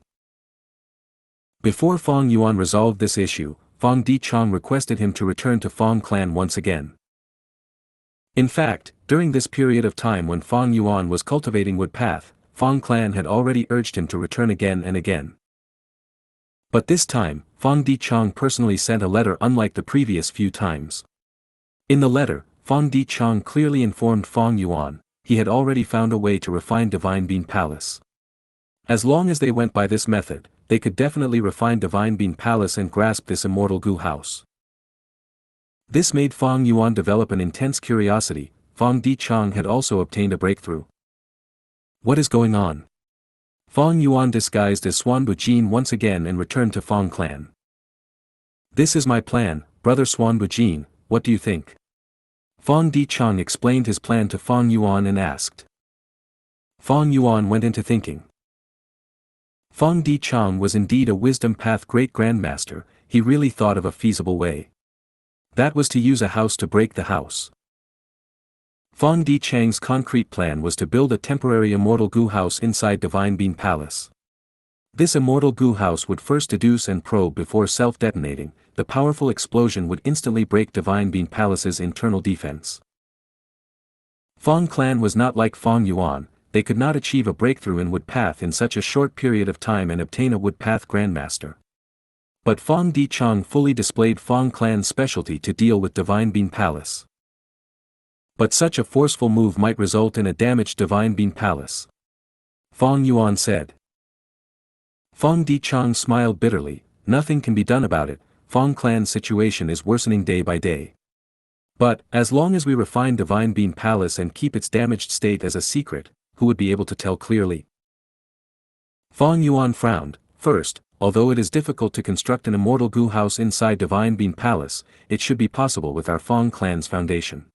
Before Fang Yuan resolved this issue, Fang Dichang requested him to return to Fang clan once again. In fact, during this period of time when Fang Yuan was cultivating Wood Path, Fang clan had already urged him to return again and again. But this time, Fang Dichang personally sent a letter unlike the previous few times. In the letter, Fang Dichang clearly informed Fang Yuan, he had already found a way to refine Divine Bean Palace. As long as they went by this method, they could definitely refine Divine Bean Palace and grasp this immortal Gu house. This made Fang Yuan develop an intense curiosity. Fang Dichang had also obtained a breakthrough. What is going on? Fang Yuan disguised as Xuan Bujin once again and returned to Fang clan. This is my plan, brother Xuan Bujin, what do you think? Fang Dichang explained his plan to Fang Yuan and asked. Fang Yuan went into thinking. Fang Dichang was indeed a Wisdom Path Great Grandmaster, he really thought of a feasible way. That was to use a house to break the house. Fang Dichang's concrete plan was to build a temporary immortal Gu house inside Divine Bean Palace. This immortal Gu house would first deduce and probe before self-detonating, the powerful explosion would instantly break Divine Bean Palace's internal defense. Fang clan was not like Fang Yuan, they could not achieve a breakthrough in Wood Path in such a short period of time and obtain a Wood Path Grandmaster. But Fang Dichang fully displayed Fang clan's specialty to deal with Divine Bean Palace. But such a forceful move might result in a damaged Divine Bean Palace. Fang Yuan said. Fang Dichang smiled bitterly, nothing can be done about it, Fang clan's situation is worsening day by day. But, as long as we refine Divine Bean Palace and keep its damaged state as a secret, who would be able to tell clearly? Fang Yuan frowned. First, although it is difficult to construct an immortal Gu house inside Divine Bean Palace, it should be possible with our Fang clan's foundation.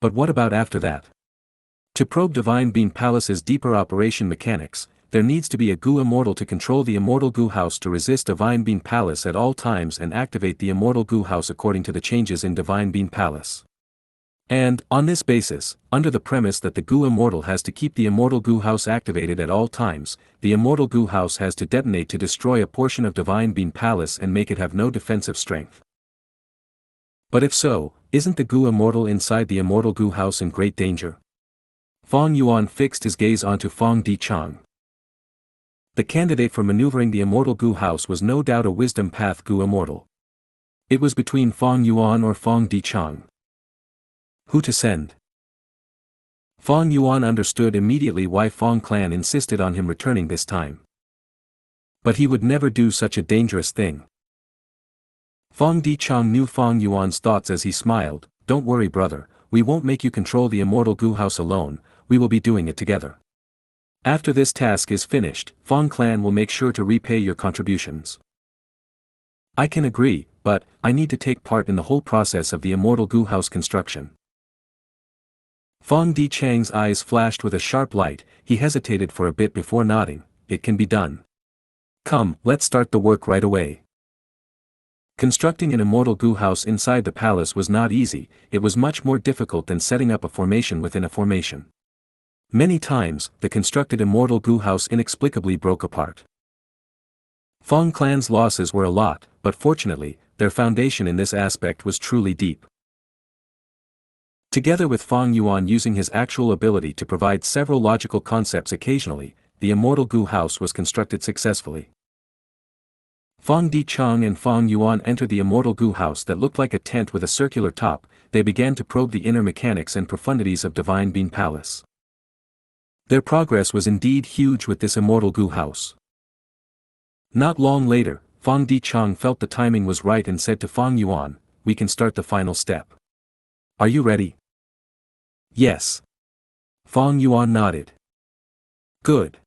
But what about after that? To probe Divine Bean Palace's deeper operation mechanics, there needs to be a Gu immortal to control the immortal Gu house to resist Divine Bean Palace at all times and activate the immortal Gu house according to the changes in Divine Bean Palace. And, on this basis, under the premise that the Gu Immortal has to keep the Immortal Gu House activated at all times, the Immortal Gu House has to detonate to destroy a portion of Divine Bean Palace and make it have no defensive strength. But if so, isn't the Gu Immortal inside the Immortal Gu House in great danger? Fang Yuan fixed his gaze onto Fang Dichang. The candidate for maneuvering the Immortal Gu House was no doubt a Wisdom Path Gu Immortal. It was between Fang Yuan or Fang Dichang. Who to send? Fang Yuan understood immediately why Fang clan insisted on him returning this time. But he would never do such a dangerous thing. Fang Dichang knew Fang Yuan's thoughts as he smiled, "Don't worry brother, we won't make you control the Immortal Gu House alone, we will be doing it together. After this task is finished, Fang clan will make sure to repay your contributions." I can agree, but I need to take part in the whole process of the Immortal Gu House construction. Fang Dichang's eyes flashed with a sharp light, he hesitated for a bit before nodding, "It can be done. Come, let's start the work right away." Constructing an Immortal Gu House inside the palace was not easy, it was much more difficult than setting up a formation within a formation. Many times, the constructed Immortal Gu House inexplicably broke apart. Fang clan's losses were a lot, but fortunately, their foundation in this aspect was truly deep. Together with Fang Yuan using his actual ability to provide several logical concepts occasionally, the Immortal Gu House was constructed successfully. Fang Dichang and Fang Yuan entered the immortal Gu house that looked like a tent with a circular top. They began to probe the inner mechanics and profundities of Divine Bean Palace. Their progress was indeed huge with this immortal Gu house. Not long later, Fang Dichang felt the timing was right and said to Fang Yuan, "We can start the final step. Are you ready?" "Yes." Fang Yuan nodded. "Good."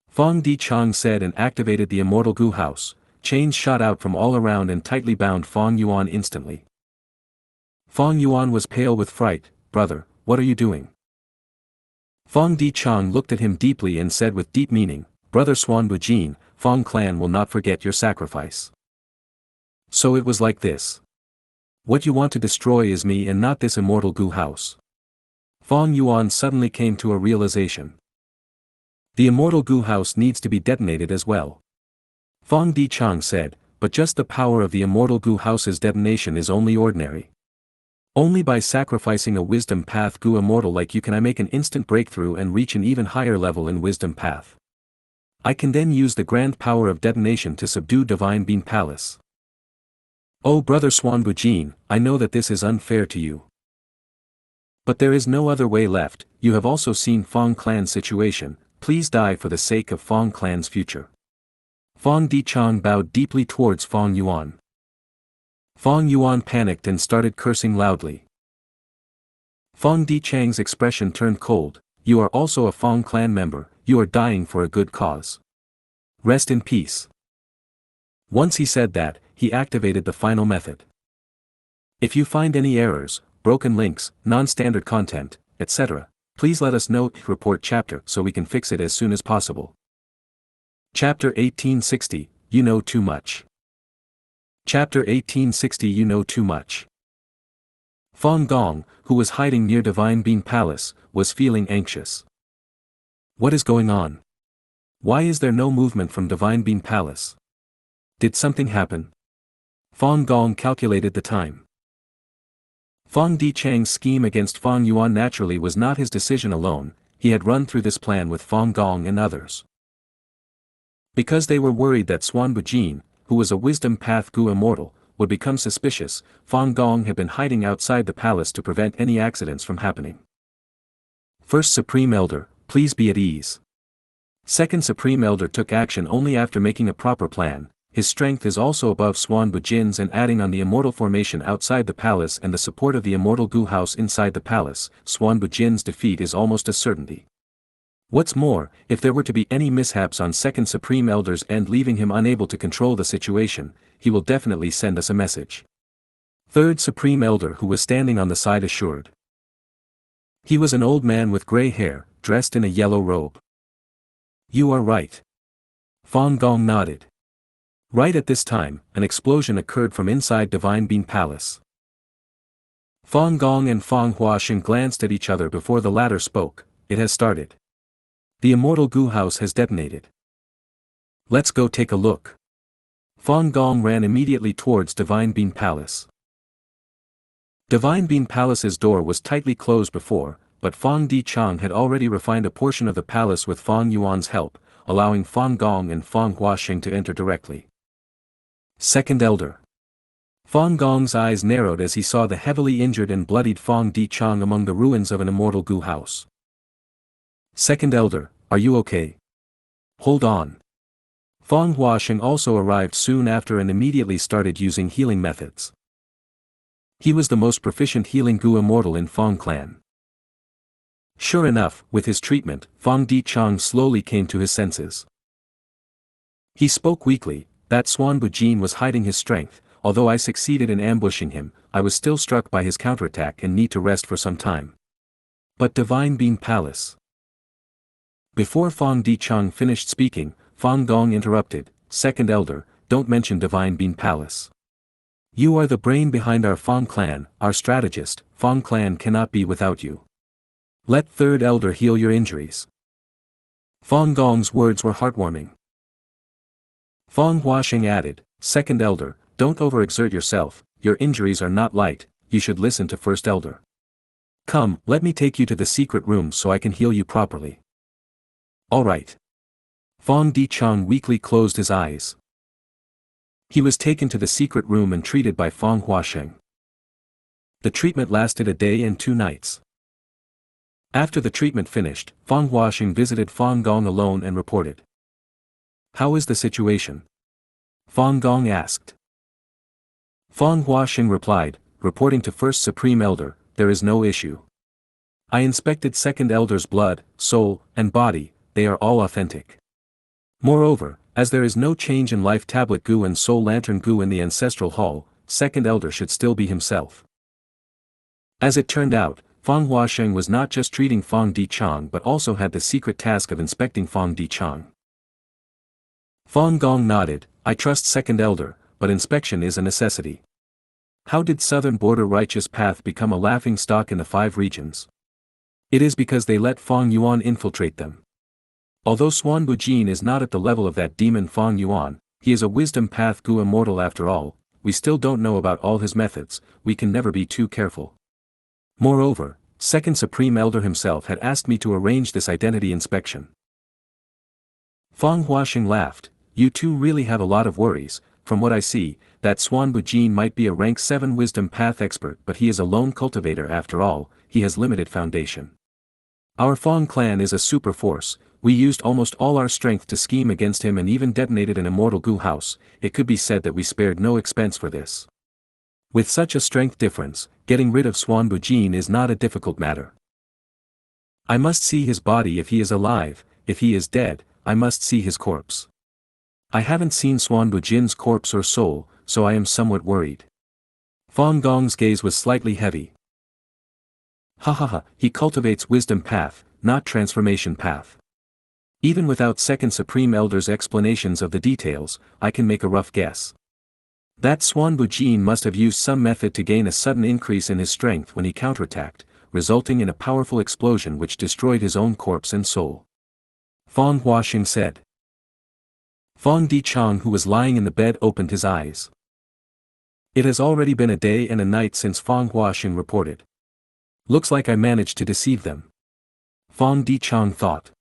Fang Dichang said and activated the immortal Gu house. Chains shot out from all around and tightly bound Fang Yuan instantly. Fang Yuan was pale with fright. "Brother, what are you doing?" Fang Dichang looked at him deeply and said with deep meaning, "Brother Xuan Bujin, Fang clan will not forget your sacrifice." So it was like this. What you want to destroy is me and not this immortal Gu house. Fang Yuan suddenly came to a realization. The immortal Gu house needs to be detonated as well. Fang Dichang said, "But just the power of the immortal Gu house's detonation is only ordinary. Only by sacrificing a wisdom path Gu immortal like you can I make an instant breakthrough and reach an even higher level in wisdom path. I can then use the grand power of detonation to subdue Divine Bean Palace." "Oh brother Xuan Bujin, I know that this is unfair to you. But there is no other way left. You have also seen Fang clan's situation. Please die for the sake of Fang clan's future." Fang Dichang bowed deeply towards Fang Yuan. Fang Yuan panicked and started cursing loudly. Fang Dichang's expression turned cold. "You are also a Fang clan member, you are dying for a good cause. Rest in peace." Once he said that, he activated the final method. If you find any errors, broken links, non-standard content, etc., please let us know. Report chapter so we can fix it as soon as possible. Chapter 1860, You Know Too Much. Chapter 1860 You Know Too Much. Fang Gong, who was hiding near Divine Bean Palace, was feeling anxious. What is going on? Why is there no movement from Divine Bean Palace? Did something happen? Fang Gong calculated the time. Fang Dichang's scheme against Fang Yuan naturally was not his decision alone. He had run through this plan with Fang Gong and others. Because they were worried that Xuan Bujin, who was a wisdom path Gu immortal, would become suspicious, Fang Gong had been hiding outside the palace to prevent any accidents from happening. First Supreme Elder, please be at ease. Second Supreme Elder took action only after making a proper plan. His strength is also above Xuan Bujin's, and adding on the immortal formation outside the palace and the support of the immortal Gu house inside the palace, Xuan Bujin's defeat is almost a certainty. What's more, if there were to be any mishaps on Second Supreme Elder's end leaving him unable to control the situation, he will definitely send us a message. Third Supreme Elder, who was standing on the side, assured. He was an old man with gray hair, dressed in a yellow robe. You are right. Fang Gong nodded. Right at this time, an explosion occurred from inside Divine Bean Palace. Fang Gong and Fang Huaxing glanced at each other before the latter spoke. It has started. The immortal Gu house has detonated. Let's go take a look. Fang Gong ran immediately towards Divine Bean Palace. Divine Bean Palace's door was tightly closed before, but Fang Dichang had already refined a portion of the palace with Fang Yuan's help, allowing Fang Gong and Fang Huaxing to enter directly. Second Elder. Fang Gong's eyes narrowed as he saw the heavily injured and bloodied Fang Dichang among the ruins of an immortal Gu house. Second Elder, are you okay? Hold on. Fang Huaxing also arrived soon after and immediately started using healing methods. He was the most proficient healing Gu immortal in Fang clan. Sure enough, with his treatment, Fang Dichang slowly came to his senses. He spoke weakly. That Xuan Bujin was hiding his strength. Although I succeeded in ambushing him, I was still struck by his counterattack and need to rest for some time. But Divine Bean Palace. Before Fang Dichang finished speaking, Fang Gong interrupted. Second Elder, don't mention Divine Bean Palace. You are the brain behind our Fang clan, our strategist. Fang clan cannot be without you. Let Third Elder heal your injuries. Fang Gong's words were heartwarming. Fang Huaxing added, Second Elder, don't overexert yourself, your injuries are not light, you should listen to First Elder. Come, let me take you to the secret room so I can heal you properly. Alright. Fang Dichang weakly closed his eyes. He was taken to the secret room and treated by Fang Huasheng. The treatment lasted a day and 2 nights. After the treatment finished, Fang Huasheng visited Fang Gong alone and reported. "How is the situation?" Fang Gong asked. Fang Huasheng replied, reporting to First Supreme Elder, "There is no issue. I inspected Second Elder's blood, soul, and body, they are all authentic. Moreover, as there is no change in Life Tablet Gu and Soul Lantern Gu in the Ancestral Hall, Second Elder should still be himself." As it turned out, Fang Huasheng was not just treating Fang Dichang but also had the secret task of inspecting Fang Dichang. Fang Gong nodded, "I trust Second Elder, but inspection is a necessity. How did Southern Border Righteous Path become a laughing stock in the 5 regions? It is because they let Fang Yuan infiltrate them. Although Xuan Bujin is not at the level of that demon Fang Yuan, he is a wisdom path Gu immortal after all, we still don't know about all his methods, we can never be too careful. Moreover, Second Supreme Elder himself had asked me to arrange this identity inspection." Fang Huasheng laughed, "You two really have a lot of worries. From what I see, that Xuan Bujin might be a rank 7 wisdom path expert but he is a lone cultivator after all, he has limited foundation. Our Fang clan is a super force, we used almost all our strength to scheme against him and even detonated an immortal Gu house, it could be said that we spared no expense for this. With such a strength difference, getting rid of Xuan Bujin is not a difficult matter. I must see his body if he is alive, if he is dead, I must see his corpse. I haven't seen Xuan Bujin's corpse or soul, so I am somewhat worried." Fang Gong's gaze was slightly heavy. "Ha ha ha, he cultivates wisdom path, not transformation path. Even without Second Supreme Elder's explanations of the details, I can make a rough guess. That Xuan Bujin must have used some method to gain a sudden increase in his strength when he counterattacked, resulting in a powerful explosion which destroyed his own corpse and soul." Fang Huasheng said. Fang Dichang, who was lying in the bed, opened his eyes. It has already been a day and a night since Fang Huasheng reported. Looks like I managed to deceive them. Fang Dichang thought.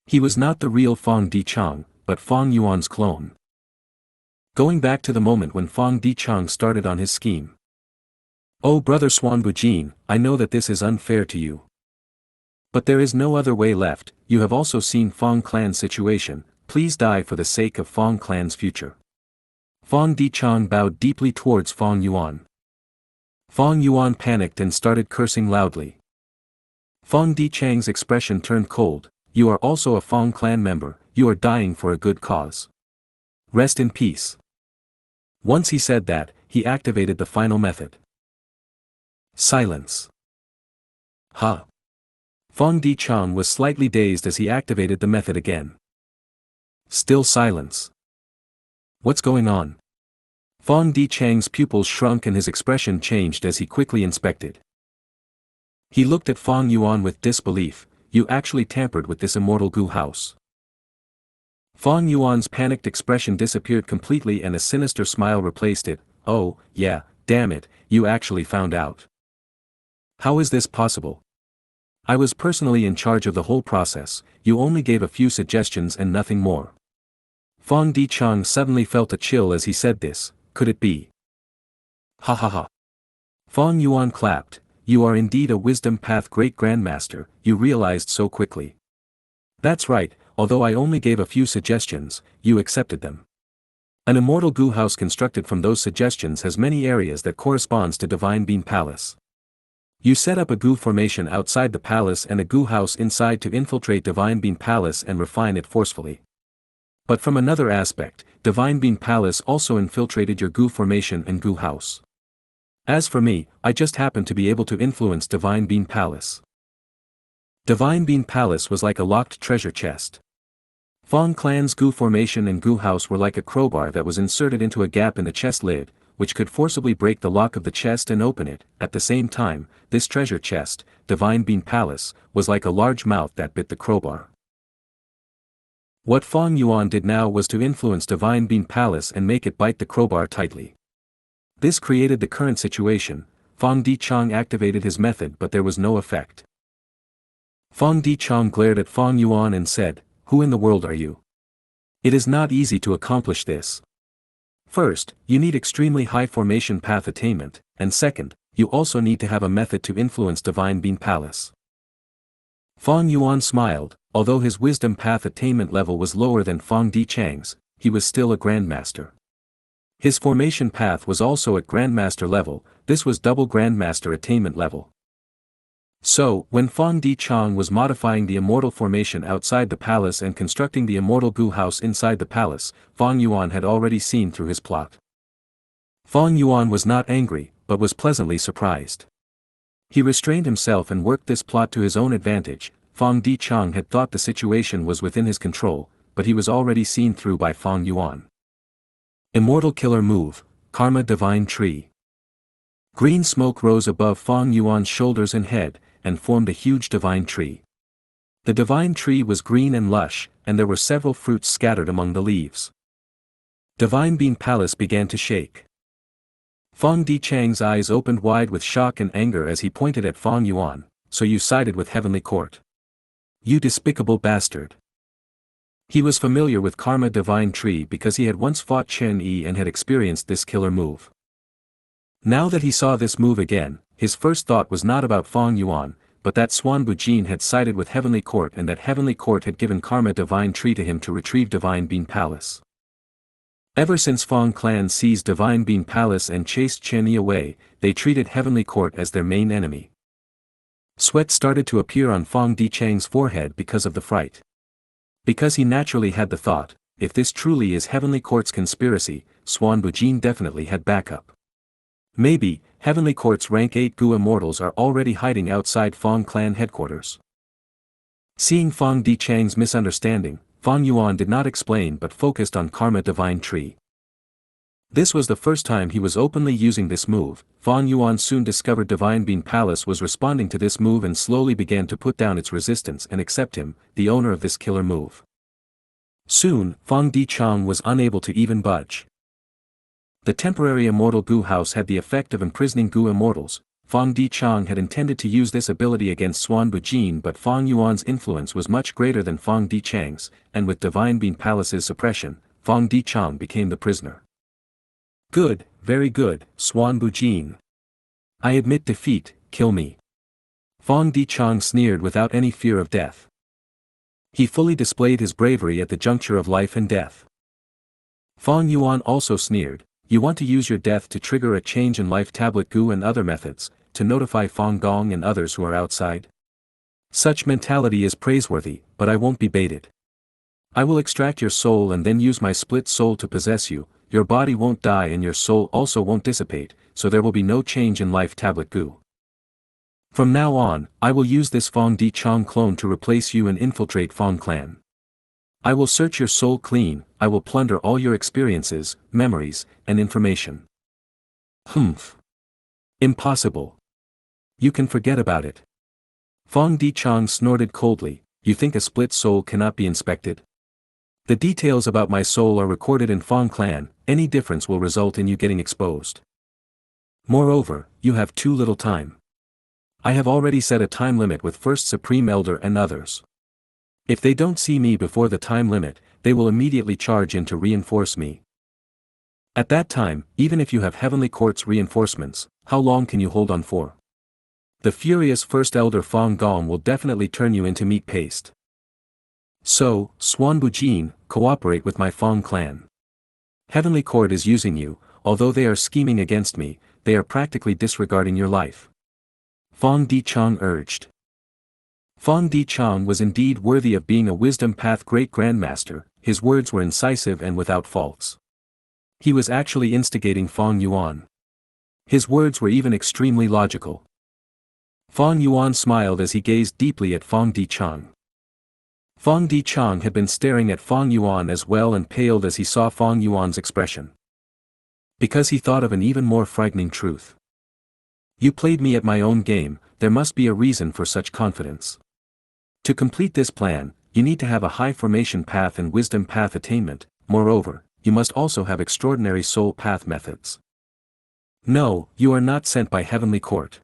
He was not the real Fang Dichang, but Fang Yuan's clone. Going back to the moment when Fang Dichang started on his scheme. "Oh brother Xuan Bujin, I know that this is unfair to you. But there is no other way left, you have also seen Fang clan's situation, please die for the sake of Fang clan's future." Fang Dichang bowed deeply towards Fang Yuan. Fang Yuan panicked and started cursing loudly. Fang Dichang's expression turned cold, "You are also a Fang clan member, you are dying for a good cause. Rest in peace." Once he said that, he activated the final method. Silence. "Huh?" Fang Dichang was slightly dazed as he activated the method again. Still silence. What's going on? Fang Dichang's pupils shrunk and his expression changed as he quickly inspected. He looked at Fang Yuan with disbelief, "You actually tampered with this immortal Gu house." Fang Yuan's panicked expression disappeared completely and a sinister smile replaced it. "Oh, yeah, damn it, you actually found out. How is this possible? I was personally in charge of the whole process, you only gave a few suggestions and nothing more." Fang Dichang suddenly felt a chill as he said this, "Could it be?" "Ha ha ha." Fang Yuan clapped, "You are indeed a wisdom path great grandmaster, you realized so quickly. That's right, although I only gave a few suggestions, you accepted them. An immortal Gu house constructed from those suggestions has many areas that corresponds to Divine Bean Palace. You set up a Gu formation outside the palace and a Gu house inside to infiltrate Divine Bean Palace and refine it forcefully. But from another aspect, Divine Bean Palace also infiltrated your Gu formation and Gu house. As for me, I just happened to be able to influence Divine Bean Palace. Divine Bean Palace was like a locked treasure chest. Fang Clan's Gu formation and Gu house were like a crowbar that was inserted into a gap in the chest lid, which could forcibly break the lock of the chest and open it. At the same time, this treasure chest, Divine Bean Palace, was like a large mouth that bit the crowbar. What Fang Yuan did now was to influence Divine Bean Palace and make it bite the crowbar tightly. This created the current situation. Fang Dichang activated his method but there was no effect. Fang Dichang glared at Fang Yuan and said, "Who in the world are you? It is not easy to accomplish this." First, you need extremely high formation path attainment, and second, you also need to have a method to influence Divine Being Palace. Fang Yuan smiled. Although his wisdom path attainment level was lower than Fang Dichang's, he was still a grandmaster. His formation path was also at grandmaster level. This was double grandmaster attainment level. So, when Fang Dichang was modifying the immortal formation outside the palace and constructing the immortal Gu house inside the palace, Fang Yuan had already seen through his plot. Fang Yuan was not angry, but was pleasantly surprised. He restrained himself and worked this plot to his own advantage. Fang Dichang had thought the situation was within his control, but he was already seen through by Fang Yuan. Immortal Killer Move, Karma Divine Tree. Green smoke rose above Fang Yuan's shoulders and head, and formed a huge divine tree. The divine tree was green and lush, and there were several fruits scattered among the leaves. Divine Being Palace began to shake. Fang Dichang's eyes opened wide with shock and anger as he pointed at Fang Yuan. So you sided with Heavenly Court? You despicable bastard. He was familiar with Karma Divine Tree because he had once fought Chen Yi and had experienced this killer move. Now that he saw this move again, his first thought was not about Fang Yuan, but that Xuan Bujin had sided with Heavenly Court and that Heavenly Court had given Karma Divine Tree to him to retrieve Divine Being Palace. Ever since Fang clan seized Divine Being Palace and chased Chen Yi away, they treated Heavenly Court as their main enemy. Sweat started to appear on Fang Dichang's forehead because of the fright. Because he naturally had the thought, if this truly is Heavenly Court's conspiracy, Xuan Bujin definitely had backup. Maybe, Heavenly Court's rank 8 Gu immortals are already hiding outside Fang clan headquarters. Seeing Fang Dichang's misunderstanding, Fang Yuan did not explain but focused on Karma Divine Tree. This was the first time he was openly using this move. Fang Yuan soon discovered Divine Being Palace was responding to this move and slowly began to put down its resistance and accept him, the owner of this killer move. Soon, Fang Dichang was unable to even budge. The temporary immortal Gu house had the effect of imprisoning Gu immortals. Fang Dichang had intended to use this ability against Xuan Bujin, but Fang Yuan's influence was much greater than Fang Dichang's, and with Divine Being Palace's suppression, Fang Dichang became the prisoner. Good, very good, Xuan Bujin. I admit defeat, kill me. Fang Dichang sneered without any fear of death. He fully displayed his bravery at the juncture of life and death. Fang Yuan also sneered, you want to use your death to trigger a change in life tablet Gu and other methods, to notify Fang Gong and others who are outside? Such mentality is praiseworthy, but I won't be baited. I will extract your soul and then use my split soul to possess you. Your body won't die and your soul also won't dissipate, so there will be no change in life tablet Gu. From now on, I will use this Fang Dichang clone to replace you and infiltrate Fang clan. I will search your soul clean, I will plunder all your experiences, memories, and information. Humph. Impossible. You can forget about it. Fang Dichang snorted coldly, you think a split soul cannot be inspected? The details about my soul are recorded in Fang clan, any difference will result in you getting exposed. Moreover, you have too little time. I have already set a time limit with First Supreme Elder and others. If they don't see me before the time limit, they will immediately charge in to reinforce me. At that time, even if you have Heavenly Court's reinforcements, how long can you hold on for? The furious First Elder Fang Gong will definitely turn you into meat paste. So, Xuan Bujin, cooperate with my Fang clan. Heavenly Court is using you, although they are scheming against me, they are practically disregarding your life. Fang Dichang urged. Fang Dichang was indeed worthy of being a Wisdom Path Great Grandmaster, his words were incisive and without faults. He was actually instigating Fang Yuan. His words were even extremely logical. Fang Yuan smiled as he gazed deeply at Fang Dichang. Fang Dichang had been staring at Fang Yuan as well and paled as he saw Fang Yuan's expression. Because he thought of an even more frightening truth. You played me at my own game, there must be a reason for such confidence. To complete this plan, you need to have a high formation path and wisdom path attainment, moreover, you must also have extraordinary soul path methods. No, you are not sent by Heavenly Court.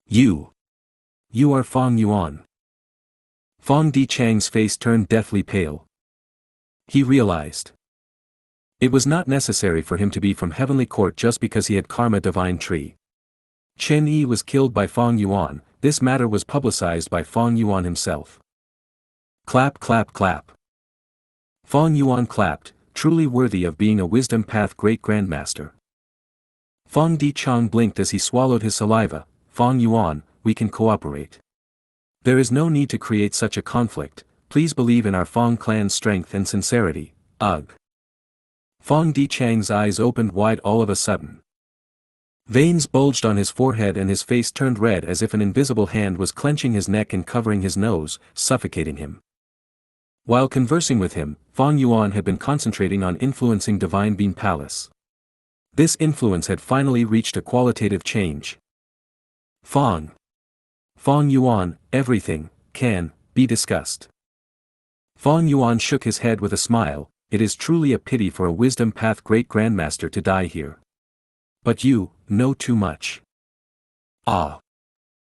You are Fang Yuan. Fang Dichang's face turned deathly pale. He realized. It was not necessary for him to be from Heavenly Court just because he had Karma Divine Tree. Chen Yi was killed by Fong Yuan. This matter was publicized by Fong Yuan himself. Clap clap clap. Fong Yuan clapped, truly worthy of being a Wisdom Path Great Grandmaster. Fong Dichang blinked as he swallowed his saliva. Fong Yuan, we can cooperate. There is no need to create such a conflict. Please believe in our Fong clan's strength and sincerity. Ugh. Fong Dichang's eyes opened wide all of a sudden. Veins bulged on his forehead and his face turned red as if an invisible hand was clenching his neck and covering his nose, suffocating him. While conversing with him, Fong Yuan had been concentrating on influencing Divine Bean Palace. This influence had finally reached a qualitative change. Fong Yuan, everything can be discussed. Fong Yuan shook his head with a smile. It is truly a pity for a Wisdom Path Great Grandmaster to die here. But you know too much. Ah.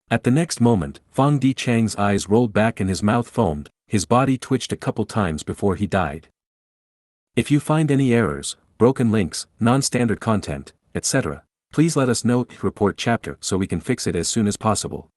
At the next moment, Fong Dichang's eyes rolled back and his mouth foamed, his body twitched a couple times before he died. If you find any errors, broken links, non-standard content, etc., please let us know. Report chapter so we can fix it as soon as possible.